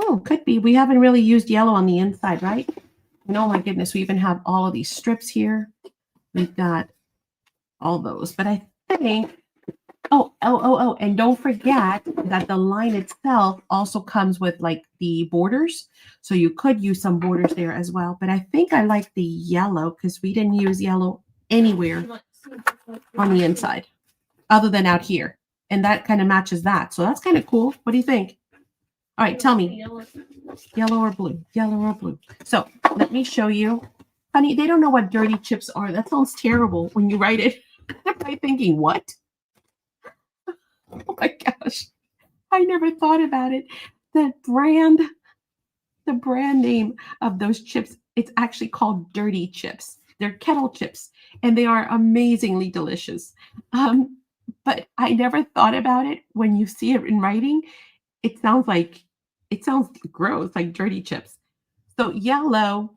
Oh, could be. We haven't really used yellow on the inside, right? And oh my goodness, we even have all of these strips here. We've got all those. But I think, and don't forget that the line itself also comes with like the borders. So you could use some borders there as well. But I think I like the yellow because we didn't use yellow anywhere on the inside other than out here. And that kind of matches that. So that's kind of cool. What do you think? All right, tell me. Yellow or blue? Yellow or blue? So let me show you. Honey, they don't know what dirty chips are. That sounds terrible when you write it. I'm thinking, what? Oh my gosh. I never thought about it. The brand name of those chips, it's actually called dirty chips. They're kettle chips, and they are amazingly delicious. But I never thought about it. When you see it in writing, it sounds gross, like dirty chips. So yellow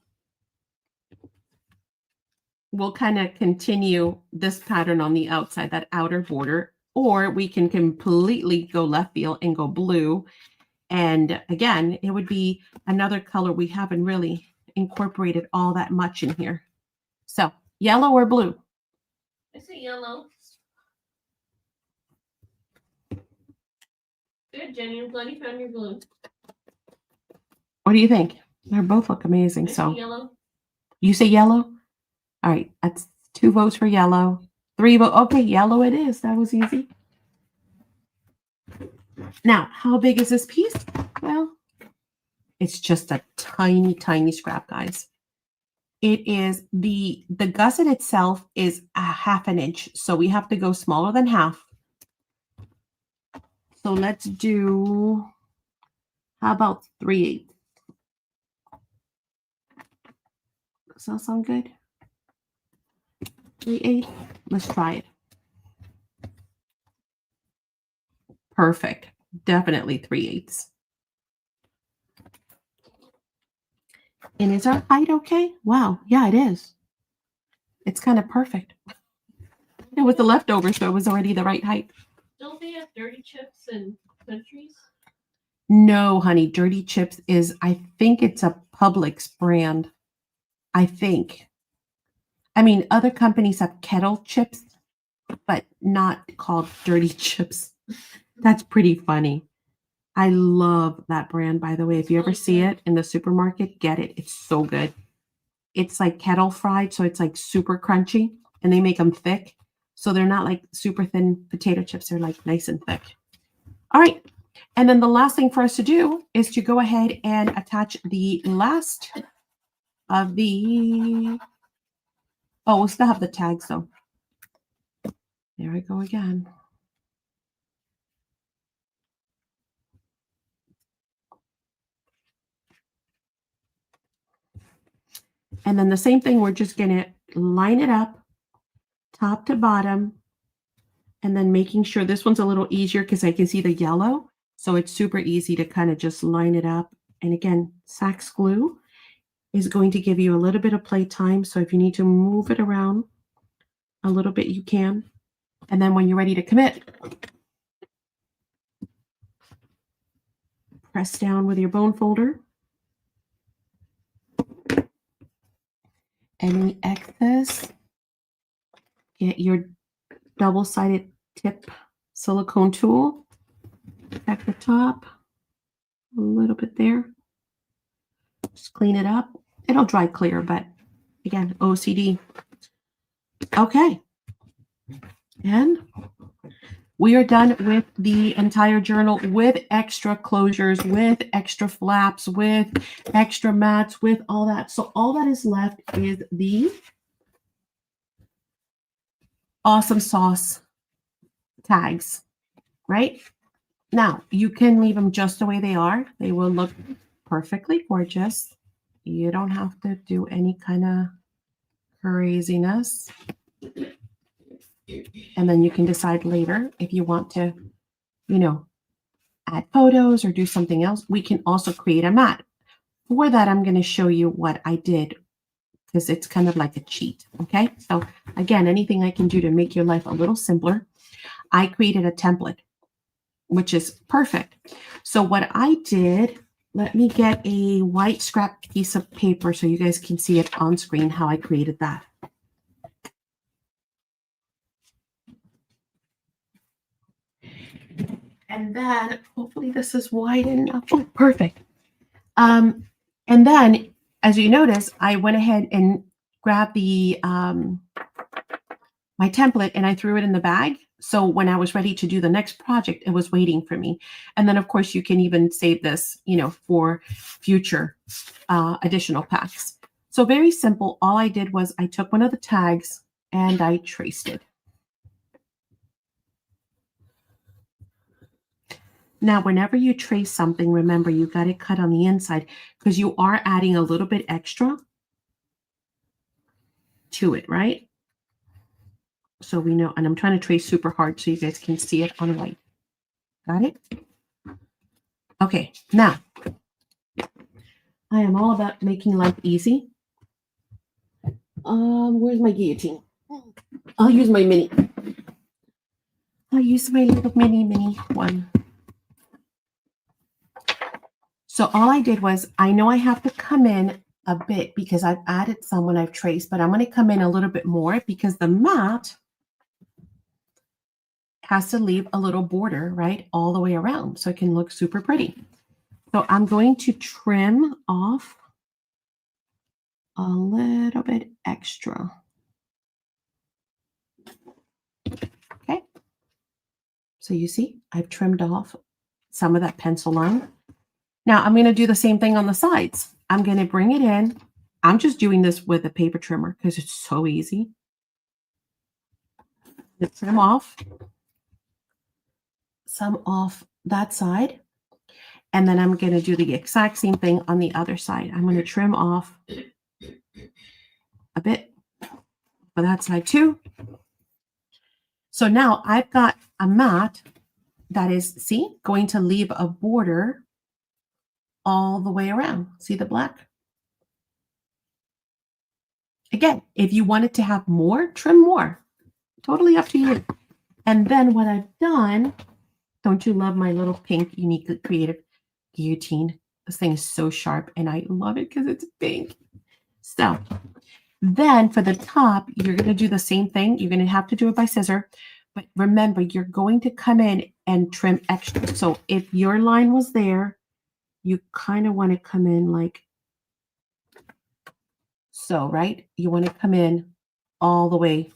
will kind of continue this pattern on the outside, that outer border, or we can completely go left field and go blue. And again, it would be another color we haven't really incorporated all that much in here. So yellow or blue? I say yellow. Good, Jenny. I'm glad you found your blue. What do you think? They both look amazing. I So say yellow. you say yellow? All right, that's 2 votes for yellow. 3 votes. Okay, yellow it is. That was easy. Now, how big is this piece? Well, it's just a tiny, tiny scrap, guys. It is the gusset itself is a 1/2 inch, so we have to go smaller than half. So let's do, how about 3/8? Does that sound good? 3/8. Let's try it. Perfect. Definitely 3/8. And is our height okay? Wow. Yeah, it is. It's kind of perfect. It was the leftover, so it was already the right height. Don't they have dirty chips in countries? No, honey. Dirty Chips is, I think it's a Publix brand. I think. I mean, other companies have kettle chips, but not called Dirty Chips. That's pretty funny. I love that brand, by the way. If you ever see it in the supermarket, get it. It's so good. It's like kettle fried, so it's like super crunchy, and they make them thick. So they're not like super thin potato chips. They're like nice and thick. All right. And then the last thing for us to do is to go ahead and attach the last of the, oh, we'll still have the tags though. There I go again. And then the same thing, we're just going to line it up top to bottom, and then making sure this one's a little easier because I can see the yellow. So it's super easy to kind of just line it up. And again, SACs glue is going to give you a little bit of play time. So if you need to move it around a little bit, you can. And then when you're ready to commit, press down with your bone folder. Any excess, get your double-sided tip silicone tool at the top, a little bit there. Just clean it up. It'll dry clear, but again, OCD. Okay. And We are done with the entire journal with extra closures, with extra flaps, with extra mats, with all that. So all that is left is the awesome sauce tags, right? Now, you can leave them just the way they are. They will look perfectly gorgeous. You don't have to do any kind of craziness. And then you can decide later if you want to, add photos or do something else. We can also create a mat. For that, I'm going to show you what I did because it's kind of like a cheat. Okay. So again, anything I can do to make your life a little simpler. I created a template, which is perfect. So what I did, let me get a white scrap piece of paper so you guys can see it on screen how I created that. And then hopefully this is wide enough. Oh, perfect. And then as you notice, I went ahead and grabbed the my template and I threw it in the bag. So when I was ready to do the next project, it was waiting for me. And then of course you can even save this, for future additional packs. So very simple. All I did was I took one of the tags and I traced it. Now, whenever you trace something, remember you got it cut on the inside because you are adding a little bit extra to it, right? So we know, and I'm trying to trace super hard so you guys can see it on white. Got it? Okay, now I am all about making life easy. Where's my guillotine? I'll use my mini. I'll use my little mini one. So all I did was, I know I have to come in a bit because I've added some when I've traced, but I'm going to come in a little bit more because the mat has to leave a little border, right, all the way around so it can look super pretty. So I'm going to trim off a little bit extra. Okay. So you see, I've trimmed off some of that pencil line. Now I'm going to do the same thing on the sides. I'm going to bring it in. I'm just doing this with a paper trimmer because it's so easy. Trim off some off that side. And then I'm going to do the exact same thing on the other side. I'm going to trim off a bit for that side too. So now I've got a mat that is, see, going to leave a border all the way around. See the black? Again, if you wanted to have more, trim more. Totally up to you. And then what I've done, don't you love my little pink, uniquely creative guillotine? This thing is so sharp and I love it because it's pink. So then for the top, you're going to do the same thing. You're going to have to do it by scissor. But remember, you're going to come in and trim extra. So if your line was there, you kind of want to come in like so, right? You want to come in all the way,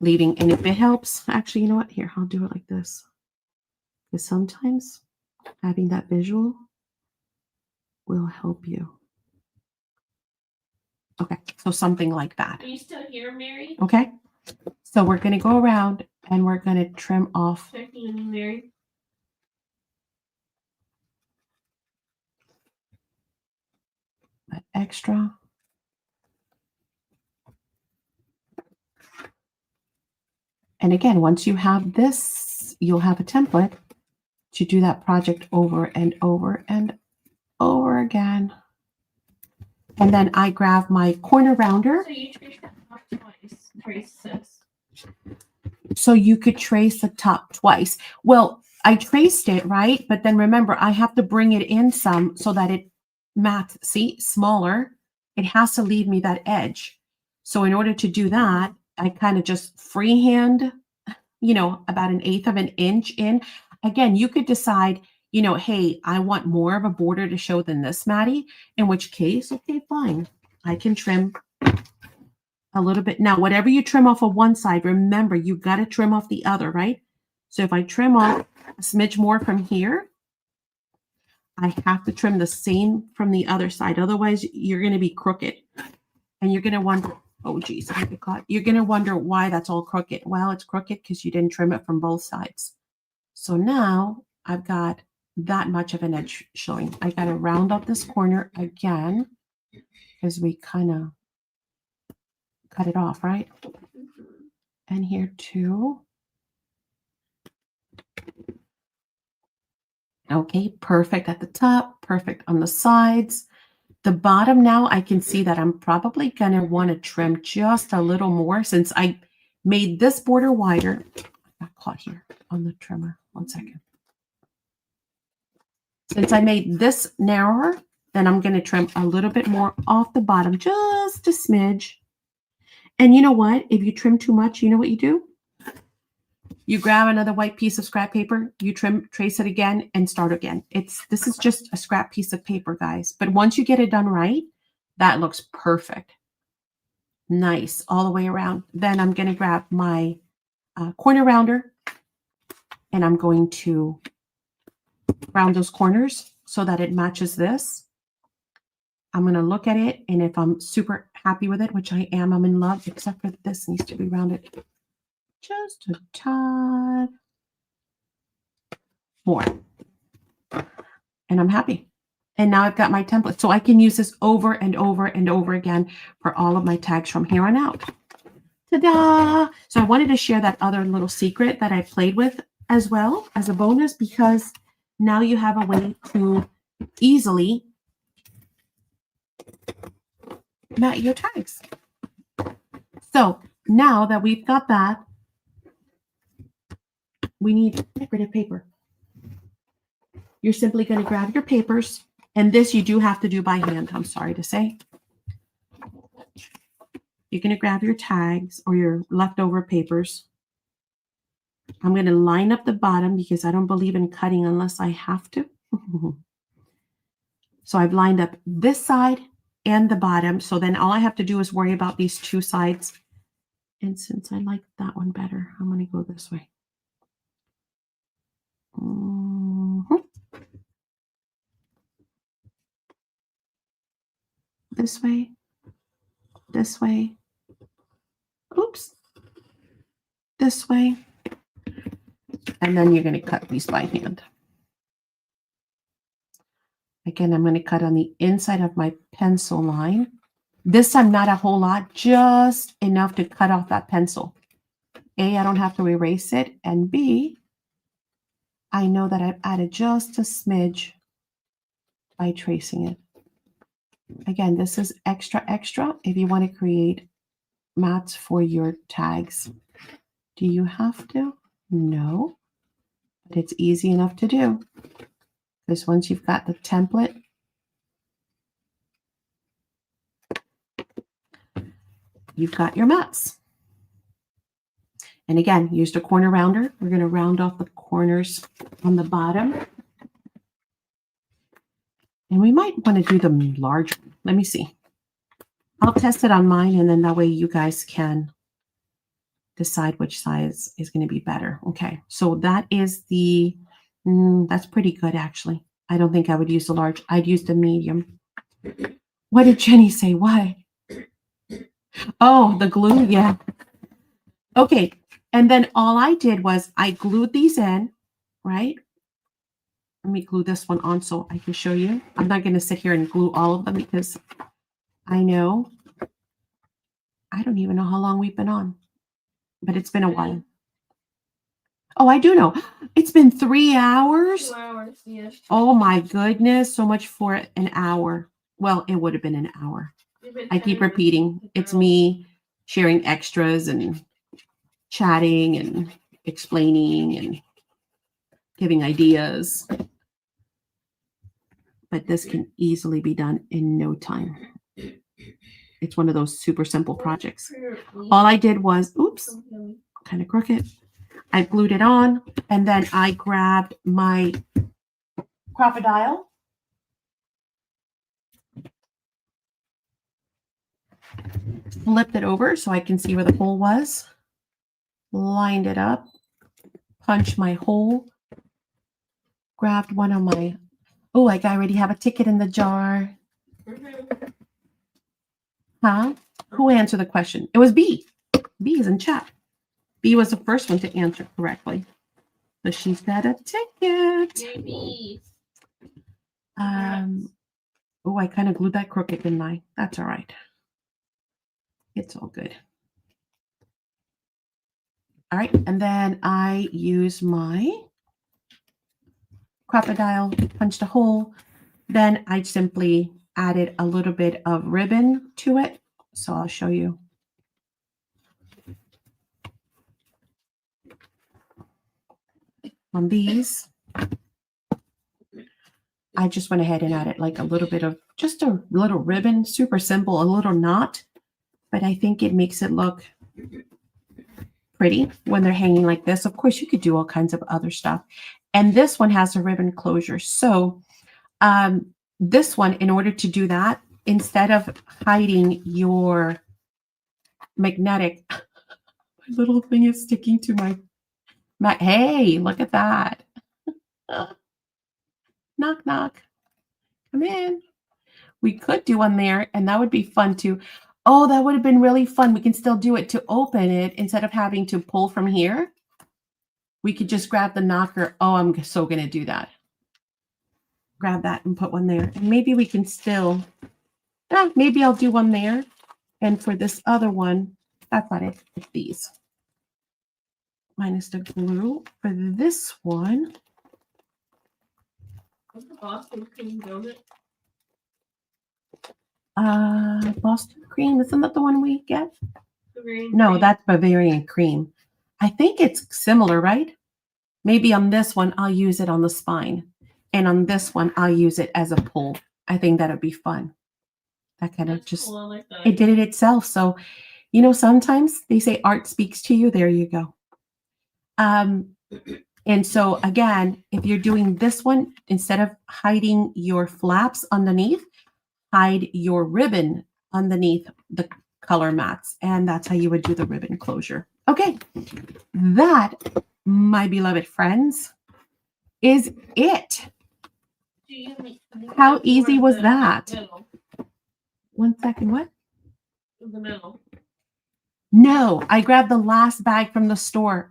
leaving. And if it helps, actually, you know what? Here, I'll do it like this. Because sometimes having that visual will help you. Okay, so something like that. Are you still here, Mary? Okay, so we're going to go around and we're going to trim off. Checking on you, Mary. That extra. And again, once you have this, you'll have a template to do that project over and over and over again. And then I grab my corner rounder. So you traced that top twice. Trace this. So you could trace the top twice. Well, I traced it, right? But then remember, I have to bring it in some so that it mats, see, smaller. It has to leave me that edge. So in order to do that, I kind of just freehand, about 1/8 of an inch in. Again, you could decide, hey, I want more of a border to show than this, Maddie, in which case, okay, fine. I can trim a little bit. Now, whatever you trim off of one side, remember, you got to trim off the other, right? So if I trim off a smidge more from here, I have to trim the same from the other side. Otherwise, you're going to be crooked. And you're going to wonder, oh, geez, I get caught. You're going to wonder why that's all crooked. Well, it's crooked because you didn't trim it from both sides. So now I've got that much of an edge showing. I got to round up this corner again because we kind of cut it off, right? And here too. Okay, perfect at the top, perfect on the sides. The bottom now, I can see that I'm probably going to want to trim just a little more since I made this border wider. I got caught here on the trimmer. 1 second. Since I made this narrower, then I'm going to trim a little bit more off the bottom, just a smidge. And you know what? If you trim too much, you know what you do? You grab another white piece of scrap paper, you trim, trace it again, and start again. This is just a scrap piece of paper, guys. But once you get it done right, that looks perfect. Nice, all the way around. Then I'm going to grab my corner rounder, and I'm going to round those corners so that it matches this. I'm going to look at it, and if I'm super happy with it, which I am, I'm in love, except for this needs to be rounded just a tad more. And I'm happy. And now I've got my template. So I can use this over and over and over again for all of my tags from here on out. Ta-da! So I wanted to share that other little secret that I played with as well as a bonus, because now you have a way to easily mat your tags. So now that we've got that, we need decorative paper. You're simply going to grab your papers, and this you do have to do by hand, I'm sorry to say. You're going to grab your tags or your leftover papers. I'm going to line up the bottom because I don't believe in cutting unless I have to. So I've lined up this side and the bottom. So then all I have to do is worry about these two sides. And since I like that one better, I'm going to go this way. This way, this way, oops, this way, and then you're going to cut these by hand. Again, I'm going to cut on the inside of my pencil line. This time, not a whole lot, just enough to cut off that pencil. A, I don't have to erase it, and B, I know that I've added just a smidge by tracing it. Again, this is extra if you want to create mats for your tags. Do you have to? No, but it's easy enough to do. Because once you've got the template, you've got your mats. And again, use the corner rounder. We're going to round off the corners on the bottom. And we might want to do them larger. Let me see. I'll test it on mine, and then that way you guys can decide which size is going to be better. Okay, so that is the, that's pretty good actually. I don't think I would use the large. I'd use the medium. What did Jenny say? Why? Oh, the glue, yeah. Okay, and then all I did was I glued these in, right? Let me glue this one on so I can show you. I'm not going to sit here and glue all of them because I know, I don't even know how long we've been on, but it's been a while. Oh, I do know. It's been 3 hours. 2 hours, yes. Oh my goodness, so much for an hour. Well, it would have been an hour. I keep repeating, it's me sharing extras and chatting and explaining and giving ideas. But this can easily be done in no time. It's one of those super simple projects. All I did was, oops, kind of crooked. I glued it on, and then I grabbed my crocodile. Flipped it over so I can see where the hole was. Lined it up. punch my hole. Grabbed one of my, oh, I already have a ticket in the jar. Mhm. Huh? Who answered the question? It was B. B is in chat. B was the first one to answer correctly. So she's got a ticket. Maybe. Oh, I kind of glued that crooked, didn't I? That's all right. It's all good. All right, and then I use my crocodile, punched a hole. Then I simply added a little bit of ribbon to it. So I'll show you. On these, I just went ahead and added like a little bit of just a little ribbon, super simple, a little knot, but I think it makes it look pretty when they're hanging like this. Of course, you could do all kinds of other stuff. And this one has a ribbon closure. So this one, in order to do that, instead of hiding your magnetic, my little thing is sticking to my hey, look at that. Knock, knock. Come in. We could do one there, and that would be fun too. Oh, that would have been really fun. We can still do it to open it instead of having to pull from here. We could just grab the knocker. Oh, I'm so going to do that. Grab that and put one there. And maybe we can still, maybe I'll do one there. And for this other one, that's not it. It's these. Minus the glue. For this one, What's the Boston cream donut? Boston cream. Isn't that the one we get? Bavarian No, cream. that's Bavarian cream. I think it's similar, right? Maybe on this one, I'll use it on the spine. And on this one, I'll use it as a pull. I think that'd be fun. That kind of That's just, cool. I like that. it did it itself. So, you know, sometimes they say art speaks to you. There you go. And so again, if you're doing this one, instead of hiding your flaps underneath, hide your ribbon underneath the color mats. And that's how you would do the ribbon closure. Okay, that, my beloved friends, is it. Do you need- How more easy of was the that? metal? 1 second, what? The metal. No, I grabbed the last bag from the store.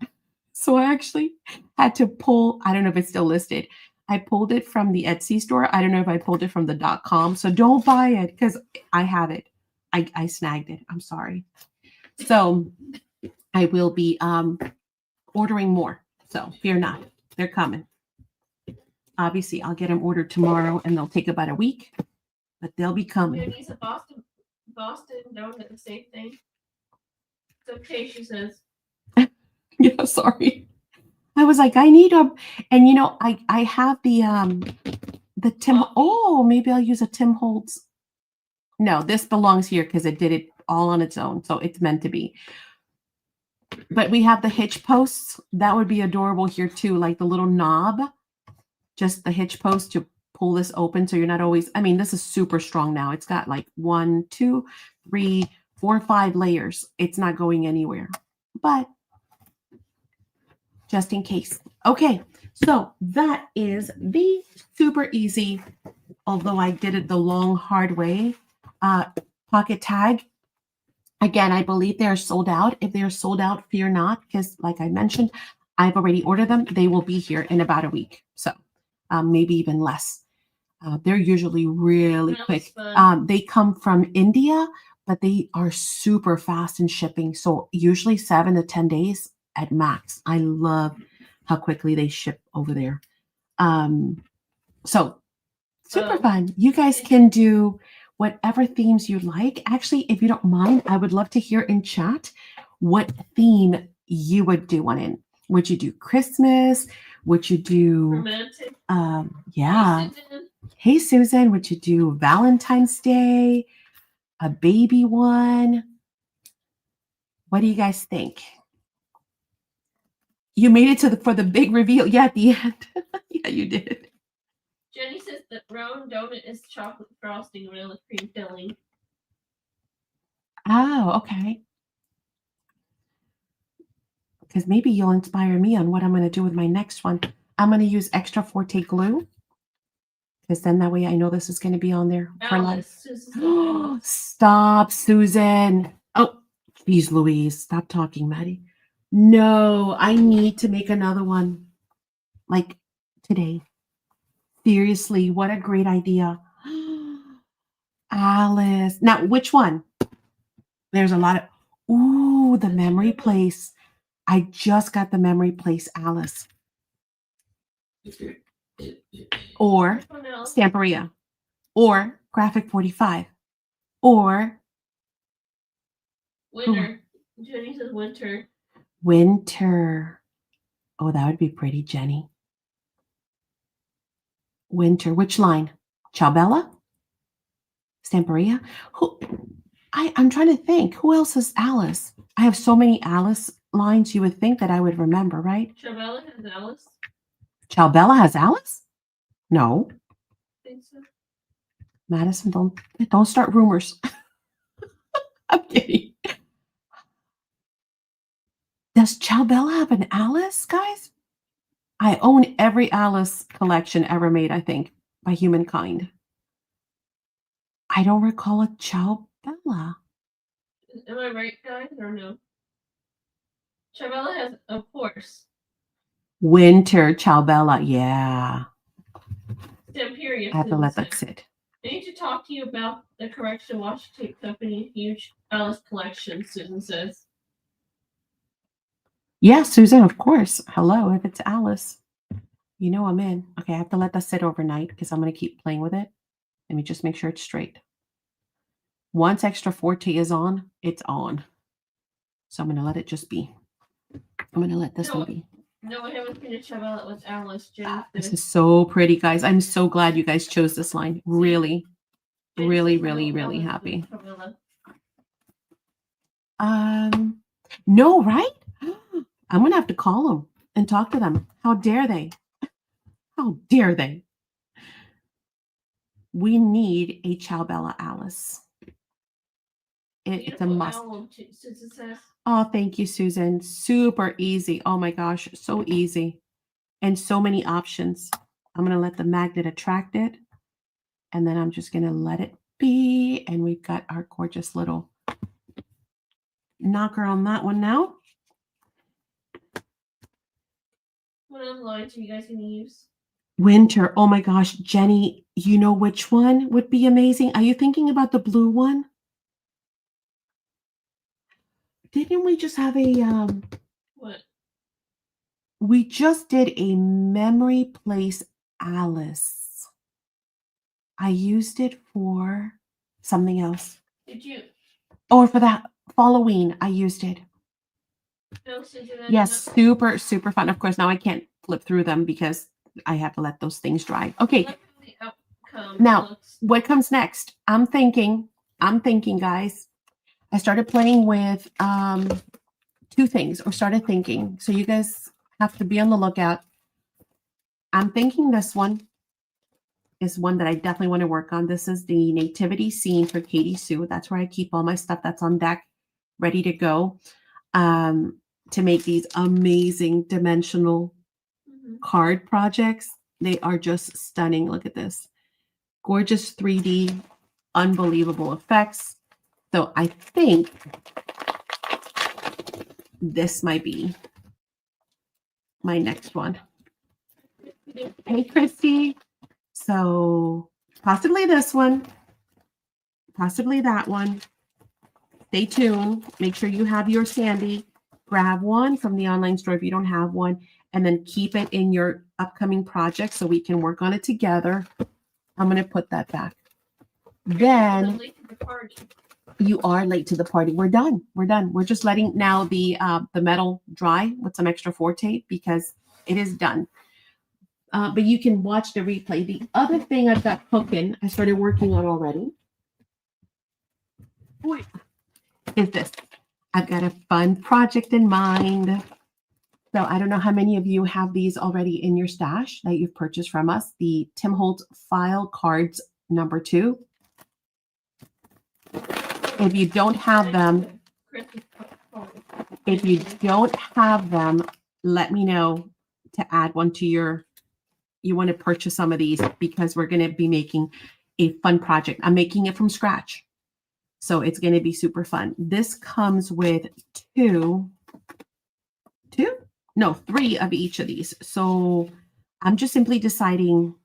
So I actually had to pull, I don't know if it's still listed. I pulled it from the Etsy store. I don't know if I pulled it from the .com. So don't buy it because I have it. I snagged it. I'm sorry. So I will be ordering more. So fear not. They're coming. Obviously, I'll get them ordered tomorrow and they'll take about a week, but they'll be coming. Jenny's a Boston donut, the same thing. It's okay, she says. Yeah, sorry. I was like, I need a, and you know, I have the Tim. Coffee. Oh, maybe I'll use a Tim Holtz. No, this belongs here because it did it all on its own, so it's meant to be. But we have the hitch posts. That would be adorable here too, like the little knob, just the hitch post to pull this open, so you're not always. I mean, this is super strong now. It's got like 1, 2, 3, 4, 5 layers. It's not going anywhere, but just in case. Okay, so that is the super easy, although I did it the long, hard way, pocket tag. Again, I believe they're sold out. If they're sold out, fear not, because like I mentioned, I've already ordered them. They will be here in about a week, so maybe even less. They're usually really That quick. was fun. They come from India, but they are super fast in shipping. So usually 7 to 10 days at max. I love how quickly they ship over there. So super fun. You guys can do whatever themes you like. Actually, if you don't mind, I would love to hear in chat what theme you would do one in. Would you do Christmas? Would you do Romantic. yeah. Hey, Susan. Hey Susan, would you do Valentine's Day? A baby one? What do you guys think? You made it to for the big reveal. Yeah, at the end. Yeah, you did. Jenny says the round donut is chocolate frosting, vanilla cream filling. Oh, okay. because maybe you'll inspire me on what I'm going to do with my next one. I'm going to use extra forte glue because then that way I know this is going to be on there for life. Alice. Stop, Susan. Oh, geez, Louise. Stop talking, Maddie. No, I need to make another one like today. Seriously, what a great idea. Alice. Now, which one? There's a lot of, ooh, the memory place. I just got the memory place, Alice. Or Stamperia. Or Graphic 45. Or Winter. Jenny says winter. Winter. Oh, that would be pretty, Jenny. Winter. Which line? Ciao Stamperia? Who? I'm trying to think. Who else is Alice? I have so many Alice lines you would think that I would remember, right? Chabella has Alice. Ciao has Alice? No. I think so. Madison, don't start rumors. I'm kidding. Does Ciao have an Alice, guys? I own every Alice collection ever made, I think, by humankind. I don't recall a Ciao. Am I right, guys, or no? Chabella has, of course. Winter, Ciao yeah. Stamperia. I have to let that sit. I need to talk to you about the correction washi tape company huge Alice collection, Susan says. Yeah, Susan, of course. Hello, if it's Alice. You know I'm in. Okay, I have to let that sit overnight because I'm going to keep playing with it. Let me just make sure it's straight. Once extra forte is on, it's on. So I'm going to let it just be. I'm going to let this one be. No, I haven't finished Chabella with Alice. This is so pretty, guys. I'm so glad you guys chose this line. Really, really, really, really happy. No, right? I'm going to have to call them and talk to them. How dare they? How dare they? We need a Ciao Alice. It's a must. Susan says. Oh, thank you, Susan. Super easy. Oh my gosh, so easy. And so many options. I'm going to let the magnet attract it. And then I'm just going to let it be. And we've got our gorgeous little knocker on that one now. What other lines are you guys going to use? Winter. Oh my gosh, Jenny, you know which one would be amazing? Are you thinking about the blue one? Didn't we just have a what? We just did a memory place Alice. I used it for something else. Did you? Or for that Halloween, I used it. No, Susan, yes, super, super fun. Of course, now I can't flip through them because I have to let those things dry. Okay. Now, what comes next? I'm thinking, guys. I started playing with two things, or started thinking. So you guys have to be on the lookout. I'm thinking this one is one that I definitely want to work on. This is the nativity scene for Katie Sue. That's where I keep all my stuff that's on deck, ready to go, to make these amazing dimensional card projects. They are just stunning. Look at this. Gorgeous 3D, unbelievable effects. So I think this might be my next one. Hey, Christy. So possibly this one, possibly that one. Stay tuned. Make sure you have your Sandy. Grab one from the online store if you don't have one, and then keep it in your upcoming project so we can work on it together. I'm going to put that back. Then you are late to the party. We're done. We're done. We're just letting now the metal dry with some extra forte because it is done. But you can watch the replay. The other thing I've got cooking, I started working on already, is this. I've got a fun project in mind. So I don't know how many of you have these already in your stash that you've purchased from us. The Tim Holtz file cards number 2. If you don't have them, If you don't have them, let me know to add one to your, you want to purchase some of these because we're going to be making a fun project. I'm making it from scratch. So it's going to be super fun. This comes with three of each of these. So I'm just simply deciding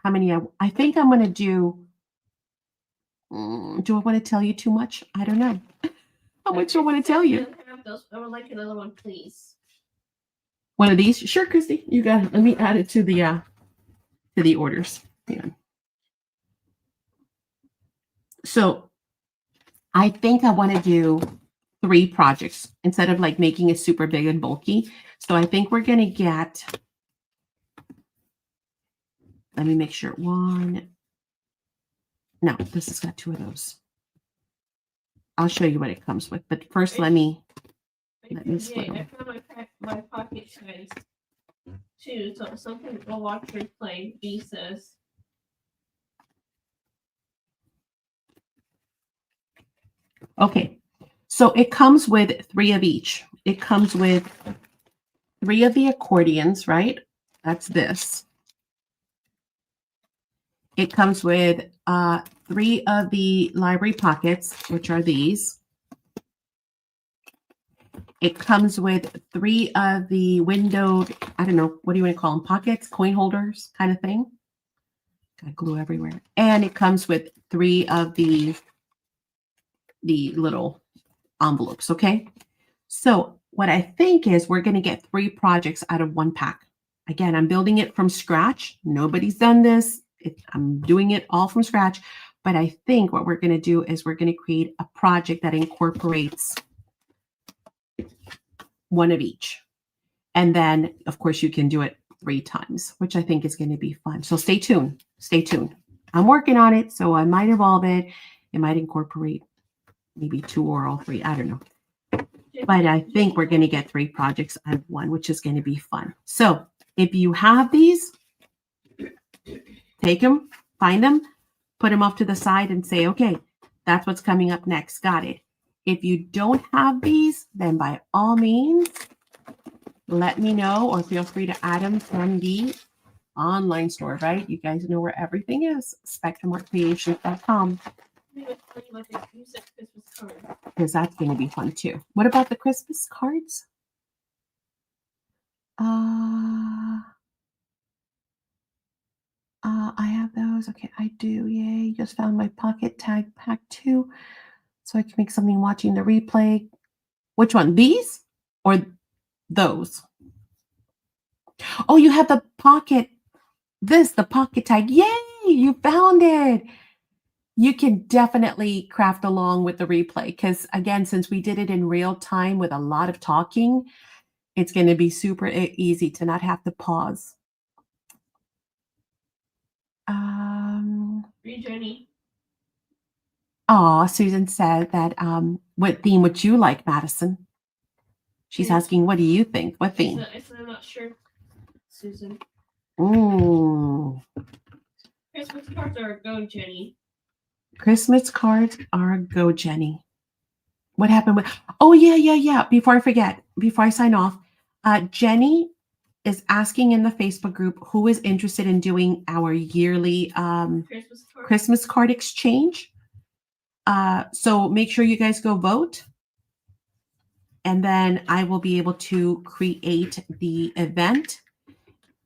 how many I think I'm going to do. Do I want to tell you too much? I don't know. How much do I want to tell you? I would like another one, please. One of these? Sure, Christy. You got it. Let me add it to the orders. Hang on. So I think I want to do 3 projects instead of like making it super big and bulky. So I think we're going to get, let me make sure, 1. No, this has got 2 of those. I'll show you what it comes with. But first, let me split them. I found my pocket size too. So something will watch replay. B says. Okay, so it comes with 3 of each. It comes with 3 of the accordions, right? That's this. It comes with 3 of the library pockets, which are these. It comes with 3 of the windowed, I don't know, what do you want to call them? Pockets, coin holders kind of thing. Got glue everywhere. And it comes with 3 of the little envelopes, okay? So what I think is we're going to get 3 projects out of 1 pack. Again, I'm building it from scratch. Nobody's done this. I'm doing it all from scratch. But I think what we're going to do is we're going to create a project that incorporates 1 of each. And then, of course, you can do it 3 times, which I think is going to be fun. So stay tuned. Stay tuned. I'm working on it, so I might evolve it. It might incorporate maybe 2 or all 3. I don't know. But I think we're going to get 3 projects out of 1, which is going to be fun. So if you have these, take them, find them, put them off to the side and say, okay, that's what's coming up next. Got it. If you don't have these, then by all means, let me know or feel free to add them from the online store, right? You guys know where everything is, spectrumartcreations.com. Because that's going to be fun too. What about the Christmas cards? I have those. Okay, I do. Yay. Just found my pocket tag pack 2. So I can make something watching the replay. Which one? These or those? Oh, you have the pocket. The pocket tag. Yay, you found it. You can definitely craft along with the replay because, again, since we did it in real time with a lot of talking, it's going to be super easy to not have to pause. Jenny. Oh, Susan said that, what theme would you like, Madison? She's asking, what do you think? What theme? I'm not sure, Susan. Ooh. Christmas cards are a go, Jenny. Christmas cards are a go, Jenny. What happened with, oh, yeah. Before I forget, before I sign off, Jenny is asking in the Facebook group who is interested in doing our yearly Christmas card exchange. So make sure you guys go vote. And then I will be able to create the event.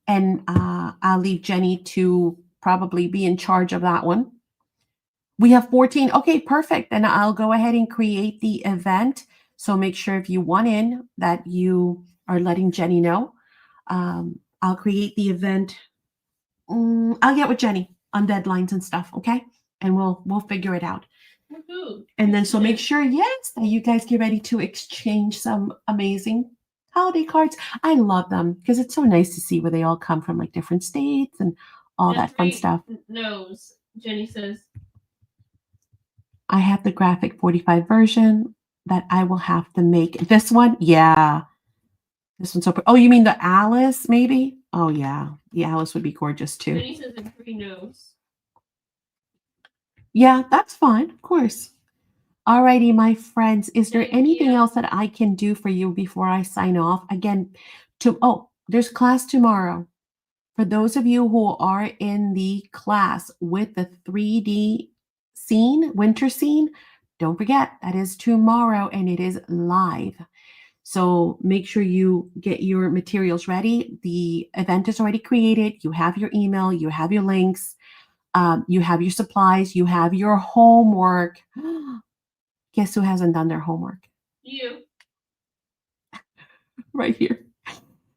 And I'll leave Jenny to probably be in charge of that one. We have 14. Okay, perfect. Then I'll go ahead and create the event. So make sure if you want in that you are letting Jenny know. I'll create the event. I'll get with Jenny on deadlines and stuff. Okay. And we'll figure it out. And then so make sure, yes, that you guys get ready to exchange some amazing holiday cards. I love them because it's so nice to see where they all come from, like different states and all that fun stuff. Knows, Jenny says. I have the graphic 45 version that I will have to make. This one, yeah. This one's so pretty. Oh, you mean the Alice, maybe? Oh, yeah. The Alice would be gorgeous too. Jenny says in 3 knows. Yeah, that's fine, of course. Alrighty, my friends. Is there Thank anything you. else that I can do for you before I sign off? Again, there's class tomorrow. For those of you who are in the class with the 3D scene, winter scene, don't forget that is tomorrow and it is live. So make sure you get your materials ready. The event is already created. You have your email, you have your links, you have your supplies, you have your homework. Guess who hasn't done their homework? You. Right here.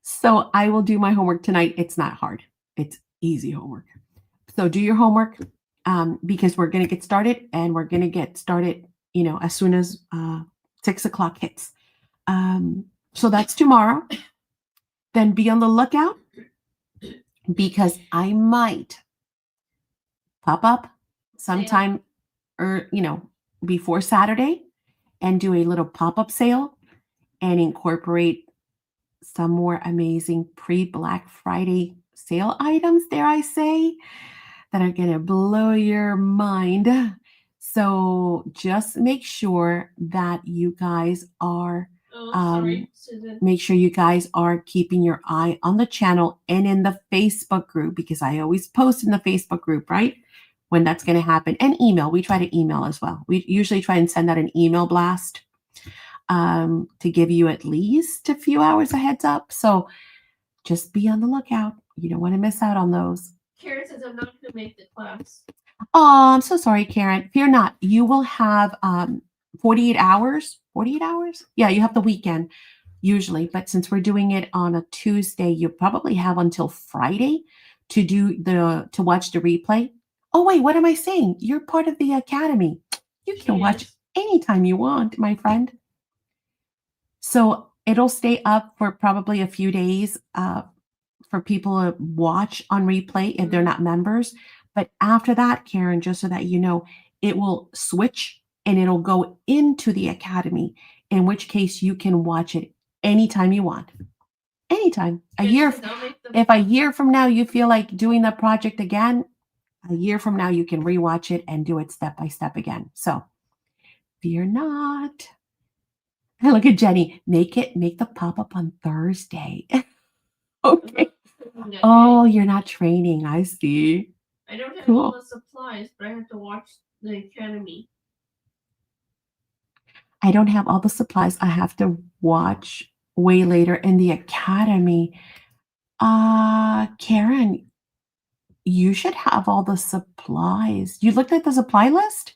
So I will do my homework tonight. It's not hard. It's easy homework. So do your homework because we're going to get started and we're going to get started, as soon as 6 o'clock hits. So that's tomorrow. Then be on the lookout because I might pop up sometime or, before Saturday and do a little pop-up sale and incorporate some more amazing pre-Black Friday sale items, dare I say, that are going to blow your mind. So just make sure that you guys are Oh, sorry, Susan. make sure you guys are keeping your eye on the channel and in the Facebook group because I always post in the Facebook group, right? When that's going to happen. And email. We try to email as well. We usually try and send out an email blast to give you at least a few hours a heads up. So just be on the lookout. You don't want to miss out on those. Karen says I'm not going to make the class. Oh, I'm so sorry, Karen. Fear not. You will have 48 hours. 48 hours? Yeah, you have the weekend usually. But since we're doing it on a Tuesday, you probably have until Friday to watch the replay. Oh, wait, what am I saying? You're part of the academy. You can watch Yes. anytime you want, my friend. So it'll stay up for probably a few days for people to watch on replay if they're not members. But after that, Karen, just so that you know, it will switch and it'll go into the academy, in which case you can watch it anytime you want. Anytime. If a year from now you feel like doing the project again, a year from now you can rewatch it and do it step by step again. So fear not. And look at Jenny. Make the pop-up on Thursday. Okay. Oh, you're not training. I see. I don't have Cool. all the supplies, but I have to watch the academy. I don't have all the supplies. I have to watch way later in the academy. Karen, you should have all the supplies. You looked at the supply list?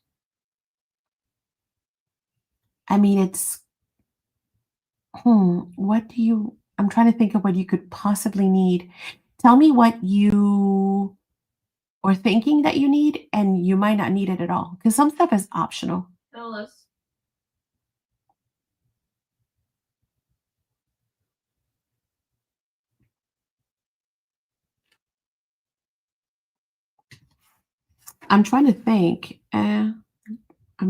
I mean, I'm trying to think of what you could possibly need. Tell me what you are thinking that you need, and you might not need it at all because some stuff is optional. Tell us. I'm trying to think. I'm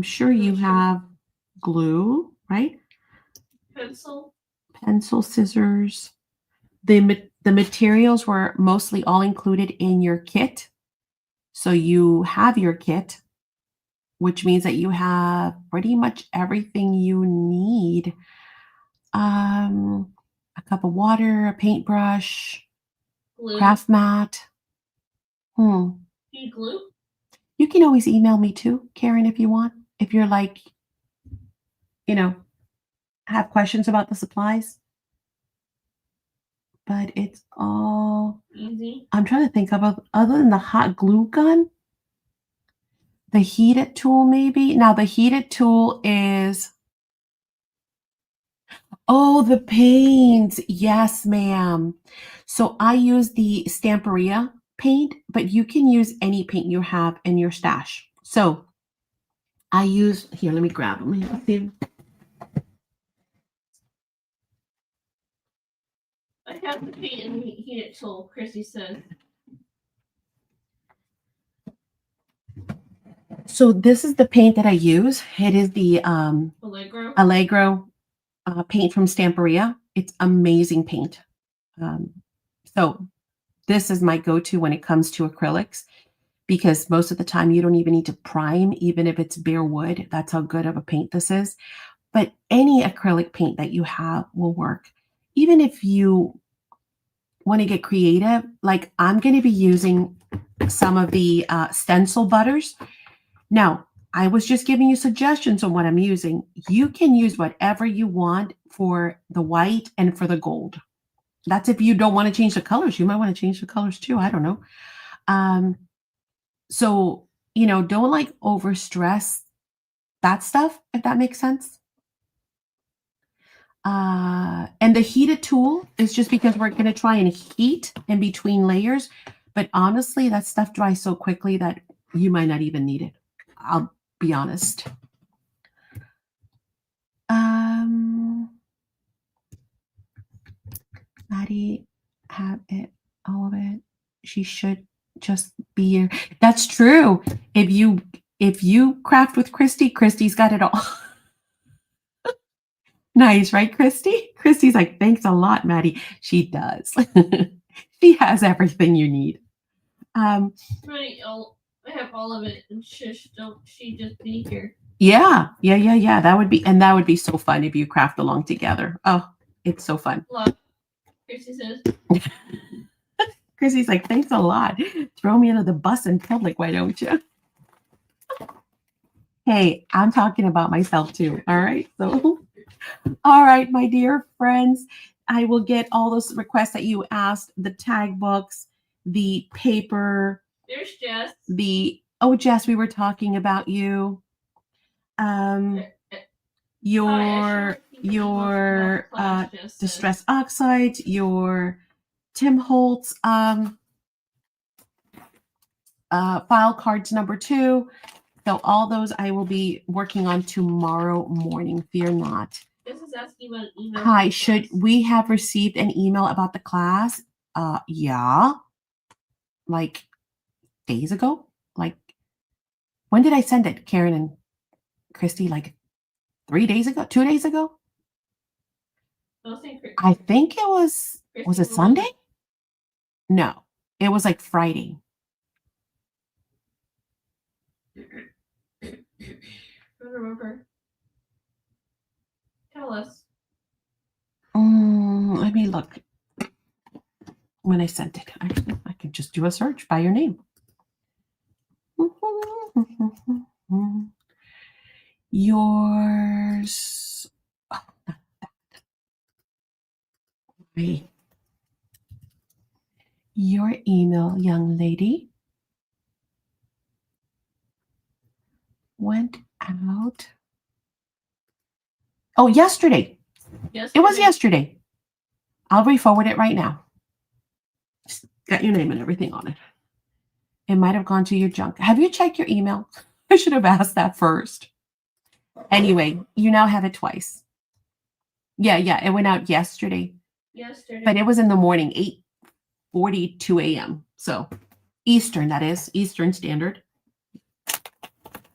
sure you have glue, right? Pencil, scissors. The materials were mostly all included in your kit. So you have your kit, which means that you have pretty much everything you need. A cup of water, a paintbrush, Glue. craft mat. Need glue? You can always email me too, Karen, if you want. If you're like, have questions about the supplies. But it's all easy. I'm trying to think of other than the hot glue gun, the heated tool maybe. Now the heated tool is the paint. Yes, ma'am. So I use the Stamperia paint, but you can use any paint you have in your stash. So I use here. Let me grab them. Let's see. I have the paint and heated tool, Chrissy said. So this is the paint that I use. It is the Allegro paint from Stamperia. It's amazing paint. So this is my go-to when it comes to acrylics because most of the time you don't even need to prime, even if it's bare wood. That's how good of a paint this is. But any acrylic paint that you have will work. Even if you want to get creative, like I'm going to be using some of the stencil butters. Now, I was just giving you suggestions on what I'm using. You can use whatever you want for the white and for the gold. That's if you don't want to change the colors. You might want to change the colors too. I don't know. So, don't like over stress that stuff, if that makes sense. And the heated tool is just because we're going to try and heat in between layers. But honestly, that stuff dries so quickly that you might not even need it. I'll be honest. Maddie, have it, all of it. She should just be here. That's true. If you craft with Christy, Christy's got it all. Nice, right, Christy? Christy's like, thanks a lot, Maddie. She does. She has everything you need. Right, I have all of it, and don't she just be here? Yeah. That would be so fun if you craft along together. Oh, it's so fun. Christy says. Chrissy's like, thanks a lot. Throw me under the bus in public, why don't you? Hey, I'm talking about myself too. All right. So, all right, my dear friends, I will get all those requests that you asked, the tag books, the paper. There's Jess. Jess, we were talking about you. Your distress oxides, your Tim Holtz file cards number 2. So all those I will be working on tomorrow morning. Fear not. This is asking about an email. Hi, should we have received an email about the class? Yeah. Like days ago? Like, when did I send it, Karen and Christy? Like 3 days ago? 2 days ago? I think it was it Sunday? No, it was like Friday. I don't remember. Tell us. Let me look. When I sent it, I could just do a search by your name. Yours. Oh, not that. Wait. Your email, young lady, went out. Oh, yesterday. It was yesterday. I'll re-forward it right now. Just got your name and everything on it. It might have gone to your junk. Have you checked your email? I should have asked that first. Anyway, you now have it twice. Yeah, it went out yesterday. But it was in the morning, 8:42 a.m. So Eastern, that is, Eastern Standard.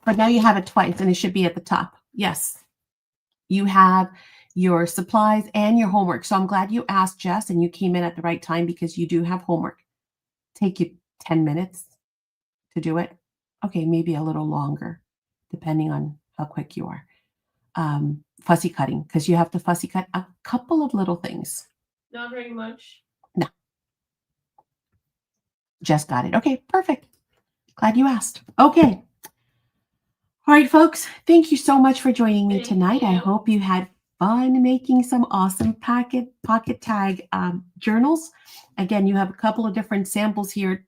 But now you have it twice, and it should be at the top. Yes. You have your supplies and your homework. So I'm glad you asked, Jess, and you came in at the right time because you do have homework. Take you 10 minutes to do it. Okay, maybe a little longer, depending on how quick you are. Fussy cutting, because you have to fussy cut a couple of little things. Not very much. No. Just got it. Okay, perfect. Glad you asked. Okay. All right, folks. Thank you so much for joining me tonight. I hope you had fun making some awesome pocket tag journals. Again, you have a couple of different samples here,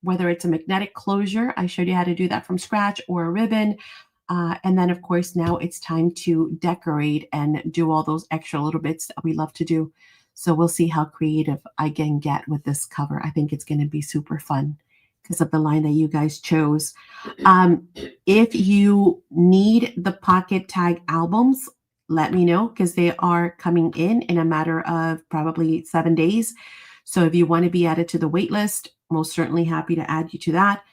whether it's a magnetic closure. I showed you how to do that from scratch, or a ribbon. And then, of course, now it's time to decorate and do all those extra little bits that we love to do. So we'll see how creative I can get with this cover. I think it's going to be super fun because of the line that you guys chose. If you need the pocket tag albums, let me know, because they are coming in a matter of probably 7 days. So if you want to be added to the wait list, most certainly happy to add you to that.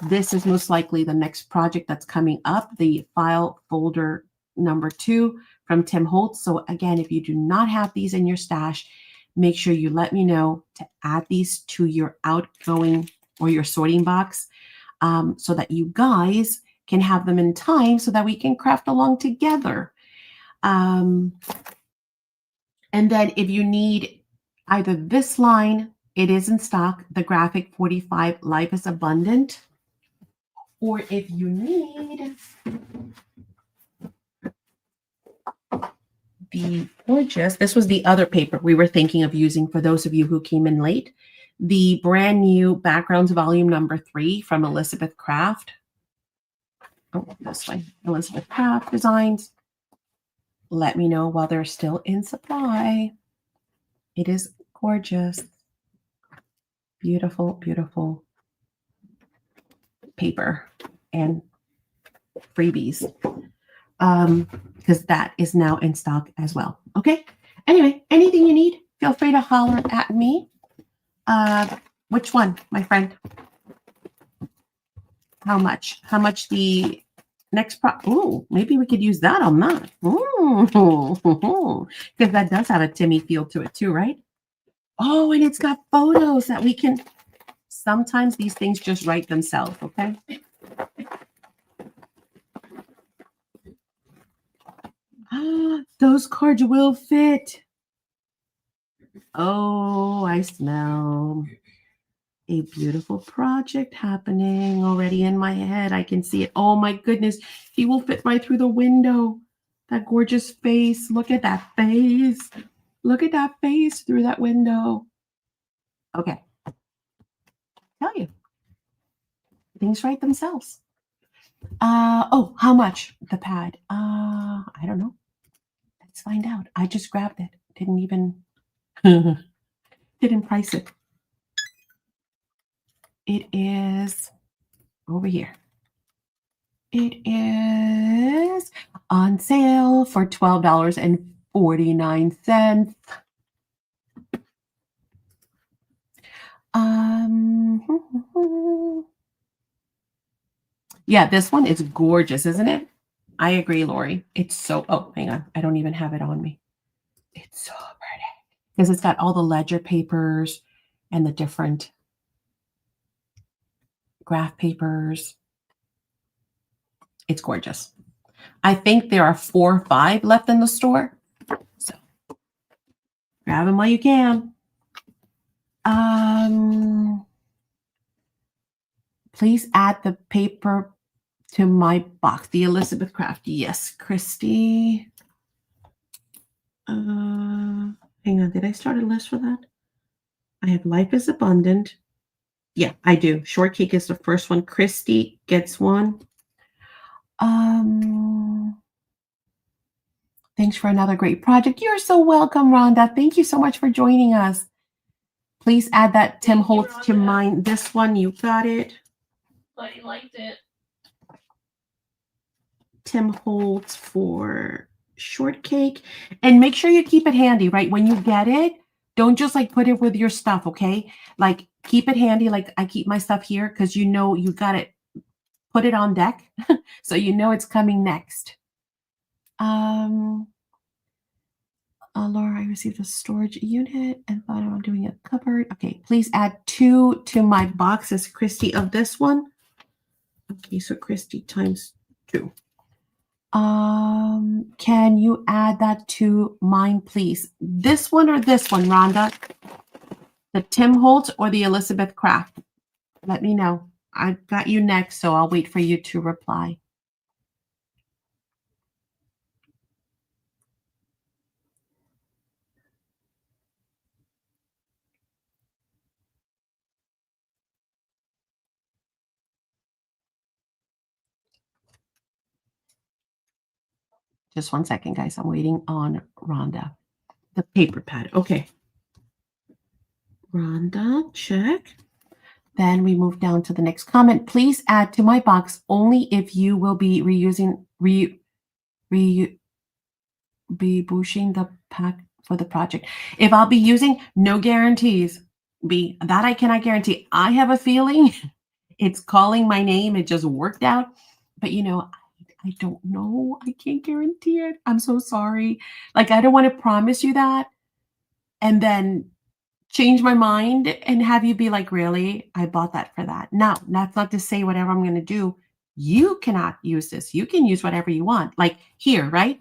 This is most likely the next project that's coming up, the file folder number 2 from Tim Holtz. So again, if you do not have these in your stash, make sure you let me know to add these to your outgoing or your sorting box. so that you guys can have them in time so that we can craft along together. And then if you need either this line, it is in stock, the graphic 45 Life is Abundant, or if you need the gorgeous, this was the other paper we were thinking of using for those of you who came in late, the brand new Backgrounds volume number 3 from Elizabeth Craft. Oh, this way, Elizabeth Craft Designs. Let me know while they're still in supply. It is gorgeous. Beautiful, beautiful paper and freebies. Because that is now in stock as well. Okay. Anyway, anything you need, feel free to holler at me. Which one, my friend? How much? How much the next oh, maybe we could use that on that. Because that does have a Timmy feel to it too, right? Oh, and it's got photos that we can. Sometimes these things just write themselves, okay? Those cards will fit. Oh, I smell a beautiful project happening already in my head. I can see it. Oh my goodness. He will fit right through the window. That gorgeous face. Look at that face. Look at that face through that window. Okay. Tell you. Things write themselves. Oh, how much? The pad. I don't know. Let's find out. I just grabbed it. Didn't even didn't price it. It is over here. It is on sale for $12.49. Yeah, this one is gorgeous, isn't it? I agree, Lori. It's so, oh, hang on. I don't even have it on me. It's so pretty because it's got all the ledger papers and the different graph papers. It's gorgeous. I think there are 4 or 5 left in the store. So grab them while you can. Please add the paper to my box. The Elizabeth Craft. Yes, Christy. Hang on. Did I start a list for that? I have Life is Abundant. Yeah, I do. Shortcake is the first one. Christy gets one. Thanks for another great project. You're so welcome, Rhonda. Thank you so much for joining us. Please add that Tim Holtz to mine. This one, you got it. But he liked it. Tim Holtz for shortcake. And make sure you keep it handy, right? When you get it, don't just like put it with your stuff, okay? Like keep it handy. Like I keep my stuff here because you know you got it. Put it on deck so you know it's coming next. Laura, I received a storage unit and thought about doing a cupboard. Okay, please add 2 to my boxes, Christy, of this one. Okay, so Christy times 2. Can you add that to mine, please? This one or this one, Rhonda? The Tim Holtz or the Elizabeth Craft? Let me know. I've got you next, so I'll wait for you to reply. Just one second, guys. I'm waiting on Rhonda. The paper pad. Okay. Rhonda, check. Then we move down to the next comment. Please add to my box only if you will be reusing, rebushing the pack for the project. If I'll be using, no guarantees. That I cannot guarantee. I have a feeling it's calling my name. It just worked out. But you know, I don't know. I can't guarantee it. I'm so sorry. Like, I don't want to promise you that and then change my mind and have you be like, really? I bought that for that. No, that's not to say whatever I'm going to do. You cannot use this. You can use whatever you want. Like here, right?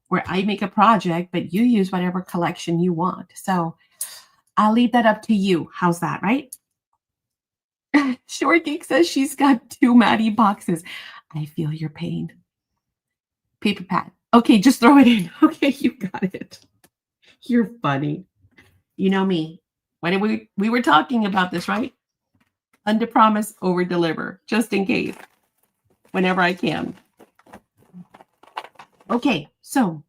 Where I make a project, but you use whatever collection you want. So I'll leave that up to you. How's that, right? Short Geek says she's got 2 Maddie boxes. I feel your pain. Paper pad. Okay, just throw it in. Okay, you got it. You're funny. You know me. When we were talking about this, right? Under promise, over deliver, just in case. Whenever I can. Okay, so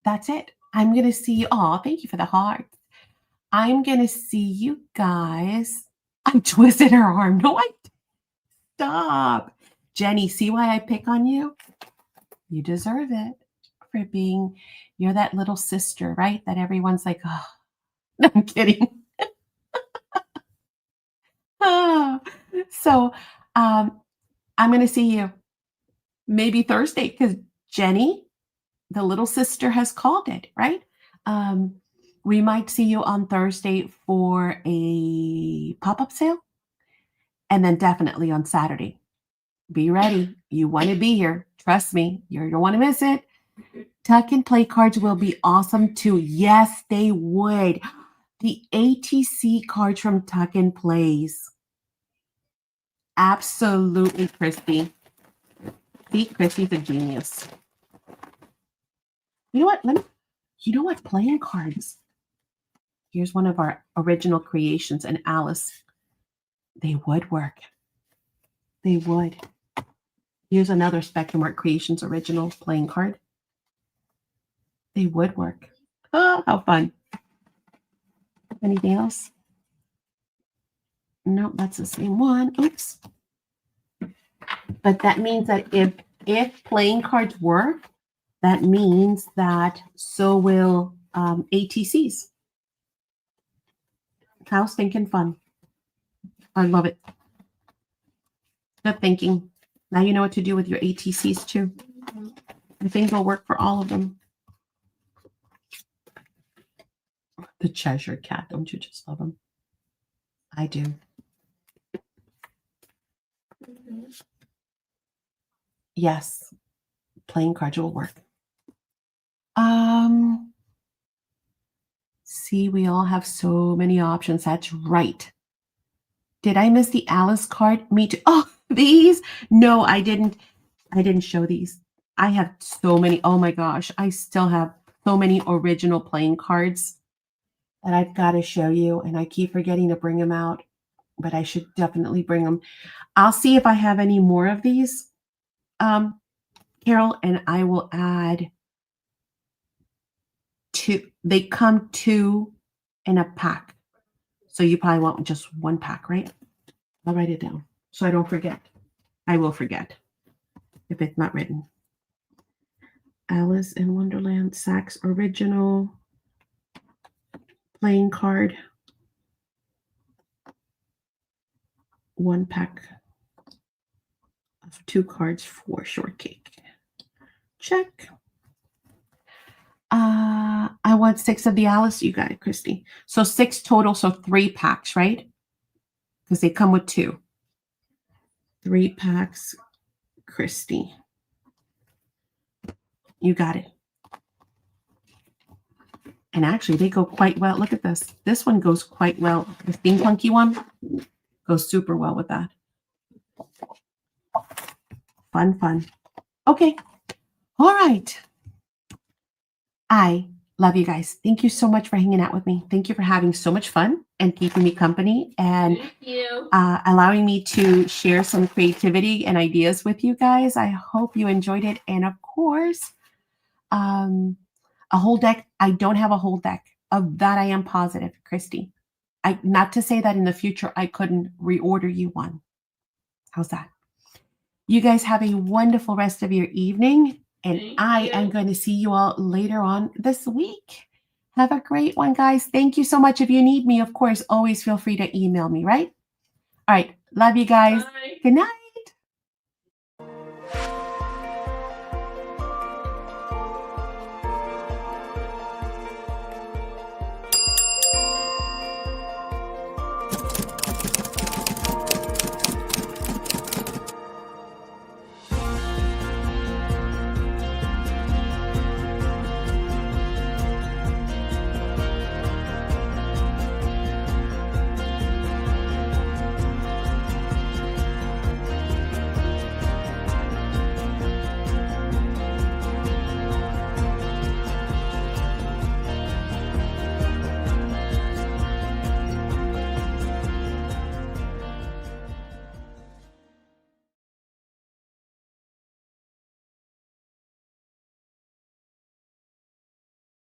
that's it. I'm gonna see you all. Thank you for the heart. I'm gonna see you guys. I twisted her arm. No, I stop. Jenny, see why I pick on you? You deserve it for being, you're that little sister, right? That everyone's like, oh, no, I'm kidding. Oh, so I'm going to see you maybe Thursday because Jenny, the little sister, has called it, right? We might see you on Thursday for a pop-up sale and then definitely on Saturday. Be ready. You want to be here. Trust me. You don't want to miss it. Tuck and play cards will be awesome too. Yes, they would. The ATC cards from Tuck and Plays. Absolutely, Christy. See, Christy's a genius. You know what? You know what? Playing cards. Here's one of our original creations, and Alice. They would work. They would. Here's another Spectrum Art Creations original playing card. They would work. Oh, how fun. Anything else? No, that's the same one. Oops. But that means that if playing cards work, that means that so will ATCs. How stinking fun. I love it. Good thinking. Now you know what to do with your ATCs too. I think it'll work for all of them. The Cheshire Cat. Don't you just love him? I do. Yes. Playing cards will work. See, we all have so many options. That's right. Did I miss the Alice card? Me too. Oh, these? No, I didn't. I didn't show these. I have so many. Oh my gosh. I still have so many original playing cards that I've got to show you. And I keep forgetting to bring them out, but I should definitely bring them. I'll see if I have any more of these, Carol, and I will add 2. They come 2 in a pack. So you probably want just 1 pack, right? I'll write it down so I don't forget. I will forget if it's not written. Alice in Wonderland SACs original playing card. 1 pack of 2 cards for Shortcake. Check. I want 6 of the Alice. You got it, Christy. So 6 total. So 3 packs, right? Because they come with 2. 3 packs, Christy. You got it. And actually, they go quite well. Look at this. This one goes quite well. The steampunky one goes super well with that. Fun, fun. Okay. All right. I love you guys. Thank you so much for hanging out with me. Thank you for having so much fun and keeping me company and Thank you. allowing me to share some creativity and ideas with you guys. I hope you enjoyed it. And of course, a whole deck. I don't have a whole deck of that. I am positive, Christy. Not to say that in the future I couldn't reorder you one. How's that? You guys have a wonderful rest of your evening. And Thank I you. am going to see you all later on this week. Have a great one, guys. Thank you so much. If you need me, of course, always feel free to email me, right? All right. Love you guys. Bye. Good night.